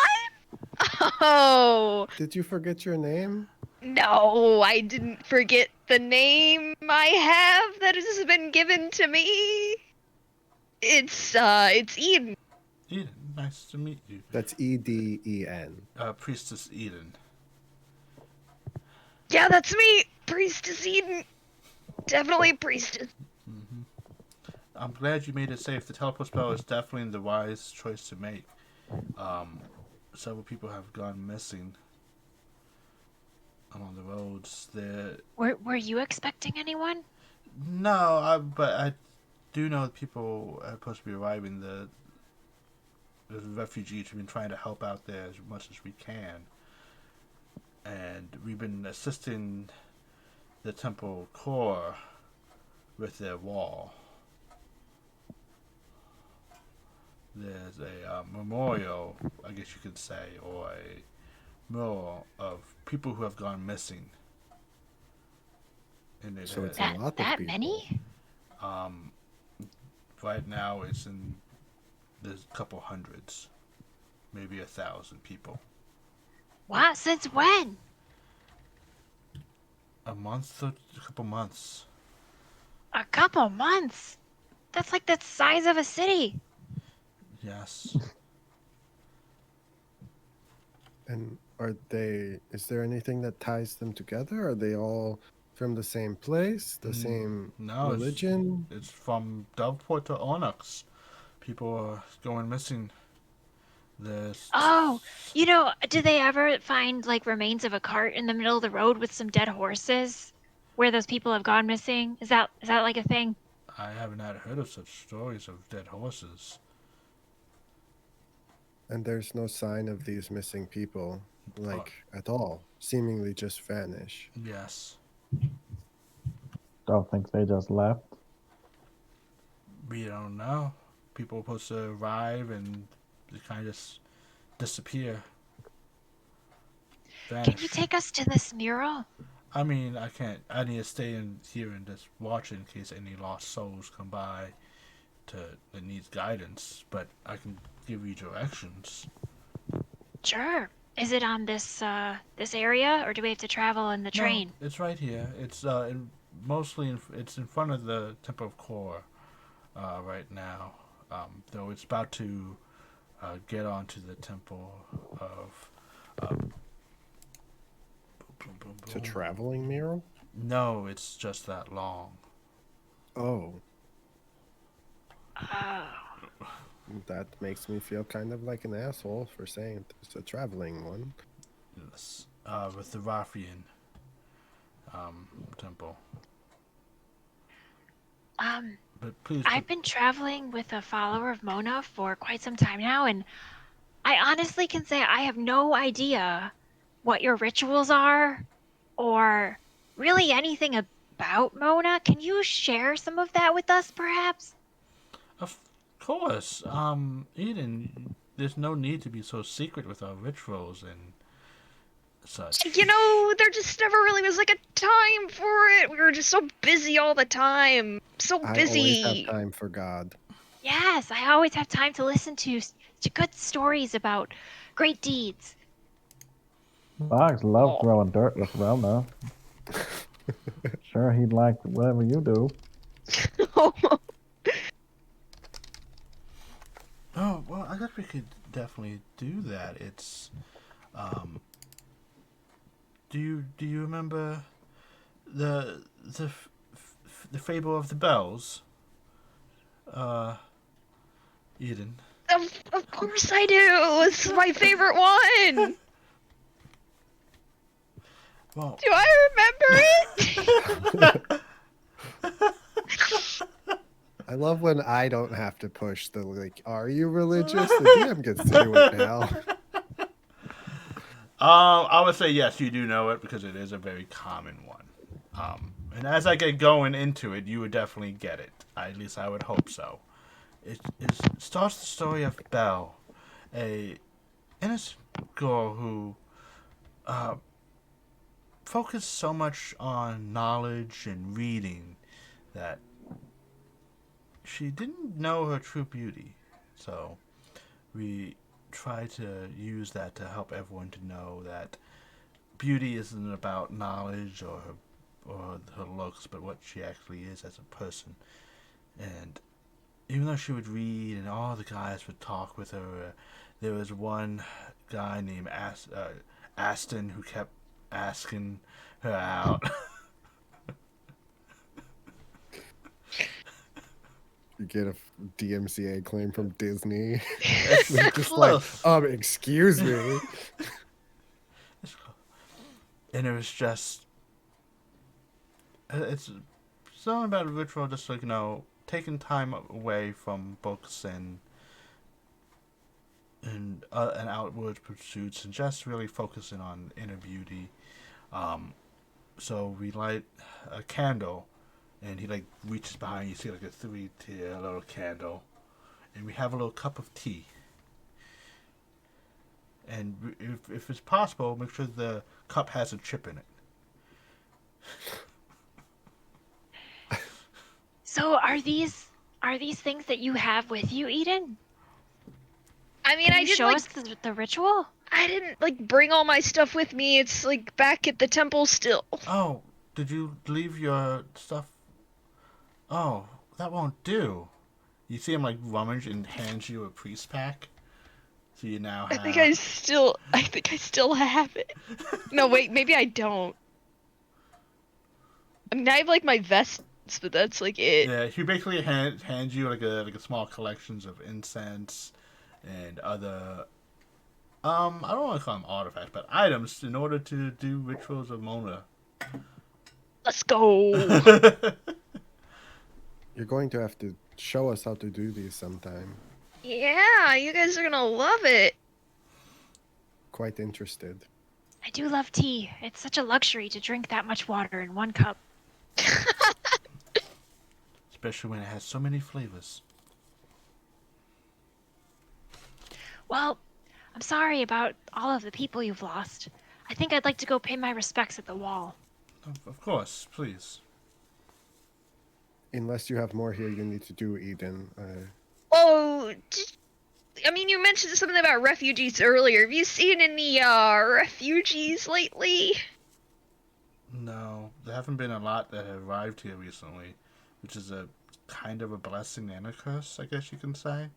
Oh, Did you forget your name? no, I didn't forget the name I have that has been given to me. It's Eden. Eden, nice to meet you. That's Eden. Priestess Eden. Yeah, that's me, Priestess Eden. Definitely Priestess. Mm-hmm. I'm glad you made it safe. The teleport spell is definitely the wise choice to make. Several people have gone missing along the roads. Were you expecting anyone? No, but I do know that people are supposed to be arriving. The refugees have been trying to help out there as much as we can. And we've been assisting the temple core with their wall. There's a memorial, I guess you could say, or a mural of people who have gone missing. And So it's a That, lot of that people. many? Right now there's a couple hundreds, maybe 1,000 people. Wow, since when? A couple months. A couple months? That's like the size of a city. Yes. And is there anything that ties them together? Are they all from the same place, the same No, religion? It's from Doveport to Onyx. People are going missing. There's Oh, do they ever find like remains of a cart in the middle of the road with some dead horses where those people have gone missing? Is that like a thing? I have not heard of such stories of dead horses. And there's no sign of these missing people, at all. Seemingly just vanish. Yes. Don't think they just left. We don't know. People are supposed to arrive and they kind of just disappear. Vanish. Can you take us to this mural? I mean, I can't. I need to stay in here and just watch it in case any lost souls come by that needs guidance. But I can give you directions. Sure. Is it on this area, or do we have to travel in the train? No, it's right here. It's it's in front of the Temple of Core right now. Though it's about to get onto the Temple of. It's a traveling mural? No, it's just that long. Oh, Oh. that makes me feel kind of like an asshole for saying it's a traveling one. Yes. With the Raphian temple. But please. I've been traveling with a follower of Mona for quite some time now, and I honestly can say I have no idea what your rituals are, or really anything about Mona. Can you share some of that with us, perhaps? Of course. Eden, there's no need to be so secret with our rituals and such. There just never really was like a time for it. We were just so busy all the time. So I busy. always have time for God. Yes, I always have time to listen to good stories about great deeds. Boggs loves throwing dirt with Rona. Sure, he'd like whatever you do. Oh, well, I guess we could definitely do that. It's do you remember the fable of the bells? Eden. Of course I do. It's my favorite one. Well, Do I remember it? I love when I don't have to push the like. Are you religious? The DM gets to do it now. I would say yes, you do know it because it is a very common one. And as I get going into it, you would definitely get it. At least I would hope so. It starts the story of Belle, a innocent girl who focused so much on knowledge and reading that she didn't know her true beauty. So we try to use that to help everyone to know that beauty isn't about knowledge or her looks, but what she actually is as a person. And even though she would read and all the guys would talk with her, there was one guy named Aston who kept asking her out. You get a DMCA claim from Disney. It's Just close. like, excuse me. And it was just, it's something about a ritual, just like, taking time away from books and outward pursuits and just really focusing on inner beauty. So we light a candle, and he reaches behind you, see a 3-tier little candle, and we have a little cup of tea. And if it's possible, make sure the cup has a chip in it. So are these things that you have with you, Eden? I mean, Can I you didn't show us the ritual? I didn't bring all my stuff with me. It's back at the temple still. Oh, did you leave your stuff? Oh, that won't do. You see him rummage and hands you a priest pack. So you now have. I think I still have it. No, wait, maybe I don't. I mean, I have my vests, but that's it. Yeah, he basically hands you a small collections of incense and other. I don't want to call them artifacts, but items in order to do rituals of Mona. Let's go. You're going to have to show us how to do these sometime. Yeah, you guys are gonna love it. Quite interested. I do love tea. It's such a luxury to drink that much water in one cup. Especially when it has so many flavors. Well, I'm sorry about all of the people you've lost. I think I'd like to go pay my respects at the wall. Of course, please. Unless you have more here you need to do, Eden. Oh, I mean, you mentioned something about refugees earlier. Have you seen any refugees lately? No, there haven't been a lot that have arrived here recently, which is a kind of a blessing and a curse, I guess you can say.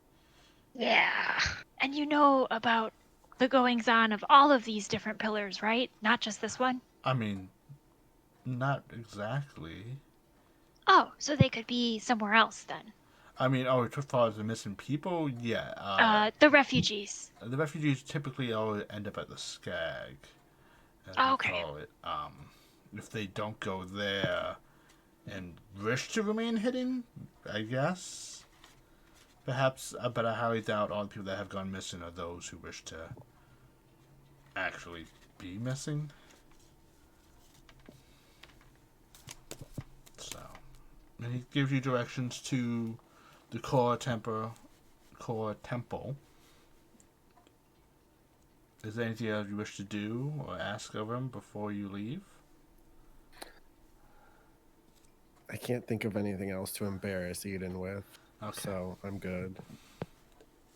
Yeah. And you know about the goings-on of all of these different pillars, right? Not just this one? I mean, not exactly. Oh, so they could be somewhere else then. I mean, as far as the missing people, yeah. The refugees. The refugees typically always end up at the Skag, as Oh, we okay. call it. If they don't go there and wish to remain hidden, I guess. Perhaps, but I highly doubt all the people that have gone missing are those who wish to actually be missing. So, and he gives you directions to the core temple. Is there anything else you wish to do or ask of him before you leave? I can't think of anything else to embarrass Eden with. Okay. So I'm good.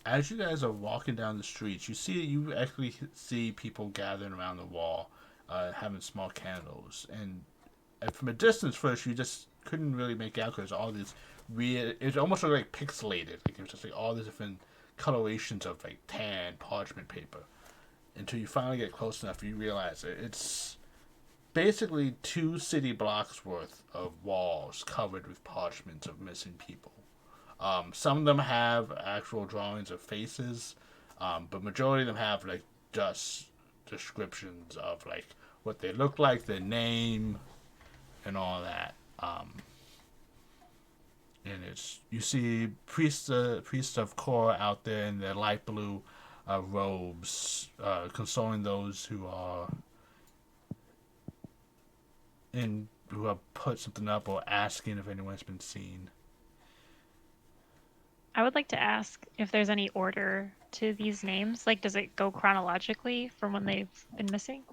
As you guys are walking down the streets, you actually see people gathering around the wall, having small candles. And from a distance first, you just couldn't really make out because all these weird, it almost looked like pixelated. It was just all these different colorations of like tan parchment paper. Until you finally get close enough, you realize it's basically 2 city blocks worth of walls covered with parchments of missing people. Some of them have actual drawings of faces, but majority of them have like just descriptions of like what they look like, their name, and all that. And you see priests of Korra out there in their light blue robes, consoling those who have put something up or asking if anyone's been seen. I would like to ask if there's any order to these names. Like, does it go chronologically from when they've been missing?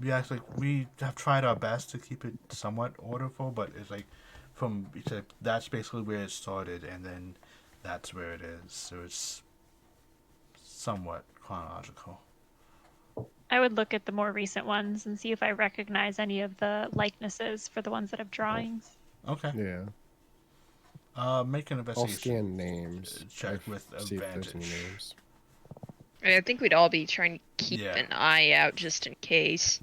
Yes, like we have tried our best to keep it somewhat orderful, but it's like that's basically where it started, and then that's where it is. So it's somewhat chronological. I would look at the more recent ones and see if I recognize any of the likenesses for the ones that have drawings. Okay. Yeah. Make an I'll investigation. scan names. Check with See if there's any advantage. names. I think we'd all be trying to keep Yeah. an eye out just in case.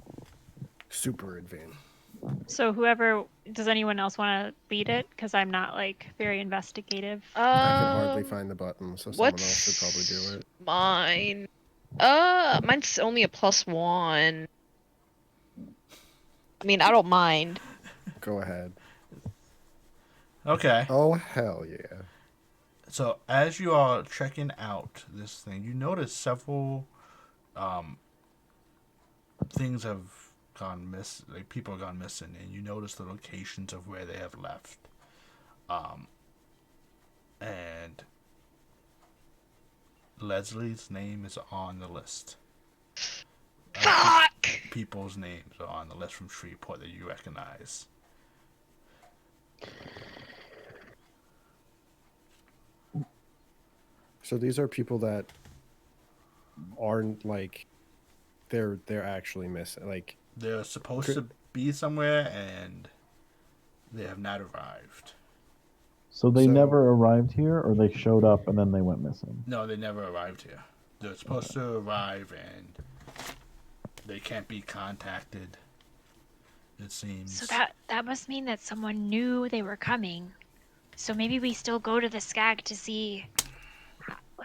Super advanced. So does anyone else want to lead it? Because I'm not like very investigative. I can hardly Um, find the button, so someone else should probably what's do it. mine? Mine's only a +1. I mean, I don't mind. Go ahead. Okay. Oh, hell yeah. So as you are checking out this thing, you notice several things have gone missing. Like people have gone missing, and you notice the locations of where they have left. And Leslie's name is on the list. Fuck! People's names are on the list from Shreveport that you recognize. So these are people that aren't like they're actually missing. Like They're supposed to be somewhere, and they have not arrived. So they So- never arrived here, or they showed up and then they went missing? No, they never arrived here. They're supposed to arrive, and they can't be contacted. It seems. So that must mean that someone knew they were coming. So maybe we still go to the skag to see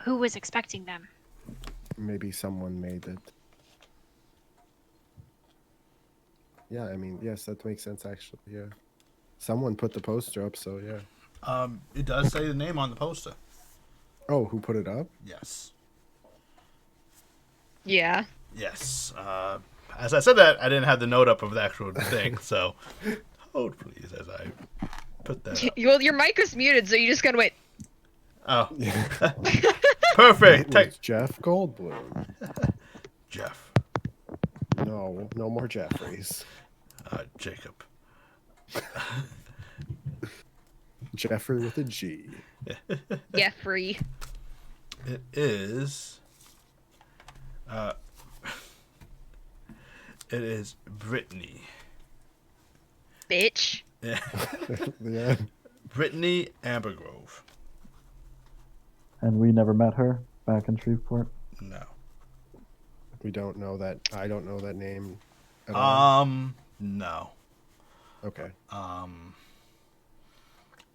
who was expecting them. maybe someone made it. Yeah, I mean, yes, that makes sense actually. Yeah. Someone put the poster up, so yeah. It does say the name on the poster. Oh, who put it up? Yes. Yeah. Yes. As I said that, I didn't have the note up of the actual thing, so hold please as I put that up. Well, your mic was muted, so you just gotta wait. Oh. Perfect. It was Jeff Goldblum. Jeff. No more Jeffreys. Jacob. Jeffrey with a G. Jeffrey. It is. It is Brittany. Bitch. Yeah. Yeah. Brittany Ambergrove. And we never met her back in Shreveport? No. We don't know that. I don't know that name at all. No. Okay.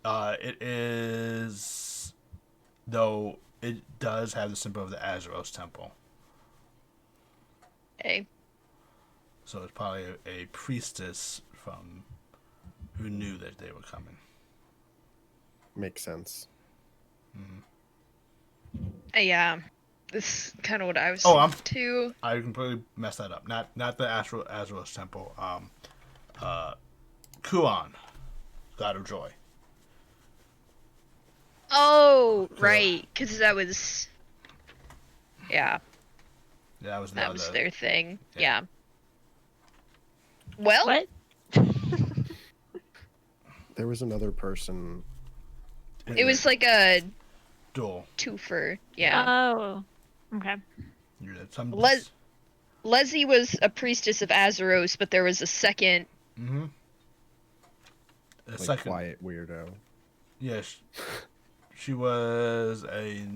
It is, though it does have the symbol of the Azeros Temple. Hey. So it's probably a priestess from who knew that they were coming. Makes sense. Yeah. This is kind of what I was Oh, I'm- too. I completely messed that up. Not the Azeros Temple. Kuan, God of Joy. Oh, right. Because that was. Yeah, Yeah, that was the that other. was their thing. Yeah. Yeah. Well, What? There was another person. it was like a duel. twofer. Yeah. Oh. Okay. Some. Leslie was a priestess of Azeros, but there was a second. Mm-hmm. A Like second. quiet weirdo. Yes. She was a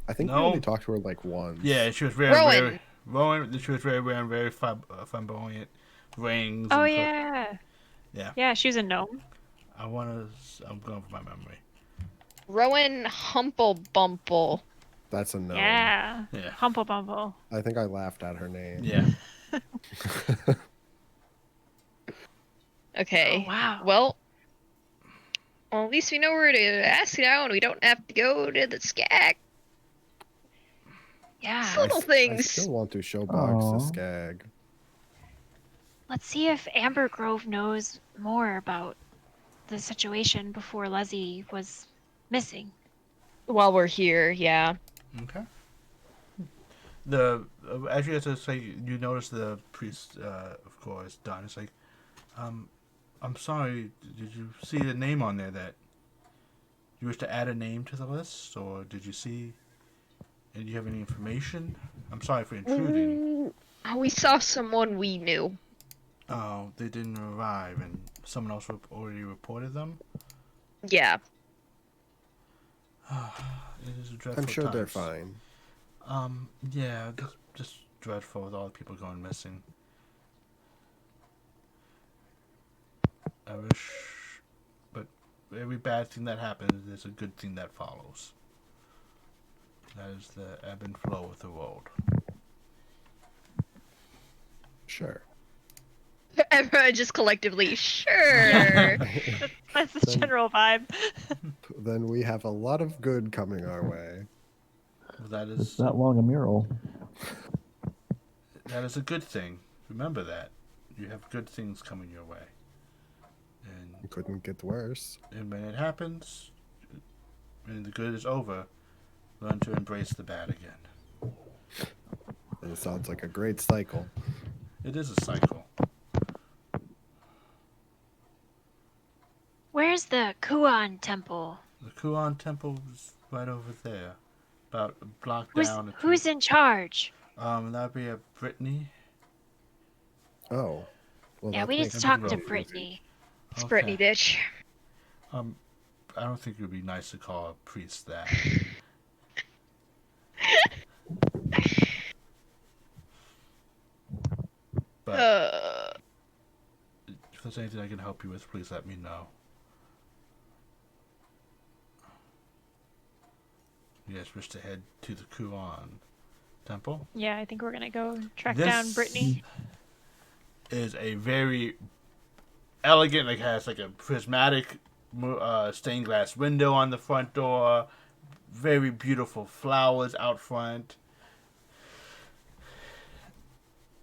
I think we No. only talked to her like once. Yeah, she was very, Rowan. Rowan. She was very wearing very flamboyant rings. Oh and yeah. Yeah. Yeah, she was a gnome. I'm going for my memory. Rowan Humple Bumple. That's a no. Yeah. Yeah. Humple Bumble. I think I laughed at her name. Yeah. Okay. Oh, wow. Well, at least we know where to ask now, and we don't have to go to the skag. Yeah. Little I things. still want to show Boggs the Aw. skag. Let's see if Amber Grove knows more about the situation before Leslie was missing. While we're here, yeah. Okay. As you guys are saying, you notice the priest, of course, Don. It's like, I'm sorry. Did you see the name on there that you wish to add a name to the list, or did you see? And do you have any information? I'm sorry for intruding. We saw someone we knew. Oh, they didn't arrive, and someone else already reported them. Yeah. It is a dreadful I'm sure they're times. fine. Yeah, just dreadful with all the people going missing. I wish, but every bad thing that happens, there's a good thing that follows. That is the ebb and flow of the world. Sure. Everyone just collectively, sure. That's the general vibe. Then we have a lot of good coming our way. That It's is not long a mural. a good thing. Remember that. You have good things coming your way. It couldn't get worse. And when it happens, when the good is over, learn to embrace the bad again. It sounds like a great cycle. It is a cycle. Where's the Kuan temple? The Kuan Temple is right over there. About a block Who's, down. or who's two. in charge? That'd be a Brittany. Oh. Well, Yeah, that we need makes to it talk to easy. Brittany. It's Okay. Brittany, bitch. I don't think it would be nice to call a priest that. But if there's anything I can help you with, please let me know. You guys wish to head to the Kuan Temple? Yeah, I think we're gonna go track This down Brittany. is a very elegant, like has like a prismatic stained glass window on the front door. Very beautiful flowers out front.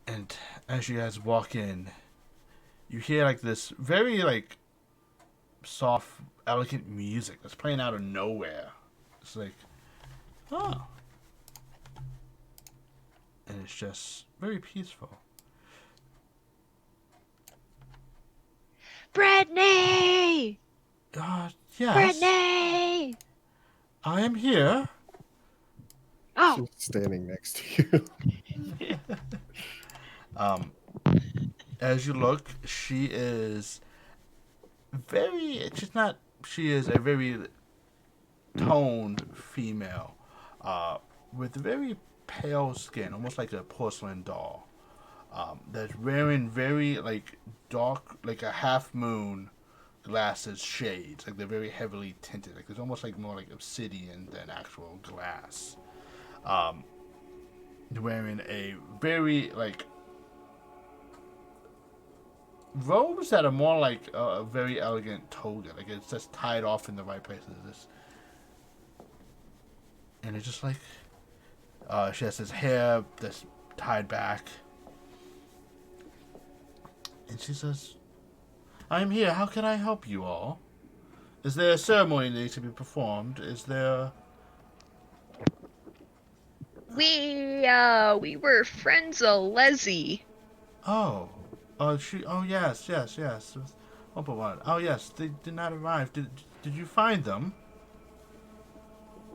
And as you guys walk in, you hear like this very like soft, elegant music that's playing out of nowhere. It's like, oh. And it's just very peaceful. Brittany! Yes. Brittany! I am here. Oh, She's standing next to you. As you look, she is she is a very toned female, with very pale skin, almost like a porcelain doll. That's wearing very like dark, like a half moon glasses shades. Like they're very heavily tinted. Like it's almost like more like obsidian than actual glass. Wearing a very like robes that are more like a very elegant toga. Like it's just tied off in the right places. And it's just like she has this hair that's tied back. And she says, I'm here. How can I help you all? Is there a ceremony that needs to be performed? Is there... We were friends of Leslie. Oh, yes. Oh, yes, they did not arrive. Did you find them?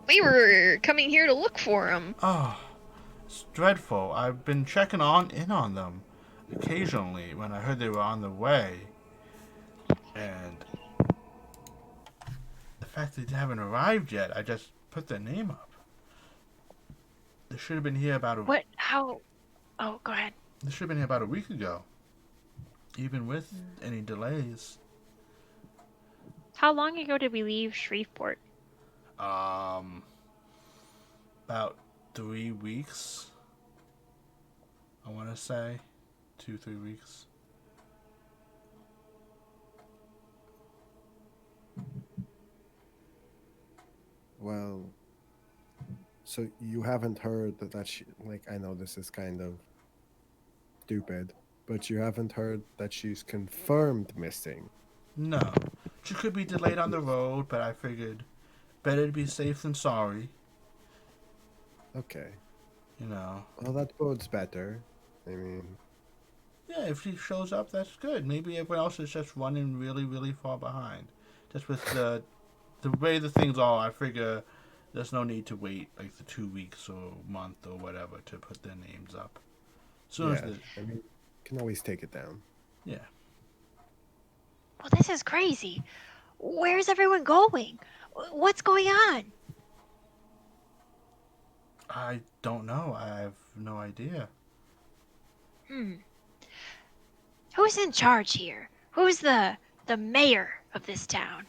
We were coming here to look for him. Oh, it's dreadful. I've been checking in on them occasionally when I heard they were on the way. And the fact that they haven't arrived yet, I just put their name up. They should have been here about a. What? How? Oh, go ahead. They should have been here about a week ago. Even with any delays. How long ago did we leave Shreveport? About 3 weeks. I want to say 2-3 weeks. Well, so you haven't heard that she, like, I know this is kind of stupid, but you haven't heard that she's confirmed missing. No, she could be delayed on the road, but I figured better to be safe than sorry. Okay. You know. Well, that bodes better. I mean, Yeah, if she shows up, that's good. Maybe everyone else is just running really, really far behind. Just with the way the things are, I figure there's no need to wait like the 2 weeks or month or whatever to put their names up. Soon yeah, as I mean, can always take it down. yeah. Well, this is crazy. Where's everyone going? What's going on? I don't know. I have no idea. Who's in charge here? Who's the mayor of this town?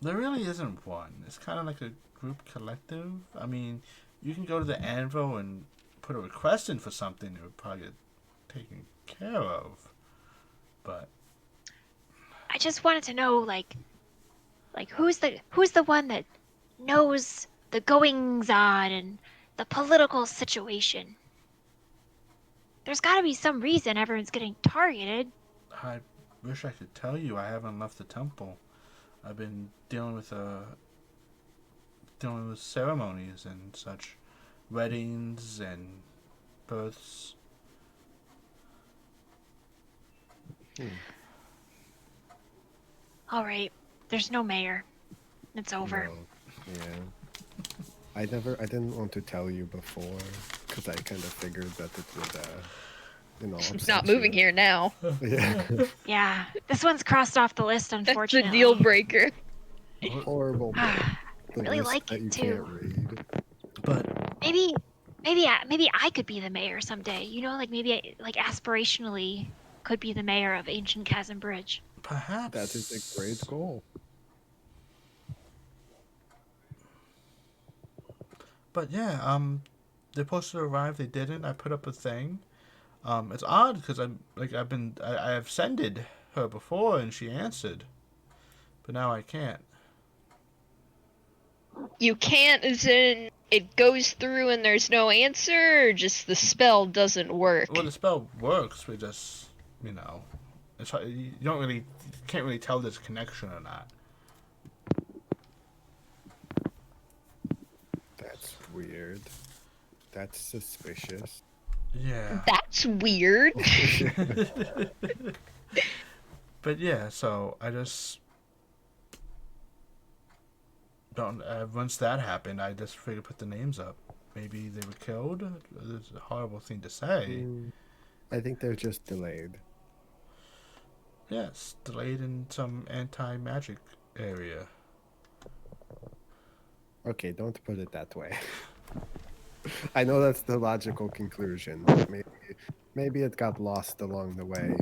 There really isn't one. It's kind of like a group collective. I mean, you can go to the anvil and put a request in for something. It would probably get taken care of. But I just wanted to know, like who's the one that knows the goings on and the political situation? There's got to be some reason everyone's getting targeted. I wish I could tell you. I haven't left the temple. I've been dealing with ceremonies and such, weddings and births. All right, there's no mayor. It's over. No. Yeah. I didn't want to tell you before because I kind of figured that it would, It's upset not moving you. here now. Yeah. Yeah, this one's crossed off the list, That's the unfortunately. deal breaker. Horrible. I The really list like that it you too. can't read. But Maybe I could be the mayor someday. You know, like maybe like aspirationally could be the mayor of Ancient Chasm Bridge. perhaps That is a great goal. But yeah, they're supposed to arrive. They didn't. I put up a thing. It's odd because I have sended her before and she answered, but now I can't. You can't, as in it goes through and there's no answer, or just the spell doesn't work? Well, the spell works. We just, it's hard, you can't really tell there's a connection or not. That's weird. That's suspicious. Yeah. That's weird. But yeah, so I just don't. Once that happened, I just figured put the names up. Maybe they were killed. It's a horrible thing to say. I think they're just delayed. Yes, delayed in some anti-magic area. Okay, don't put it that way. I know that's the logical conclusion, but maybe it got lost along the way,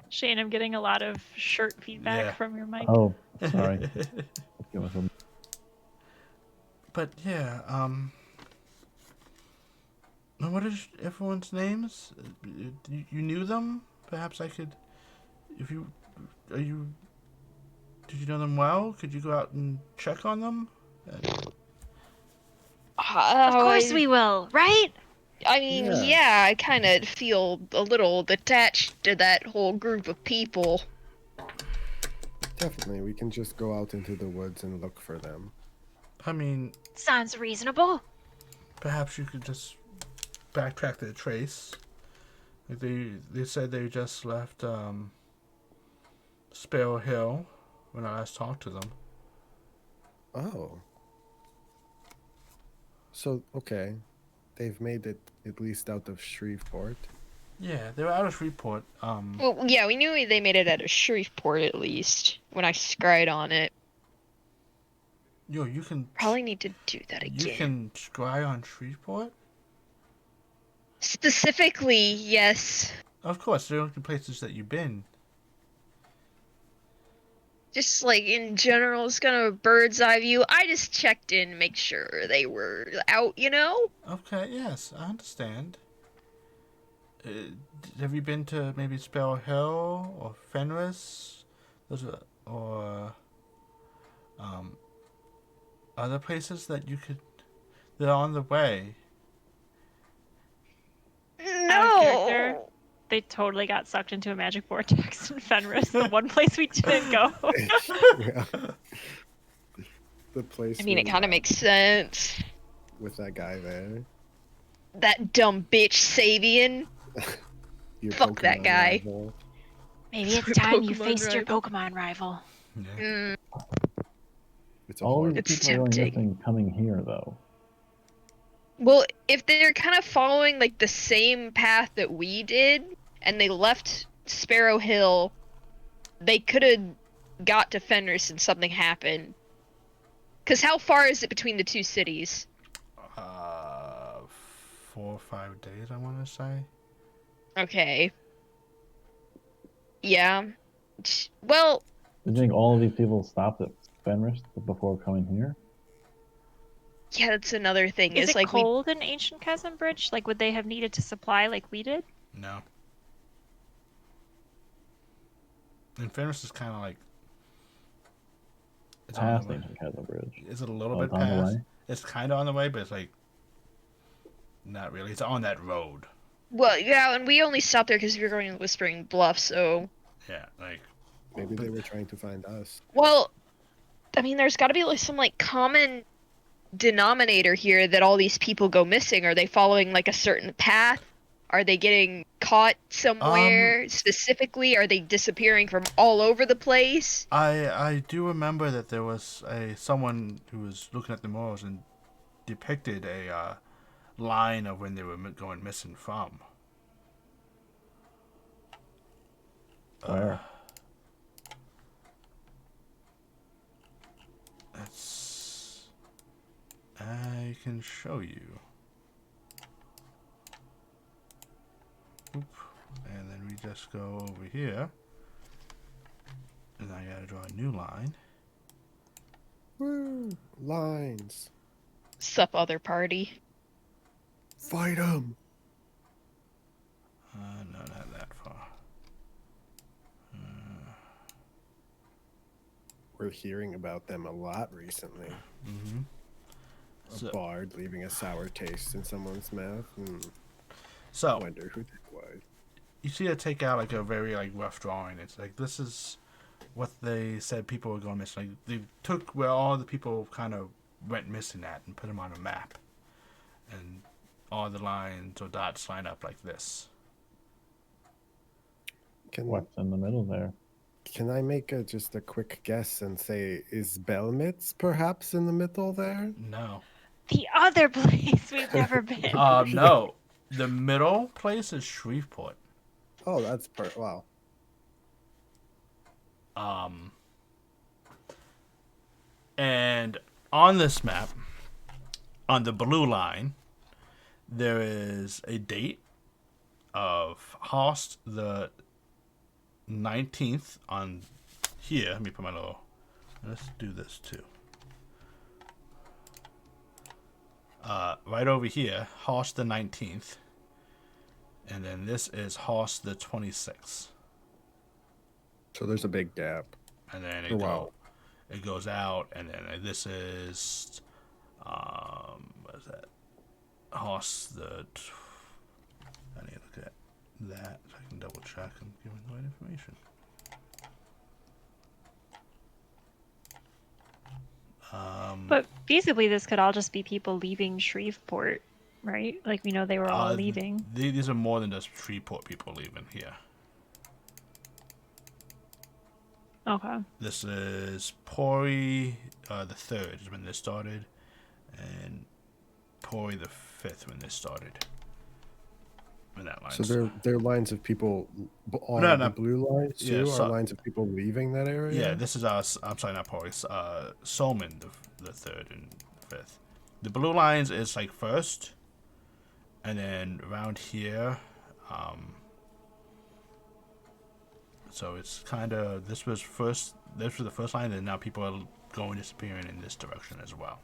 Shane, I'm getting a lot of shirt feedback Yeah. from your mic. Oh, sorry. Give us a But yeah, what is everyone's names? You knew them? Perhaps I could, did you know them well? Could you go out and check on them? Of course we will, right? I mean, yeah, I kind of feel a little detached to that whole group of people. Definitely, we can just go out into the woods and look for them. I mean, Sounds reasonable. perhaps you could just backtrack their trace. Like they said they just left Sparrow Hill when I last talked to them. Oh. So, okay. They've made it at least out of Shreveport. Yeah, they were out of Shreveport. Well, yeah, we knew they made it out of Shreveport at least when I scryed on it. Yo, you can Probably need to do that you again. can scry on Shreveport. Specifically, yes. Of course, they're the places that you've been. Just like in general, it's kind of a bird's eye view. I just checked in to make sure they were out, you know? Okay, yes, I understand. Have you been to maybe Sparrow Hill or Fenris? Those are, or other places that you could. They're on the way. Out of character, No. they totally got sucked into a magic vortex in Fenris, the one place we didn't go. Yeah. The place. I mean, it kind of makes sense. with that guy there. That dumb bitch Sabian. Your Fuck that Pokemon guy. rival. Maybe it's Your time you Pokemon faced your rival. Pokemon rival. Yeah. Mm, It's a All horrible. these It's people are going tempting. missing coming here, though. well, if they're kind of following like the same path that we did, and they left Sparrow Hill, they could have got to Fenris and something happened. Cause how far is it between the two cities? 4 or 5 days, I want to say. Okay. Yeah. Well, Do you think all of these people stopped at Fenris before coming here? yeah, that's another thing. Is Is it like we cold in Ancient Chasm Bridge? Like, would they have needed to supply like we did? No. And Fenris is kind of like. It's on Past the way. Ancient Chasm Bridge. Is it a little Oh, bit it's on the past? way? It's kind of on the way, but it's like. Not really. It's on that road. well, yeah, and we only stopped there because we were going to Whispering Bluff. So, Yeah, like. Maybe they were trying to find us. well, I mean, there's got to be like some like common denominator here that all these people go missing. Are they following like a certain path? Are they getting caught somewhere specifically? Are they disappearing from all over the place? I do remember that there was someone who was looking at the murals and depicted a line of when they were going missing from. Where? I can show you. Oop. And then we just go over here. And I gotta draw a new line. Woo! Lines. Sup, other party. Fight them. No, not that far. We're hearing about them a lot recently. Mm-hmm. A So- bard leaving a sour taste in someone's mouth. I So, wonder who that was. you see, I take out like a very like rough drawing. It's like this is what they said people were going missing. Like they took where all the people kind of went missing at and put them on a map, and all the lines or dots line up like this. What's in the middle there? Can I make just a quick guess and say, is Belmitz perhaps in the middle there? No, The other place we've never been. no, the middle place is Shreveport. Oh, that's wow. And on this map, on the blue line, there is a date of Host the 19th on here. Let me put my little. Let's do this too. Right over here, Host the 19th. And then this is Host the 26th. So there's a big gap. And then Wow. it goes out, and then this is what is that? Host the. I need to look at that so I can double check and give me the right information. But feasibly, this could all just be people leaving Shreveport, right? Like, we know they were all leaving. These are more than just Shreveport people leaving here. Okay. This is Pori the 3rd is when this started, and Pori the 5th when this started. in that line. So there are lines of people on No, the no. blue lines Yeah, too. so- Are lines of people leaving that area? Yeah, this is I'm sorry, not Police. Solman, the third and fifth. The blue lines is like first, and then around here, so it's kind of this was the first line, and now people are going disappearing in this direction as well.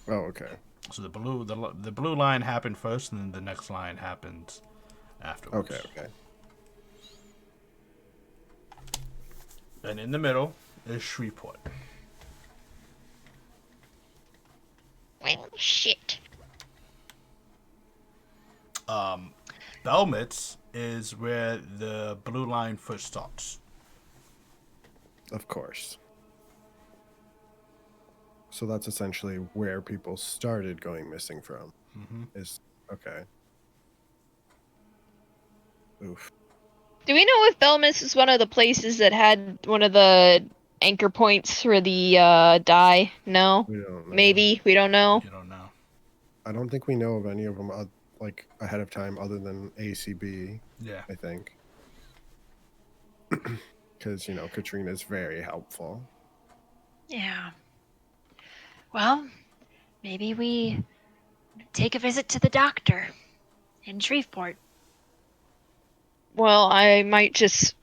Oh, okay. So the blue line happened first, and then the next line happened afterwards. Okay. And in the middle is Shreveport. Well, shit. Belmitz is where the blue line first starts. Of course. So that's essentially where people started going missing from. Mm-hmm. Is okay. Oof. Do we know if Belmis is one of the places that had one of the anchor points for the die? No? We don't know. Maybe? We don't know? You don't know. I don't think we know of any of them like ahead of time other than ACB. Yeah. I think. Because Katrina is very helpful. Yeah. Well, maybe we take a visit to the doctor in Shreveport. Well, I might just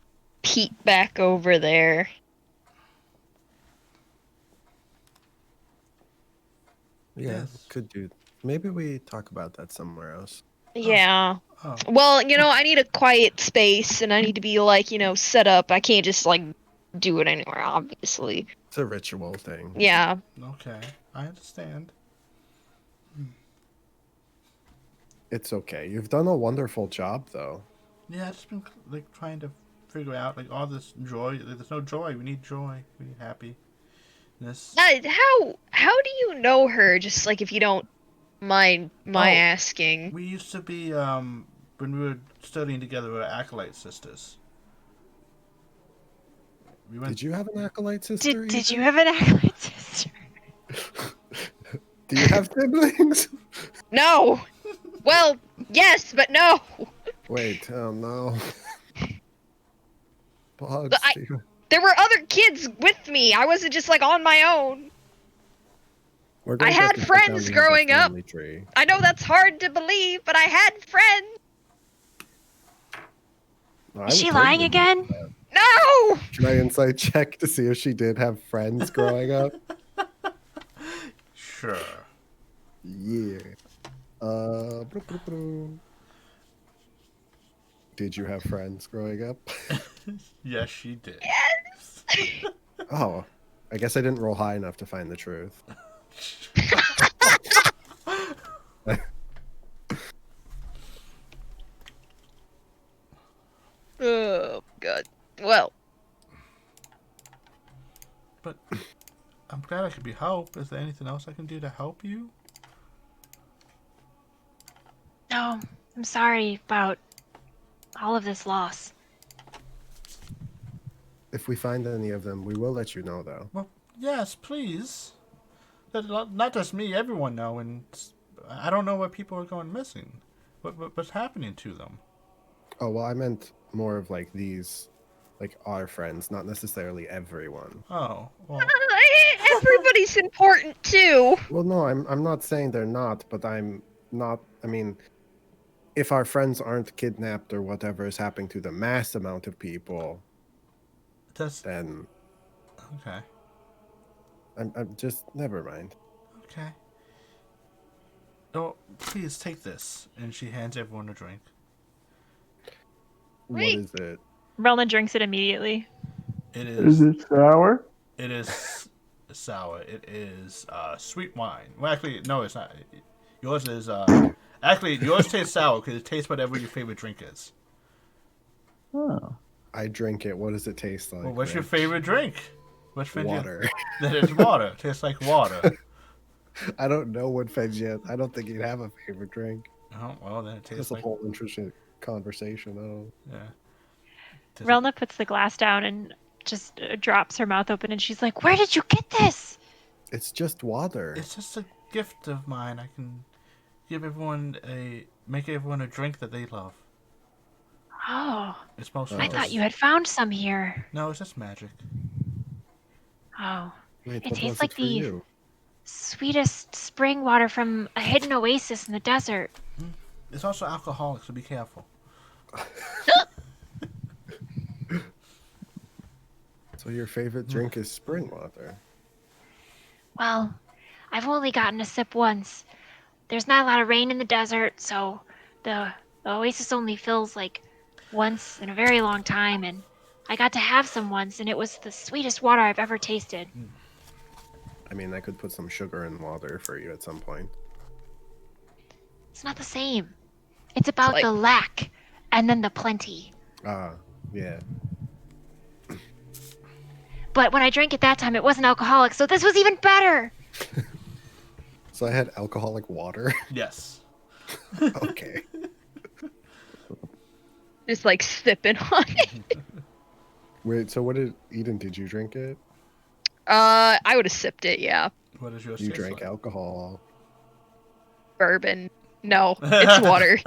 peek back over there. Yeah, Yes. could do. Maybe we talk about that somewhere else. Yeah. Oh. Well, I need a quiet space, and I need to be, set up. I can't just, do it anywhere, obviously. It's a ritual thing. Yeah. Okay. I understand. It's okay. You've done a wonderful job, though. Yeah, I've just been trying to figure out all this joy. There's no joy. We need joy. We need happiness. How do you know her? Just if you don't mind my asking. We used to be when we were studying together. We were acolyte sisters. We went. Did you have an acolyte sister? Did you have an acolyte sister? Do you have siblings? No. Well, yes, but no. Wait, oh no. Bugs, But there were other kids with me. I wasn't just on my own. We're gonna I have had to sit friends down and have a growing up. family tree. I know that's hard to believe, but I had friends. No, I Is she would lying totally again? believe that. No. Can I insight check to see if she did have friends growing up? Sure. Yeah. Did you have friends growing up? Yes, she did. Yes. Oh, I guess I didn't roll high enough to find the truth. Oh God. Well, But I'm glad I could be help. Is there anything else I can do to help you? No, I'm sorry about all of this loss. If we find any of them, we will let you know, though. Well, yes, please. Not just me. Everyone know, and I don't know where people are going missing. What's happening to them? Oh, well, I meant more of these, our friends, not necessarily everyone. Oh, well. everybody's important too. Well, no, I'm not saying they're not, but I'm not. I mean, if our friends aren't kidnapped or whatever is happening to the mass amount of people, That's then okay. I'm just never mind. Okay. Oh, please take this. And she hands everyone a drink. Wait. What is it? Relna drinks it immediately. It Is is. it sour? It is sour. It is sweet wine. Well, actually, no, it's not. Yours is actually yours tastes sour because it tastes whatever your favorite drink is. Oh. I drink it. What does it taste like? Well, what's your Rich? favorite drink? Which fed you? Water. That is water. It tastes like water. I don't know what fed you. I don't think you'd have a favorite drink. Oh, well, then it tastes That's a like whole interesting conversation. yeah. Tastes Relna puts the glass down and just drops her mouth open, and she's like, "Where did you get this?" It's just water. It's just a gift of mine. I can make everyone a drink that they love. Oh, It's mostly I Oh. thought you had found some here. No, it's just magic. Oh, Wait, it what tastes was like it for the you? sweetest spring water from a hidden oasis in the desert. It's also alcoholic, so be careful. So your favorite drink is spring water? Well, I've only gotten a sip once. There's not a lot of rain in the desert, so the oasis only fills like once in a very long time, and I got to have some once, and it was the sweetest water I've ever tasted. I mean, I could put some sugar in water for you at some point. It's not the same. It's about like- the lack and then the plenty. Ah, yeah. But when I drank it that time, it wasn't alcoholic, so this was even better. So I had alcoholic water. Yes. Okay. Just like sipping on it. Wait, so what did Eden? Did you drink it? I would have sipped it, yeah. What is your You drank alcohol. Bourbon. No, it's water.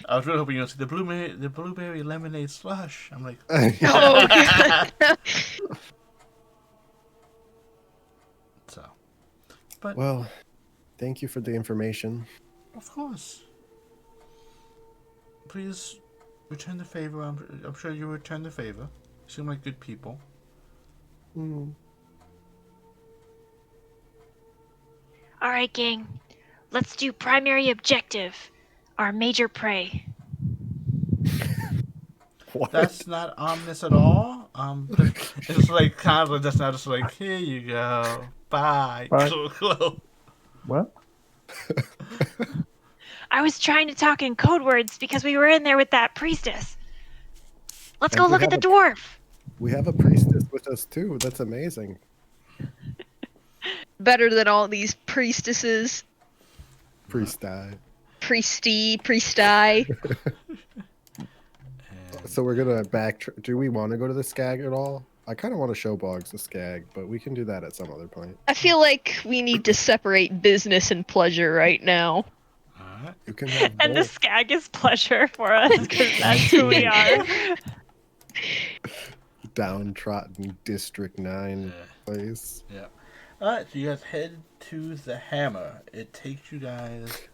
I was really hoping you'd see the blueberry lemonade slush. I'm like, Oh, God. so. But Well, thank you for the information. of course, please return the favor. I'm sure you return the favor. You seem like good people. Mm. All right, gang. Let's do primary objective. Our major prey. What? That's not ominous at all. It's like kind of just not just like, here you go, bye. Bye. What? I was trying to talk in code words because we were in there with that priestess. Let's And go we look at have the dwarf. We have a priestess with us too. That's amazing. Better than all these priestesses. Priesti. Priesti. So we're gonna back. Do we want to go to the Skag at all? I kind of want to show Boggs the Skag, but we can do that at some other point. I feel like we need to separate business and pleasure right now. Alright. You can have And the both. skag is pleasure for us because that's who we are. Downtrodden District 9 Yeah. place. Yeah. Alright, so you guys head to the Hammer. It takes you guys,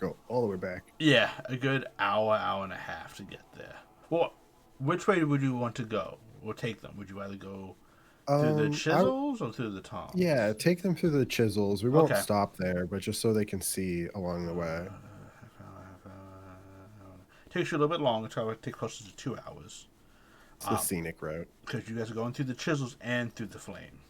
Go all the way back. yeah, a good hour and a half to get there. Well, which way would you want to go or take them? Would you rather go through the chisels or through the tongs? Yeah, take them through the chisels. We won't Okay. stop there, but just so they can see along the way. Takes you a little bit longer, so it would take closer to 2 hours. It's the scenic route. Because you guys are going through the chisels and through the flame.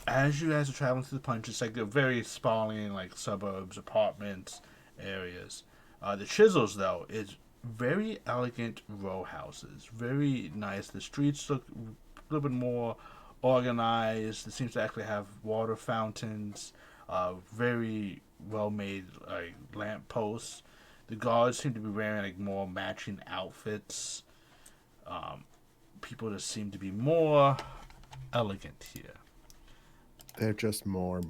As you guys are traveling through the punch, it's like a very sprawling, like suburbs, apartments, areas. The chisels, though, is very elegant row houses. Very nice. The streets look a little bit more organized. It seems to actually have water fountains. Very well made like lamp posts. The guards seem to be wearing like more matching outfits. People just seem to be more elegant here. They're just more.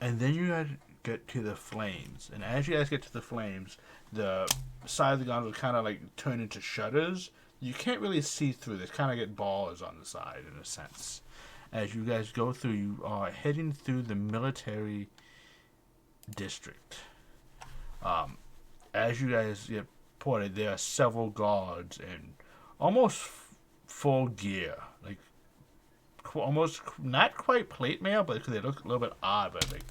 And then you guys get to the flames. And as you guys get to the flames, the side of the gondola kind of like turn into shutters. You can't really see through. They kind of get bars on the side in a sense. As you guys go through, you are heading through the military district. As you guys get ported, there are several guards in almost full gear. Like, almost not quite plate mail, but they look a little bit odd, but like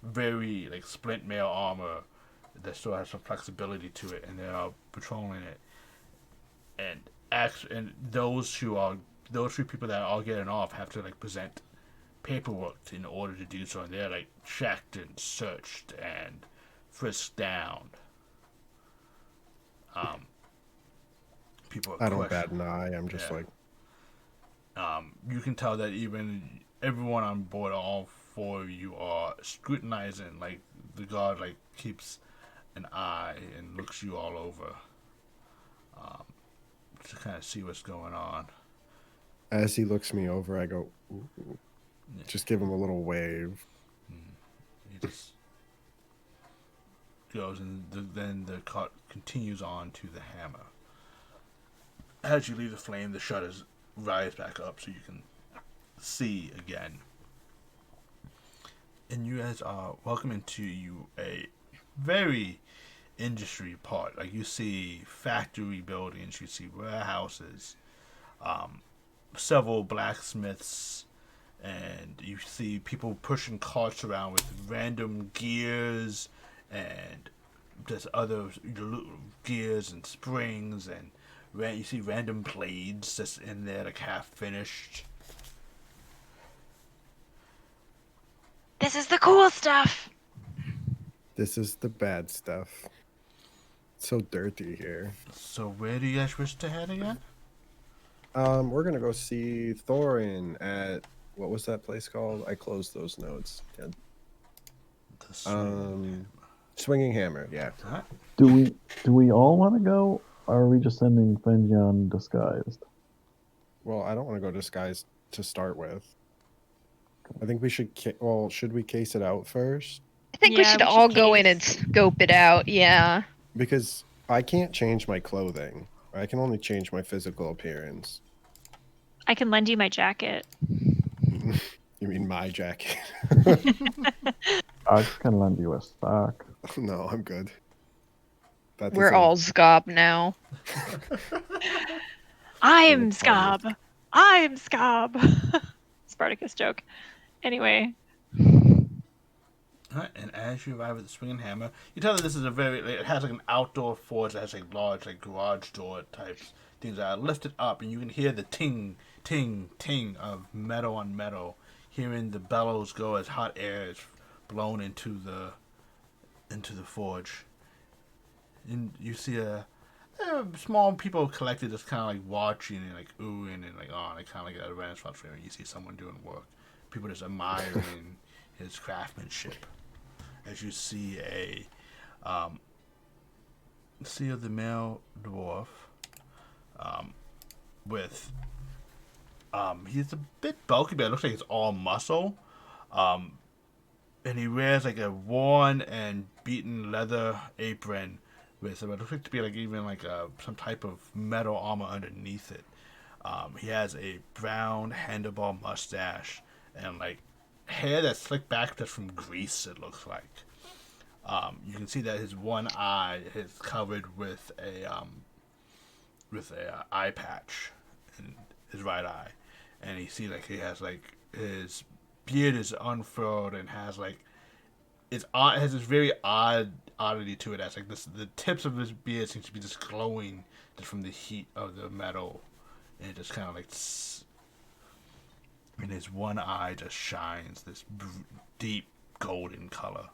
very like splint mail armor that still has some flexibility to it, and they are patrolling it. And those three people that are getting off have to like present paperwork in order to do so, and they're like checked and searched and frisked down. People are I don't questioned. bat an eye. I'm just Yeah. like, You can tell that even everyone on board, all four of you, are scrutinizing. Like the guard, like keeps an eye and looks you all over, to kind of see what's going on. as he looks me over, I go, ooh. Yeah. Just give him a little wave. He just goes, and then the cart continues on to the hammer. As you leave the flame, the shutters rise back up so you can see again. And you guys are welcome into a very industry part. Like, you see factory buildings, you see warehouses, several blacksmiths, and you see people pushing carts around with random gears and just other gears and springs, and you see random blades just in there, like half finished. This is the cool stuff. This is the bad stuff. It's so dirty here. So where do you guys wish to head again? We're gonna go see Thorin at what was that place called? I closed those notes. Yeah. The Swinging Hammer. Yeah. Alright. Do we all want to go? Or are we just sending Fenjan disguised? Well, I don't want to go disguised to start with. I think we should. Should we case it out first? I think we Yeah, should we should all go in case. and scope it out. Yeah. Because I can't change my clothing. I can only change my physical appearance. I can lend you my jacket. You mean my jacket? I can lend you a sock. No, I'm good. That We're doesn't- all Scob now. I'm Little Scob. I'm Scob. Spartacus joke. Anyway, Alright, and as you arrive at the Swinging Hammer, you tell that this is it has like an outdoor forge that has like large like garage door type things that are lifted up, and you can hear the ting, ting, ting of metal on metal, hearing the bellows go as hot air is blown into the forge. And you see small people collected just kind of like watching and like oohing and like on, like kind of like at a Renaissance fair. You see someone doing work. People just admiring his craftsmanship. As you see the male dwarf with he's a bit bulky, but it looks like it's all muscle. And he wears like a worn and beaten leather apron with what looks like to be like even like some type of metal armor underneath it. He has a brown handlebar mustache and like hair that's slicked back just from grease, it looks like. You can see that his one eye is covered with a eye patch in his right eye, and you see like he has like his beard is unfurled and has like it has this very oddity to it, as like the tips of his beard seems to be just glowing just from the heat of the metal, and it just kind of like and his one eye just shines this deep golden color.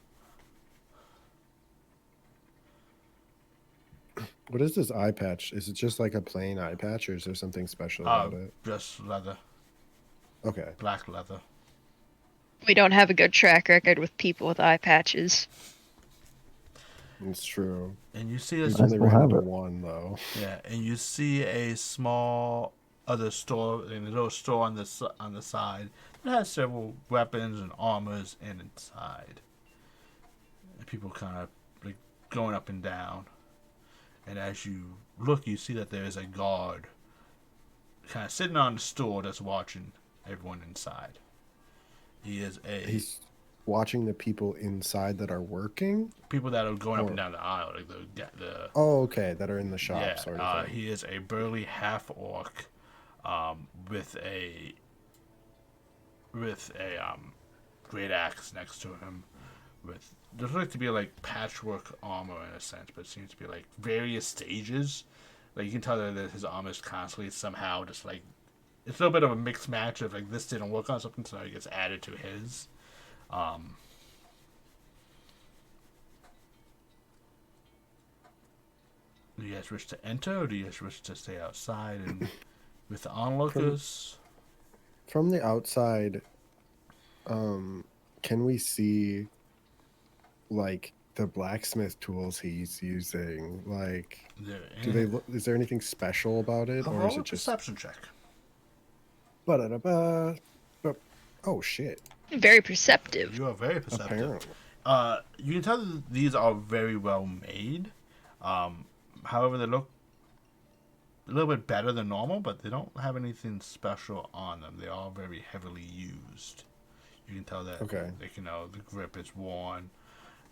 What is this eye patch? Is it just like a plain eye patch, or is there something special about it? Just leather, Okay. black leather. We don't have a good track record with people with eye patches. It's true. And you see We've a only still ran have into it. one though. yeah, and you see a small other store, a little store on the side that has several weapons and armors and inside. And people kind of like going up and down. And as you look, you see that there is a guard kind of sitting on the store just watching everyone inside. He's watching the people inside that are working. People that are going up Or- and down the aisle, like the Oh, okay, that are in the shop, yeah. sort of thing. He is a burly half orc, with a great axe next to him, with there's like to be like patchwork armor in a sense, but it seems to be like various stages. Like you can tell that his armor is constantly somehow just like it's a little bit of a mixed match of like this didn't work on something, so it gets added to his. Do you guys wish to enter, or do you guys wish to stay outside and with the onlookers? From the outside, can we see like the blacksmith tools he's using? Like, do they look? Is there anything special about it, or is roll a it just? perception check? Ba-da-da-ba. Oh shit! Very perceptive. You are very perceptive. Apparently, You can tell that these are very well made. However, they look a little bit better than normal, but they don't have anything special on them. They are very heavily used. You can tell that like, you know, the grip is worn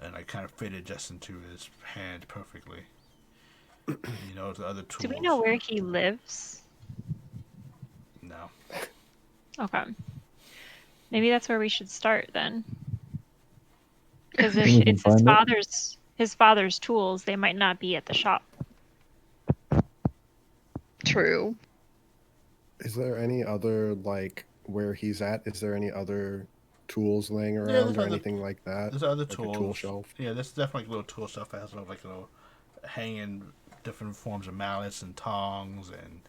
and like kind of fitted just into his hand perfectly. You know, the other tools. Do we know where he lives? No. Okay. Maybe that's where we should start then. Because if You can it's his find it. father's tools, they might not be at the shop. True. Is there any other, like, where he's at? Is there any other tools laying around or anything like that? There's other like tools. A tool shelf? Yeah, there's definitely a little tool shelf that has like little hanging different forms of mallets and tongs and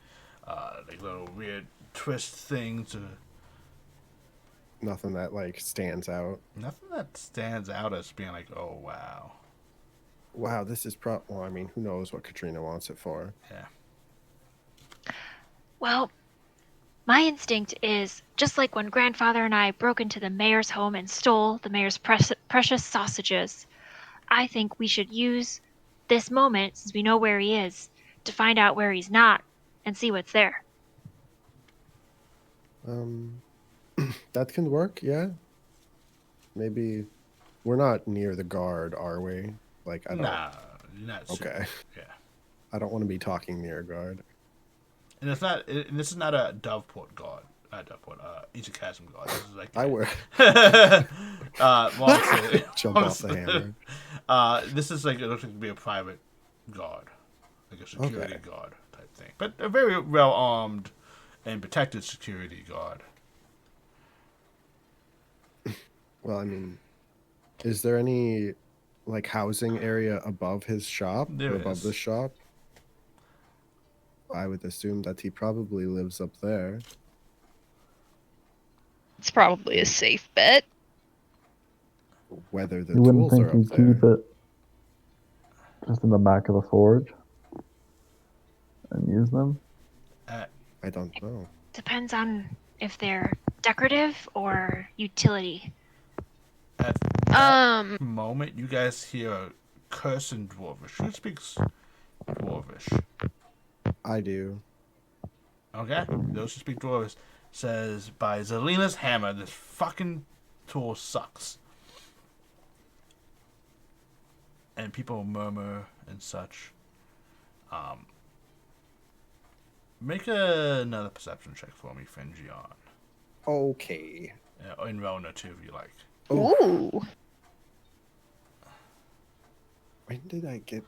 like little weird twist things. Nothing that, like, stands out. Nothing that stands out as being like, oh, wow. Wow, this is well, I mean, who knows what Katrina wants it for. Yeah. Well, my instinct is just like when grandfather and I broke into the mayor's home and stole the mayor's precious sausages. I think we should use this moment, since we know where he is, to find out where he's not and see what's there. That can work, yeah. Maybe we're not near the guard, are we? Like, I don't. Nah, you're not. Okay. Yeah. I don't want to be talking near a guard. And it's not. This is not a Doveport guard. Not Doveport. Chasm guard. This is like. I would Well, jump off the hammer. This is like, it looks like to be a private guard, like a security guard type thing, but a very well armed and protected security guard. Well, I mean, is there any, like, housing area above his shop? There Above is. the shop? I would assume that he probably lives up there. It's probably a safe bet. Whether the You wouldn't tools are think up you there. keep it just in the back of the forge and use them? I don't know. Depends on if they're decorative or utility. At that moment, you guys hear a curse in Dwarvish. Who speaks Dwarvish? I do. Okay, those who speak Dwarvish says, by Zelina's hammer, this fucking tool sucks. And people murmur and such. Make another perception check for me, Fenjion. Okay. In Rona too, if you like. Ooh. When did I get...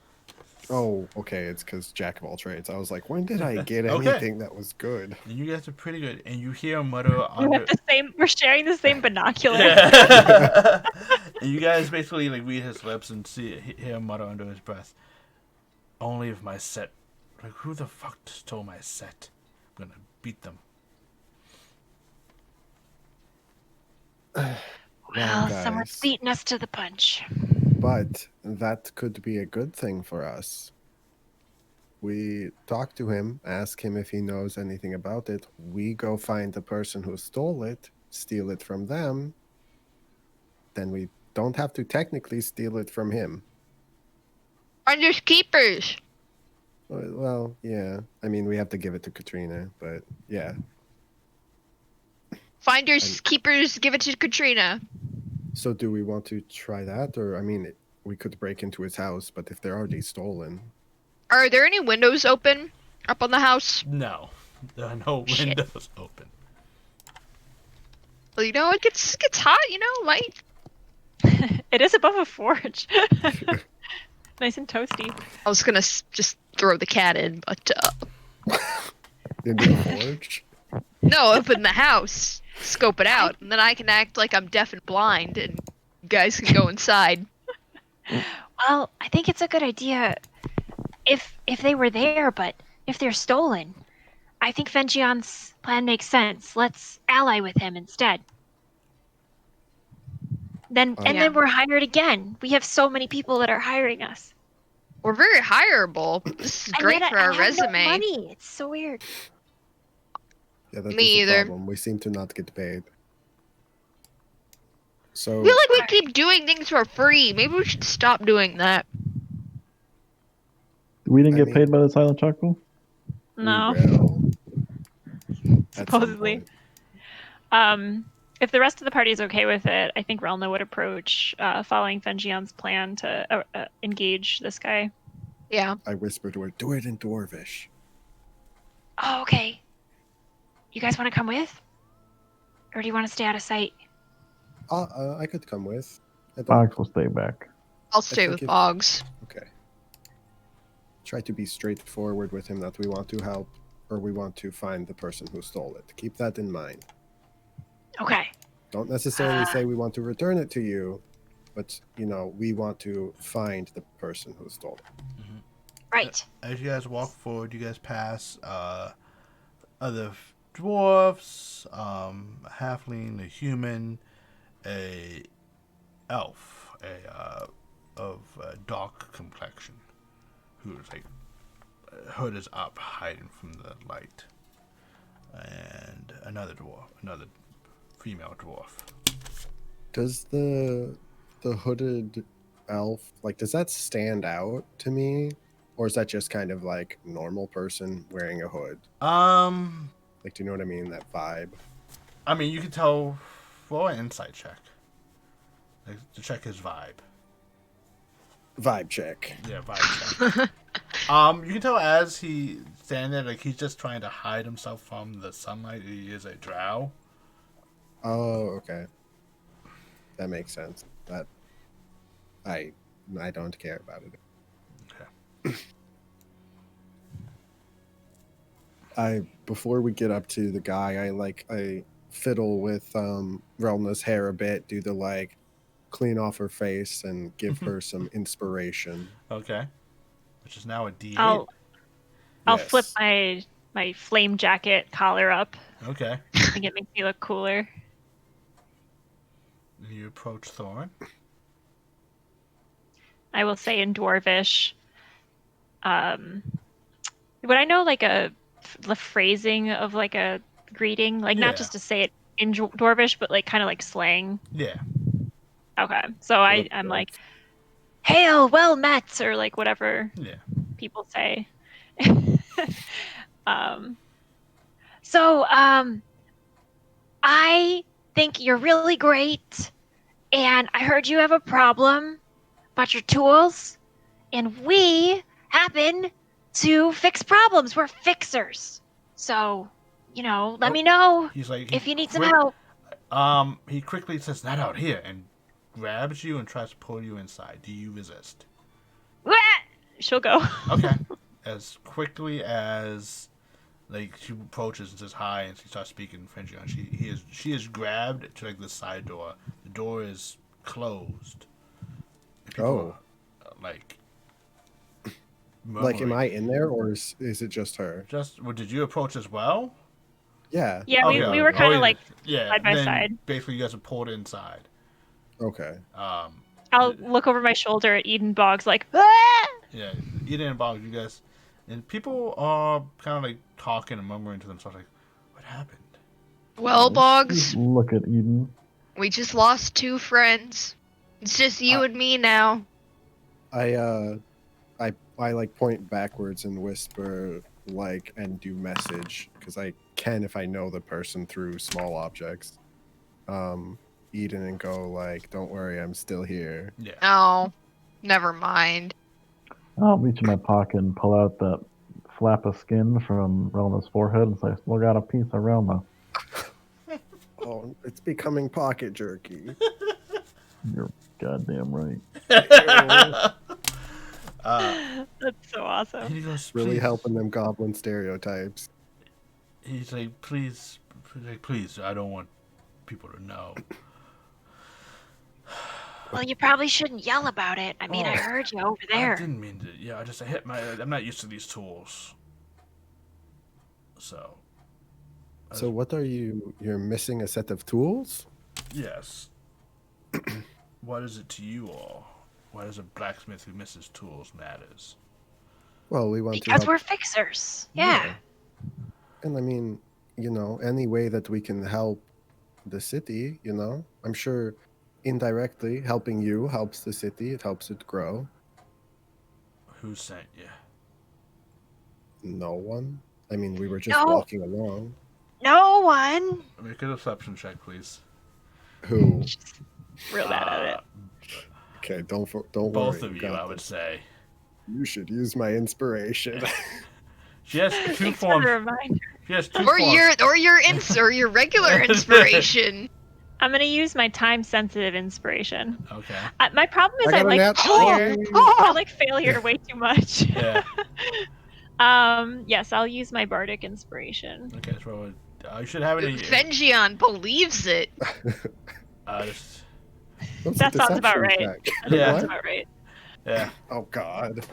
Oh, okay, it's because Jack of all trades. I was like, when did I get Okay. anything that was good? And you guys are pretty good. And you hear a mutter We under... have the same. We're sharing the same binocular. Yeah. And you guys basically like read his lips and hear him mutter under his breath. Only if my set... Like, who the fuck stole my set? I'm gonna beat them. Well, someone's guys. beating us to the punch. But that could be a good thing for us. We talk to him, ask him if he knows anything about it. We go find the person who stole it, steal it from them. Then we don't have to technically steal it from him. Finders keepers. Well, yeah. I mean, we have to give it to Katrina, but yeah. Finders keepers. Give it to Katrina. So do we want to try that? Or, I mean, we could break into his house, but if they're already stolen... Are there any windows open up on the house? No. There are no Shit. windows open. Well, you know, it gets hot, you know, light. It is above a forge. Nice and toasty. I was gonna just throw the cat in, but Into the forge? no, up in the house, scope it out, and then I can act like I'm deaf and blind, and you guys can go inside. Well, I think it's a good idea if they were there, but if they're stolen, I think Fengion's plan makes sense. Let's ally with him instead. Then then we're hired again. We have so many people that are hiring us. We're very hireable. This is And great yet for I our have resume. No money. It's so weird. Yeah, that's Me the either. problem. We seem to not get paid. So I feel like we keep doing things for free. Maybe we should stop doing that. We didn't I get mean- paid by the Silent Chuckle? No. we will at some Supposedly. point. If the rest of the party is okay with it, I think Relna would approach following Fengion's plan to engage this guy. Yeah. I whispered to her, "Do it in Dwarvish." Oh, okay. You guys want to come with? Or do you want to stay out of sight? I could come with. I don't- Fox will stay back. I'll stay think with if- Boggs. Okay. Try to be straightforward with him that we want to help or we want to find the person who stole it. Keep that in mind. Okay. Don't necessarily say we want to return it to you, but we want to find the person who stole it. Right. As you guys walk forward, you guys pass other dwarfs, a halfling, a human, a elf, of dark complexion, who's like hood is up, hiding from the light, and another dwarf, another female dwarf. Does the hooded elf, does that stand out to me? Or is that just kind of like normal person wearing a hood? Do you know what I mean? That vibe. I mean, you can tell for an insight check. To check his vibe. Vibe check. Yeah, vibe check. You can tell as he standing there, he's just trying to hide himself from the sunlight. He is a drow. Oh, okay. That makes sense. That I don't care about it. Before we get up to the guy, I fiddle with Relna's hair a bit, do the clean off her face and give her some inspiration. Okay. Which is now a D8. I'll flip Yes. my flame jacket collar up. Okay. I think it makes me look cooler. You approach Thorn. I will say in Dwarvish. Would I know the phrasing of a greeting, Yeah. not just to say it in Dwarvish, but kind of slang? Yeah. Okay, so I'm like, "Hail, well met," or whatever Yeah. people say. I think you're really great, and I heard you have a problem about your tools, and we happen to fix problems. We're fixers. So, let me know He's like, if you need some help. He quickly says, "Not out here," and grabs you and tries to pull you inside. Do you resist? Wah! She'll go. Okay. As quickly as she approaches and says hi, and she starts speaking French, she is grabbed to the side door. The door is closed. And people are, am I in there or is it just her? Did you approach as well? Yeah. Yeah, Okay. we were kind of side by side. Basically, you guys are pulled inside. Okay. I'll look over my shoulder at Eden Boggs ah! Yeah, Eden and Bob, you guys, and people are kind of talking and murmuring to themselves, "What happened?" Well, Boggs, Look at Eden. we just lost 2 friends. It's just you and me now. I point backwards and whisper and do message because I can if I know the person through small objects. Eden and go "Don't worry, I'm still here." Yeah. Oh, never mind. I'll reach in my pocket and pull out that flap of skin from Relna's forehead and say, "Still got a piece of Relna." Oh, it's becoming pocket jerky. You're goddamn right. That's so awesome. And he goes, Really "Please." helping them goblin stereotypes. He's like, please, I don't want people to know. Well, you probably shouldn't yell about it. I mean, I heard you over I there. didn't mean to. Yeah, I hit I'm not used to these tools. So. So what are you? You're missing a set of tools? Yes. What is it to you all? Why does a blacksmith who misses tools matters? Well, we want to Because help. we're fixers. Yeah. And I mean, any way that we can help the city, I'm sure indirectly, helping you helps the city. It helps it grow. Who sent you? No one. I mean, we were just No. walking along. No one. Make a deception check, please. Who? Real bad at it. Okay, don't Both worry. of you, got I would this. say. You should use my inspiration. She has two Thanks for forms. the reminder. She has two Or forms. your regular inspiration. I'm gonna use my time-sensitive inspiration. Okay. My problem is I I got a like nat failure. 20. I like failure way too much. Yeah. Yes, I'll use my bardic inspiration. Okay, so you should have it in Vengion believes it. just, What's That a sounds about deception right. check? That Yeah. sounds What? about right. yeah. Oh God.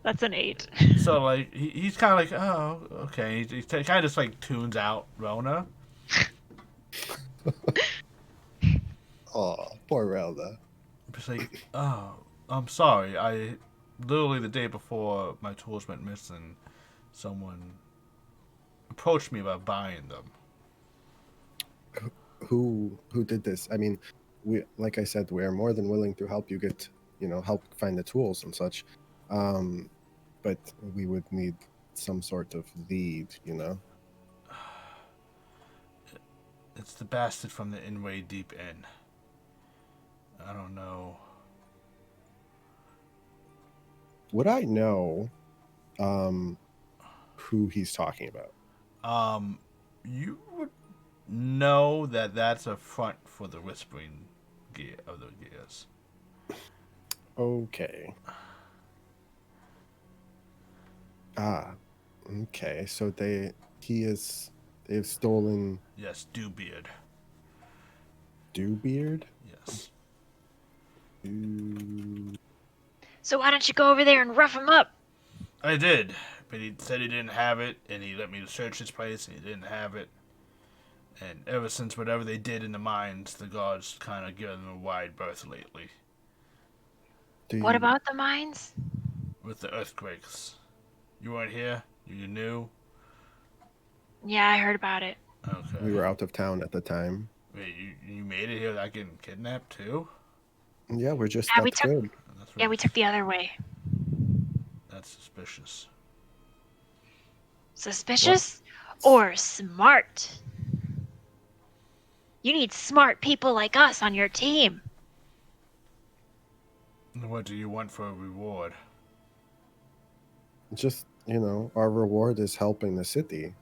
That's an 8. So like he's kind of like, oh, okay. He kind of just like tunes out Rona. Oh, poor Relda. Just like, oh, I'm sorry. I literally the day before my tools went missing, someone approached me about buying them. Who did this? I mean, like I said, we are more than willing to help you get, help find the tools and such. But we would need some sort of lead, It's the bastard from the Inway Deep Inn. I don't know. Would I know who he's talking about? You would know that that's a front for the Whispering Gear of the Gears. Okay. Okay. So they've stolen Yes, Dewbeard. Dewbeard? Yes. So why don't you go over there and rough him up? I did, but he said he didn't have it, and he let me search his place, and he didn't have it. And ever since whatever they did in the mines, the gods kind of given them a wide berth lately. What about the mines? With the earthquakes. You weren't here? You knew? Yeah, I heard about it. Okay. We were out of town at the time. Wait, you made it here without getting kidnapped, too? Yeah, we're just Yeah, we that took- good. That's Yeah, we took the other way. That's suspicious. Suspicious or smart? You need smart people like us on your team. What do you want for a reward? Just, our reward is helping the city.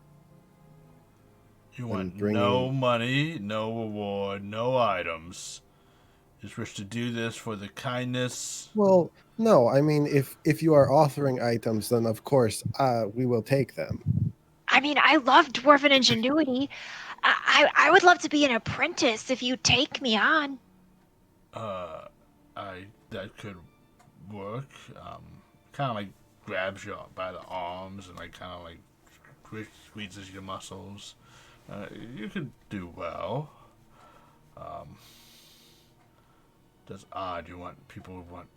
You want bringing- no money, no reward, no items. Just wish to do this for the kindness. Well, no, I mean, if you are authoring items, then of course we will take them. I mean, I love dwarven ingenuity. I would love to be an apprentice if you take me on. That could work. Kind of like grabs you by the arms and like kind of like squeezes your muscles. You could do well. That's odd. You want people who want.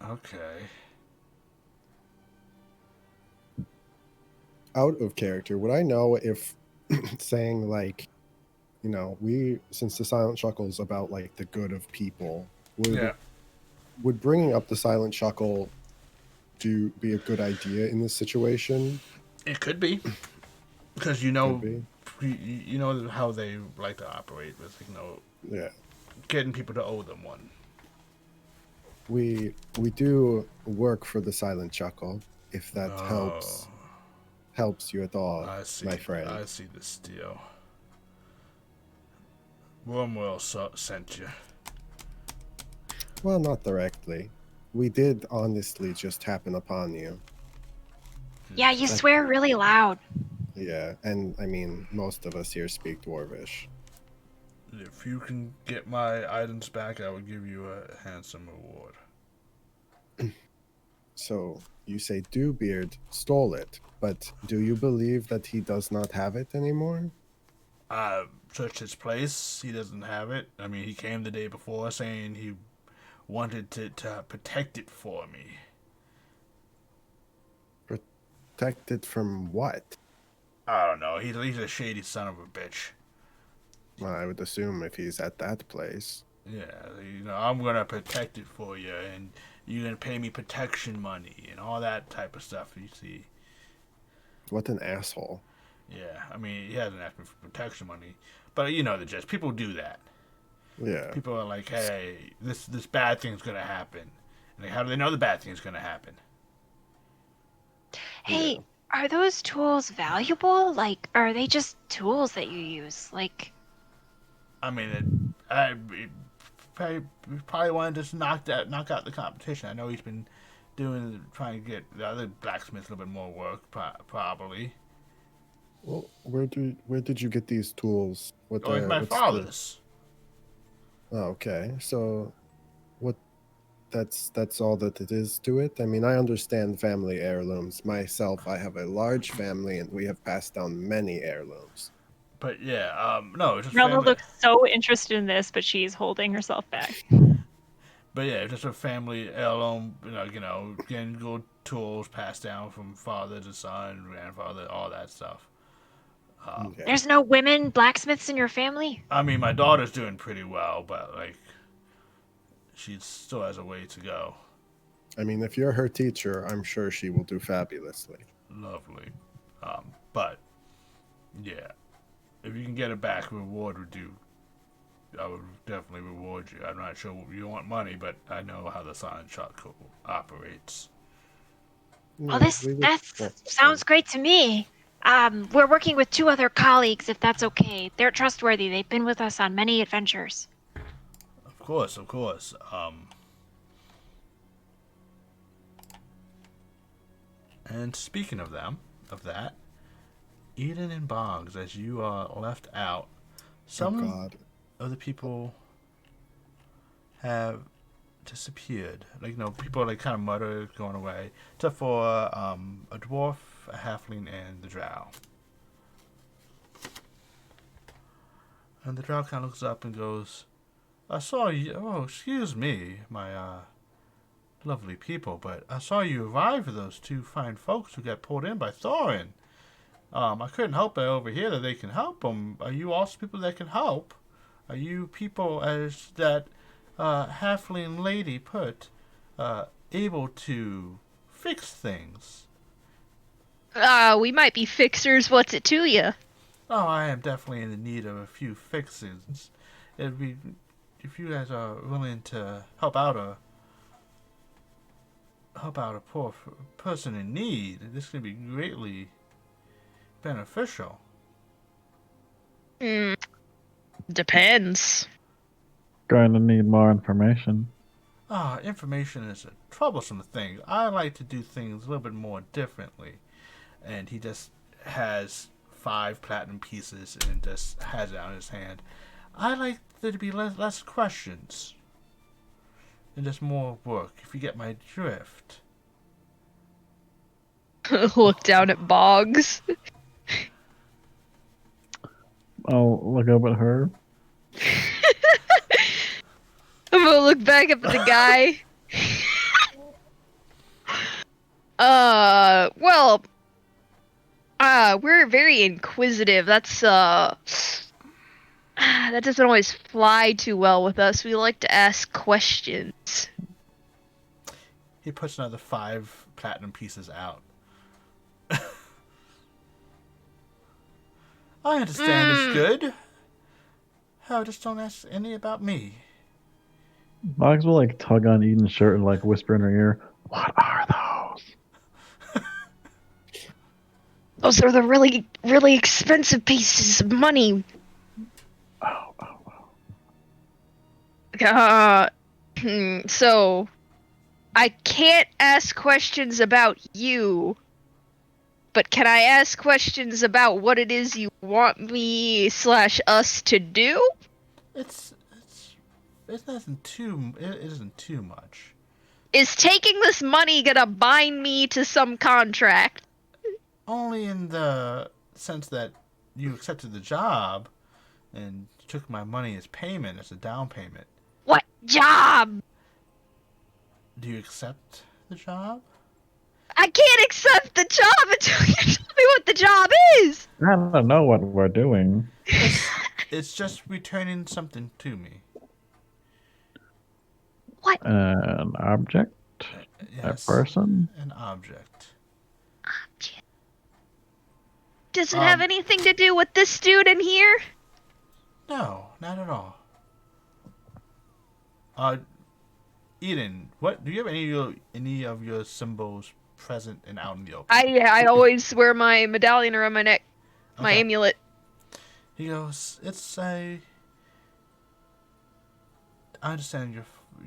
Okay. Out of character, would I know if saying like, since the Silent Chuckle is about like the good of people, would bringing up the Silent Chuckle be a good idea in this situation? It could be, because you know how they like to operate with Yeah. getting people to owe them one. We do work for the Silent Chuckle, if that helps you at all, I see, my friend. I see this deal. Wormwell sent you. Well, not directly. We did honestly just happen upon you. Yeah, you swear really loud. Yeah, and I mean, most of us here speak Dwarvish. If you can get my items back, I will give you a handsome reward. So, you say Dewbeard stole it, but do you believe that he does not have it anymore? Searched his place. He doesn't have it. I mean, he came the day before saying he wanted to protect it for me. Protect it from what? I don't know. He's a shady son of a bitch. Well, I would assume if he's at that place. Yeah, I'm gonna protect it for you, and you're gonna pay me protection money and all that type of stuff. You see. What an asshole. Yeah, I mean, he hasn't asked me for protection money, but you know the gist. People do that. Yeah. People are like, "Hey, this bad thing's gonna happen," and like, how do they know the bad thing's gonna happen? Hey, are those tools valuable? Like, are they just tools that you use? Like, I mean, I probably wanted to just knock out the competition. I know he's been trying to get the other blacksmiths a little bit more work, probably. Well, where did you get these tools? It's my father's. Oh, okay. So, what? That's all that it is to it. I mean, I understand family heirlooms. Myself, I have a large family, and we have passed down many heirlooms. But yeah, no, it's just Relma family. looks so interested in this, but she's holding herself back. But yeah, it's just a family heirloom. Getting good tools passed down from father to son, grandfather, all that stuff. Okay. there's no women blacksmiths in your family? I mean, my daughter's doing pretty well, but like, she still has a way to go. I mean, if you're her teacher, I'm sure she will do fabulously. Lovely. But yeah, if you can get it back, reward would do. I would definitely reward you. I'm not sure you want money, but I know how the Silent Chuckle operates. Well, Yeah, this we would- that well, sounds great to me. We're working with 2 other colleagues, if that's okay. They're trustworthy. They've been with us on many adventures. Of course, of course. And speaking of that, Eden and Boggs, as you are left out, some God. of the people have disappeared. Like, people are like kind of muttered, going away, except for a dwarf, a halfling, and the drow. And the drow kind of looks up and goes, "I saw you. Oh, excuse me, my lovely people, but I saw you arrive with those 2 fine folks who got pulled in by Thorin. I couldn't help but overhear that they can help them. Are you also people that can help? Are you people, as that halfling lady put, able to fix things?" We might be fixers. What's it to you? "Oh, I am definitely in the need of a few fixes. It'd be, if you guys are willing to help out a poor person in need, this can be greatly beneficial." Depends. Going to need more information. Information is a troublesome thing. I like to do things a little bit more differently. And he just has 5 platinum pieces and just has it on his hand. I like there to be less questions and just more work, if you get my drift. Look down at Boggs. I'll look up at her. I'm gonna look back up at the guy. We're very inquisitive. That doesn't always fly too well with us. We like to ask questions. He puts another 5 platinum pieces out. I understand it's good. How just don't ask any about me. Boggs will like tug on Eden's shirt and like whisper in her ear, "What are those?" Those are the really, really expensive pieces of money. Oh. So, I can't ask questions about you, but can I ask questions about what it is you want me / us to do? It isn't too much. Is taking this money gonna bind me to some contract? Only in the sense that you accepted the job and took my money as payment, as a down payment. What job? Do you accept the job? I can't accept the job until you tell me what the job is. I don't know what we're doing. It's just returning something to me. What? An object? A Yes, person? an object. Does it have anything to do with this dude in here? No, not at all. Eden, what do you have any of your symbols present and out in the open? I always wear my medallion around my neck, my Okay. amulet. He goes, it's a. I understand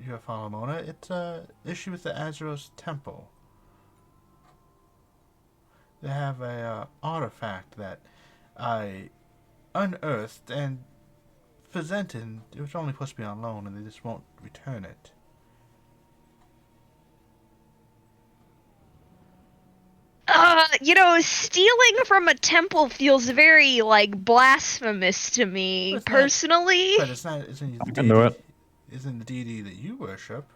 your follow, Mona. It's a issue with the Azeroth Temple. They have a artifact that I unearthed and presented. It was only supposed to be on loan, and they just won't return it. Stealing from a temple feels very, blasphemous to me, But it's not- personally. But it's not. Isn't the can do deity? it. Isn't the deity that you worship?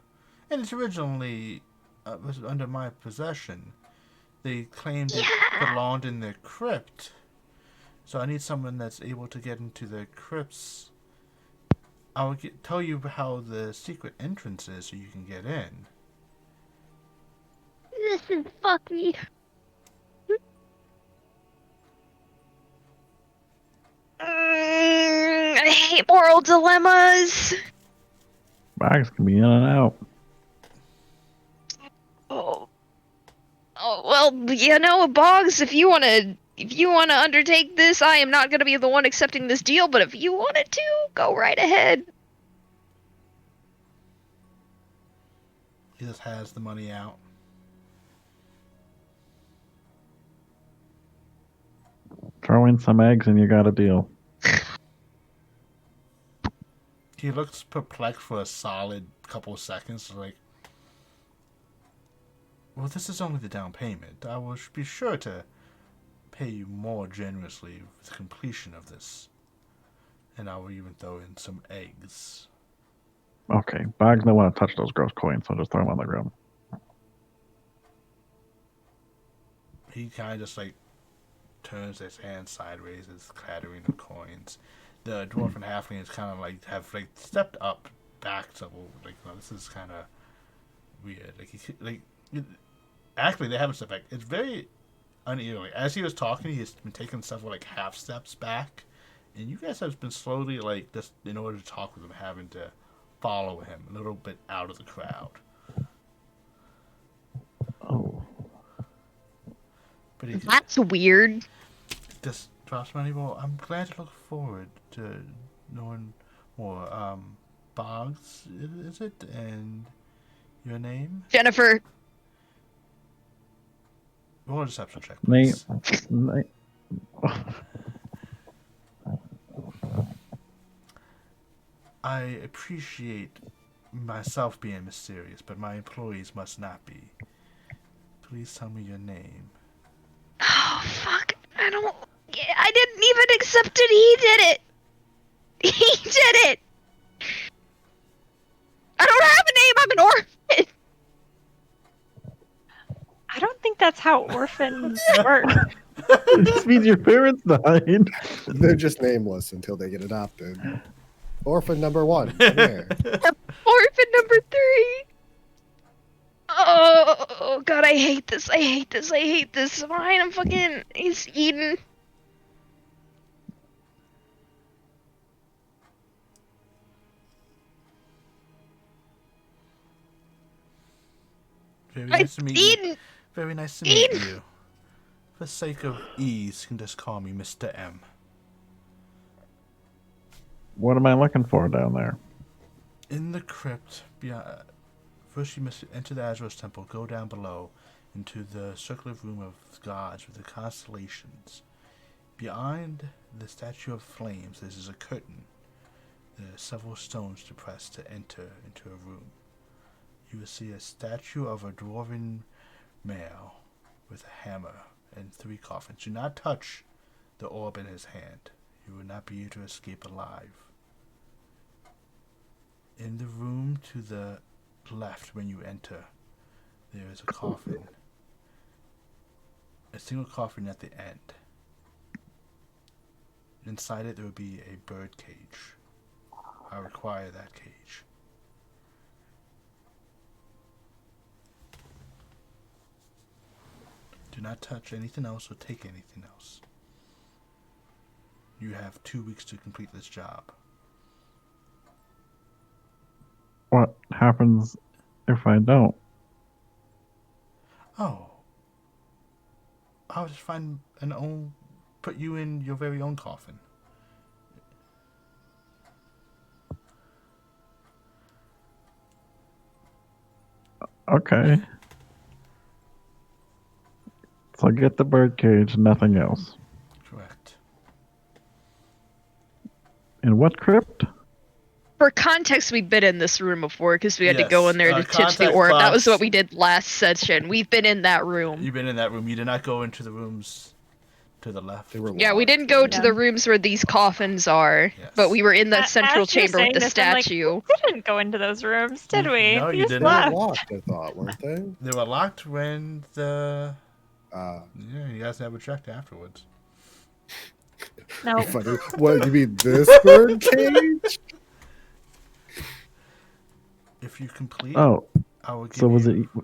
And it's originally was under my possession. They claimed it belonged in their crypt. So I need someone that's able to get into their crypts. I'll tell you how the secret entrance is so you can get in. This is fucky. I hate moral dilemmas. Bags can be in and out. Oh, well, Boggs, if you wanna undertake this, I am not gonna be the one accepting this deal. But if you wanted to, go right ahead. He just has the money out. Throw in some eggs and you got a deal. He looks perplexed for a solid couple of seconds, like, well, this is only the down payment. I will be sure to pay you more generously with the completion of this. And I will even throw in some eggs. Okay, Bags don't want to touch those gross coins, so just throw them on the ground. He kind of just, turns his hand sideways, is clattering of coins. The dwarf and halfling is kind of have stepped up back to this is kind of weird. Actually they haven't stepped back. It's very unevenly. As he was talking, he's been taking several half steps back, and you guys have been slowly just in order to talk with him, having to follow him a little bit out of the crowd. Oh. But he That's weird. just drops money. Well, I'm glad to look forward to knowing more. Boggs, is it? And your name? Jennifer. Roll a deception check, Nate. please. I appreciate myself being mysterious, but my employees must not be. Please tell me your name. Oh, fuck. I didn't even accept it. He did it. He did it. I don't have a name. I'm an orphan. I don't think that's how orphans work. It just means your parents died. They're just nameless until they get adopted. Orphan number 1. Come here. Orphan number 3. Oh, God, I hate this. I hate this. I hate this. Fine, I'm fucking... He's Eden. Very nice to meet you. Eden. Very nice to meet you. For the sake of ease, you can just call me Mr. M. What am I looking for down there? In the crypt, first you must enter the Azeroth Temple, go down below into the circular room of gods with the constellations. Behind the statue of flames, there is a curtain. There are several stones to press to enter into a room. You will see a statue of a dwarven male with a hammer and 3 coffins. Do not touch the orb in his hand. You will not be able to escape alive. In the room to the left when you enter, there is a coffin. A single coffin at the end. Inside it, there would be a bird cage. I require that cage. Do not touch anything else or take anything else. You have 2 weeks to complete this job. What happens if I don't? Oh. I'll just find put you in your very own coffin. Okay. So get the birdcage, nothing else. Correct. In what crypt? For context, we've been in this room before because we had to Yes, go in there to titch the context orb. That was box. what we did last session. We've been in that room. You've been in that room. You did not go into the rooms to the left. They were Yeah, we locked. didn't go to Yeah. the rooms where these coffins are, Yes. but we were in that As central you're chamber with saying the this, I'm like, statue. we didn't go into those rooms, did we? No, We you just didn't. They were left. locked, I thought, weren't they? They were locked when the... Uh, Yeah, you guys never checked afterwards. No. funny. What, you mean this bird cage? If you complete, Oh, I will give so was you it?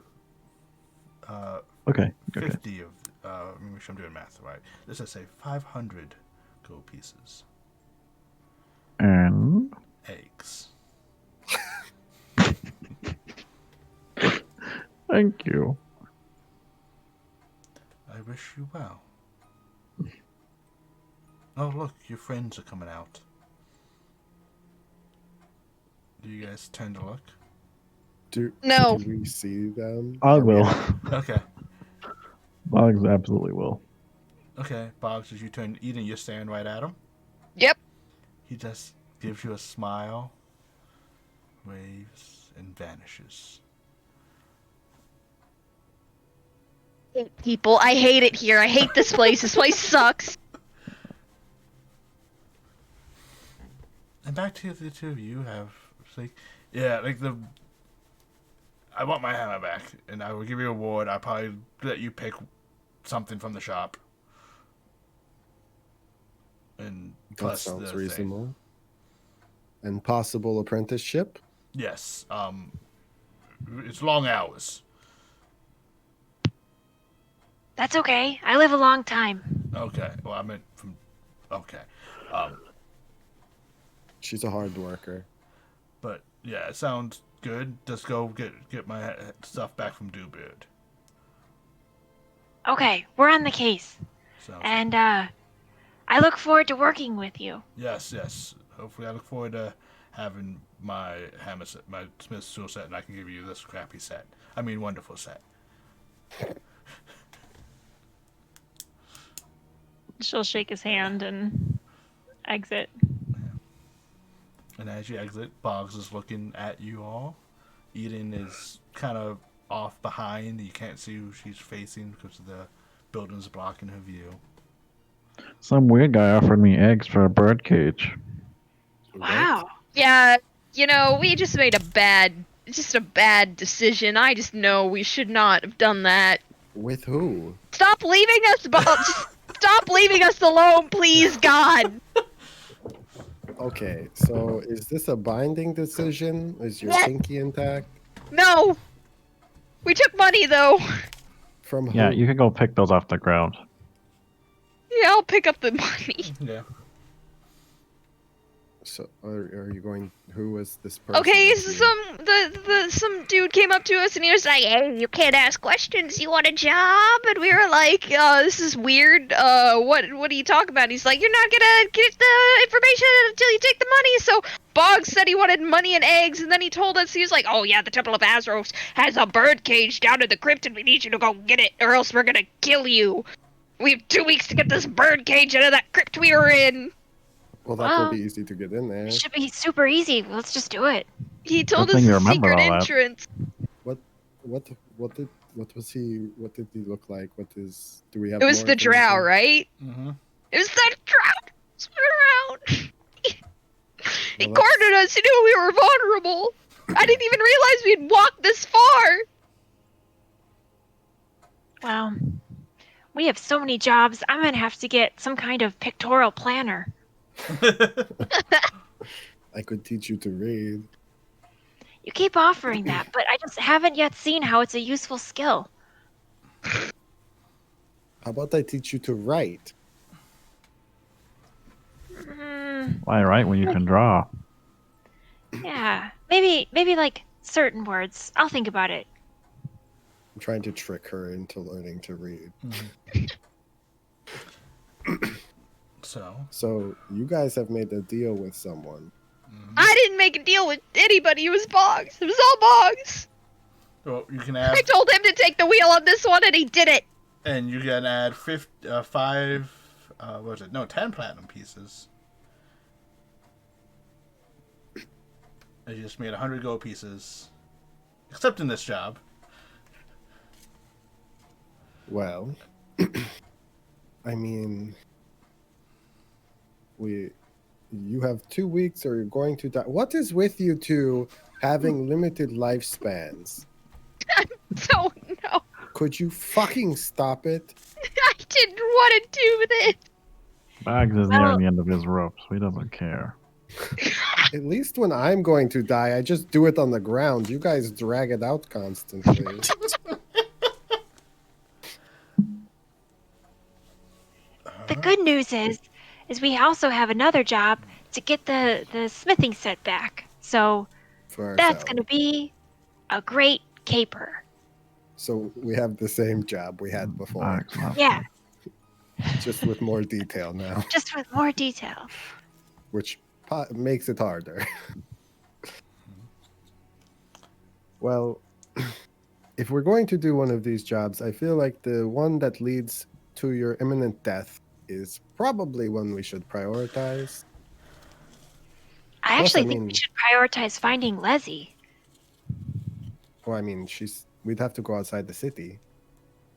uh, Okay. Okay. 50 of... let me make sure I'm doing math right. This is say 500 gold pieces. And Eggs. thank you. I wish you well. Oh, look, your friends are coming out. Do you guys turn to look? No. Do we see them? I Are we will. at- Okay. Boggs absolutely will. Okay, Boggs, as you turn, Eden, you're staring right at him. Yep. He just gives you a smile, waves, and vanishes. Hate people. I hate it here. I hate this place. This place sucks. And back to the two of you have, like, yeah, like I want my hammer back, and I will give you a reward. I'll probably let you pick something from the shop. And That plus sounds the thing. reasonable. And possible apprenticeship? Yes. It's long hours. That's okay. I live a long time. Okay. Well, I meant from. Okay. She's a hard worker. But yeah, it sounds good. Just go get my stuff back from Dewbeard. Okay, we're on the case. Sounds And I look forward to working with you. Yes, yes. Hopefully, I look forward to having my hammer set, my Smith's tool set, and I can give you this crappy set. I mean, wonderful set. She'll shake his hand and exit. And as you exit, Boggs is looking at you all. Eden is kind of off behind. You can't see who she's facing because the building's blocking her view. Some weird guy offered me eggs for a birdcage. Wow. Yeah, we just made a bad decision. I just know we should not have done that. With who? Stop leaving us, just stop leaving us alone, please, God. Okay, so is this a binding decision? Is your Yes. pinky intact? No. We took money though. From who? Yeah, you can go pick those off the ground. Yeah, I'll pick up the money. Yeah. So are you going? Who was this person? Okay, with you? some dude came up to us and he was like, "Hey, you can't ask questions. You want a job?" And we were like, "This is weird. What are you talking about?" And he's like, "You're not gonna get the information until you take the money." So Boggs said he wanted money and eggs, and then he told us he was like, "Oh yeah, the Temple of Azros has a bird cage down in the crypt, and we need you to go get it, or else we're gonna kill you. We have 2 weeks to get this bird cage out of that crypt we were in." Well, that Well, will be easy to get in there. It should be super easy. Let's just do it. He told Good us thing you a remember secret all that. entrance. What did he look like? Do we have It was more the drow, information? right? Mm-hmm. It was that drow. Spin around. He Well, cornered us. He knew we were vulnerable. I didn't even realize we'd walked this far. Wow. We have so many jobs. I'm gonna have to get some kind of pictorial planner. I could teach you to read. You keep offering that, but I just haven't yet seen how it's a useful skill. How about I teach you to write? Why write when you can draw? Yeah, maybe like certain words. I'll think about it. I'm trying to trick her into learning to read. So you guys have made a deal with someone. I didn't make a deal with anybody. It was Boggs. It was all Boggs. Well, you can add. I told him to take the wheel on this one, and he did it. And you can add 5. What was it? No, 10 platinum pieces. And you just made 100 gold pieces, except in this job. Well, I mean, you have 2 weeks or you're going to die. What is with you two having limited lifespans? Don't know. Could you fucking stop it? I didn't want to do this. Bags is nearing the end of his rope, so he doesn't care. At least when I'm going to die, I just do it on the ground. You guys drag it out constantly. The good news is we also have another job to get the smithing set back. So that's going to be a great caper. So we have the same job we had before. Yeah. Just with more detail now. Just with more detail. Which makes it harder. Well, if we're going to do one of these jobs, I feel like the one that leads to your imminent death is probably one we should prioritize. I actually think we should prioritize finding Leslie. Well, I mean, we'd have to go outside the city.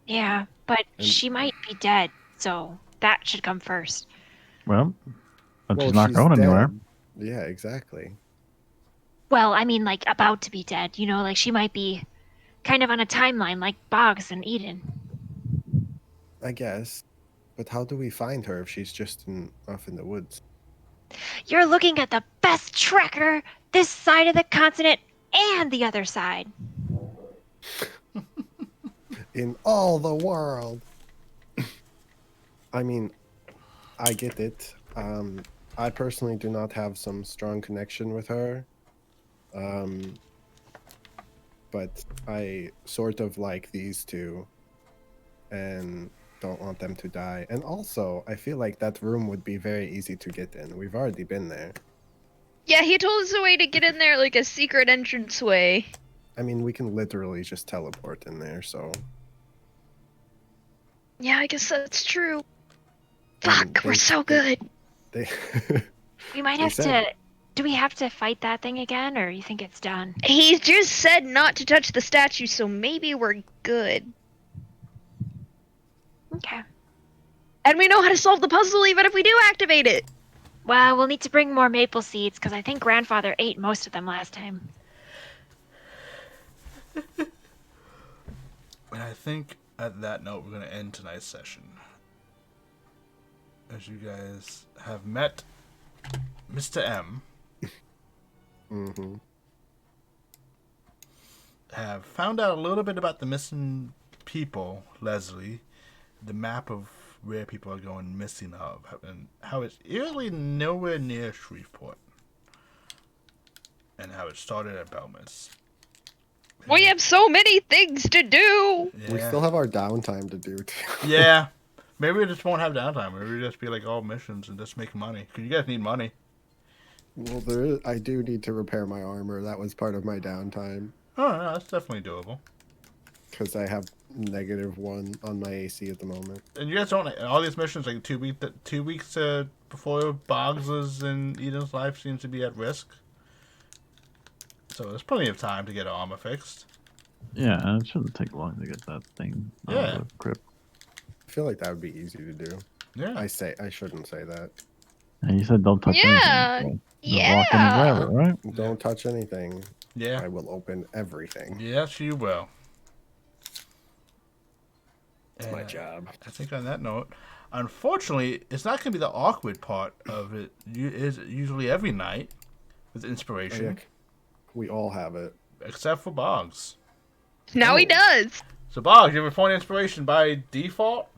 Yeah, but she might be dead, so that should come first. Well, but she's not going anywhere. Yeah, exactly. Well, I mean, like, about to be dead. You know, like, she might be kind of on a timeline, like Boggs and Eden. I guess. But how do we find her if she's just off in the woods? You're looking at the best tracker this side of the continent and the other side. In all the world. I mean, I get it. I personally do not have some strong connection with her. But I sort of like these two and don't want them to die. And also, I feel like that room would be very easy to get in. We've already been there. Yeah, he told us a way to get in there, like a secret entranceway. I mean, we can literally just teleport in there, so... Yeah, I guess that's true. Fuck, we're so good. We might have to... Do we have to fight that thing again, or you think it's done? He just said not to touch the statue, so maybe we're good. Okay. And we know how to solve the puzzle even if we do activate it. Well, we'll need to bring more maple seeds, because I think Grandfather ate most of them last time. And I think at that note, we're going to end tonight's session. As you guys have met Mr. M. Mm-hmm. Have found out a little bit about the missing people, Leslie, the map of where people are going missing of, and how it's eerily nowhere near Shreveport, and how it started at Belmas. We have so many things to do. Yeah. We still have our downtime to do, too. Yeah. Maybe we just won't have downtime. Maybe we just be like all missions and just make money. Because you guys need money. Well, I do need to repair my armor. That was part of my downtime. Oh, no, that's definitely doable. Because I have -1 on my AC at the moment. And you guys don't... All these missions, like 2 weeks before Boggs's and Eden's life seems to be at risk. So there's plenty of time to get armor fixed. Yeah, and it shouldn't take long to get that thing out of the crypt. I feel like that would be easy to do. Yeah. I shouldn't say that. And you said don't touch anything. So walk in and grab it, right? Don't touch anything. Yeah. I will open everything. Yes, you will. It's my job. I think on that note, Unfortunately, it's not going to be the awkward part of it. Is usually every night with inspiration, Oh, yeah. We all have it. except for Boggs. Now he does. So Boggs, you have a point inspiration by default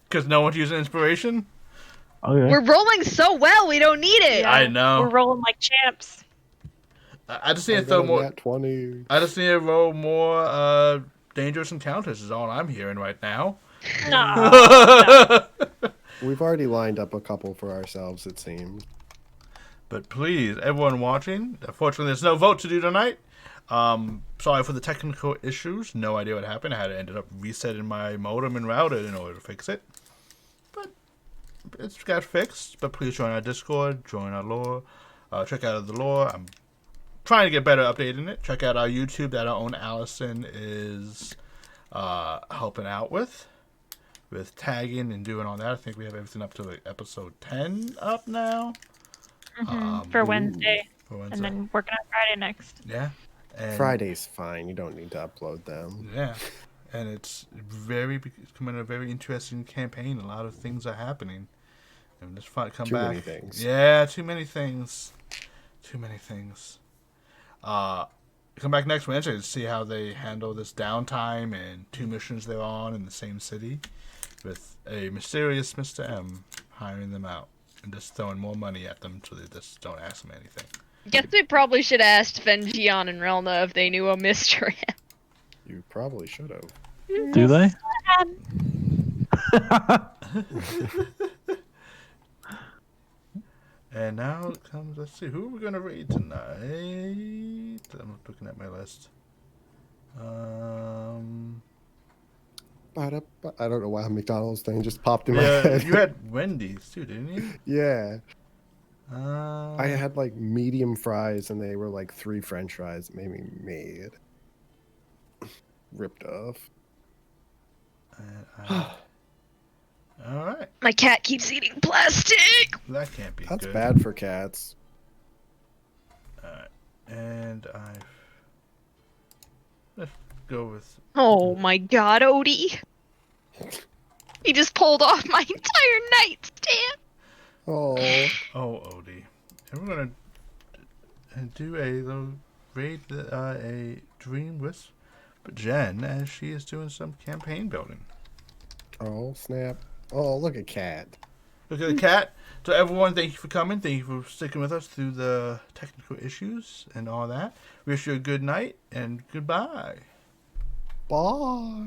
because no one's using inspiration. Okay. We're rolling so well, we don't need it. I know. We're rolling like champs. I just need to I throw got a more. nat 20. I just need to roll more dangerous encounters. Is all I'm hearing right now. No. We've already lined up a couple for ourselves, it seems. But please, everyone watching, unfortunately, there's no vote to do tonight. Sorry for the technical issues. No idea what happened. I had to ended up resetting my modem and router in order to fix it. But it's got fixed. But please join our Discord, join our lore, check out the lore. I'm trying to get better updating it. Check out our YouTube that our own Allison is helping out with tagging and doing all that. I think we have everything up to like episode 10 up now. For Wednesday. For Wednesday. And then working on Friday next. Yeah. And Friday's fine. You don't need to upload them. Yeah. And it's becoming a very interesting campaign. A lot of things are happening. And just fun come Too back. many things. Yeah, too many things. Too many things. Come back next Wednesday to see how they handle this downtime and 2 missions they're on in the same city with a mysterious Mr. M hiring them out and just throwing more money at them so they just don't ask them anything. Guess we probably should have asked Fenjian and Relna if they knew a Mr. M. You probably should have. Do they? And now it comes, let's see, who are we going to read tonight? I'm looking at my list. I don't know why a McDonald's thing just popped in my Yeah, head. you had Wendy's too, didn't you? Yeah. I I had like medium fries and they were like 3 French fries. It made me mad. Ripped off. All right, My cat keeps eating plastic. that can't be That's good. bad for cats. All right, and let's go with. Oh my god, Odie. He just pulled off my entire nightstand. Oh. Oh, Odie. And we're going to do a little raid a dream with Jen as she is doing some campaign building. Oh, snap. Oh, look at Cat. Look at the cat. So everyone, thank you for coming. Thank you for sticking with us through the technical issues and all that. Wish you a good night and goodbye. Bye.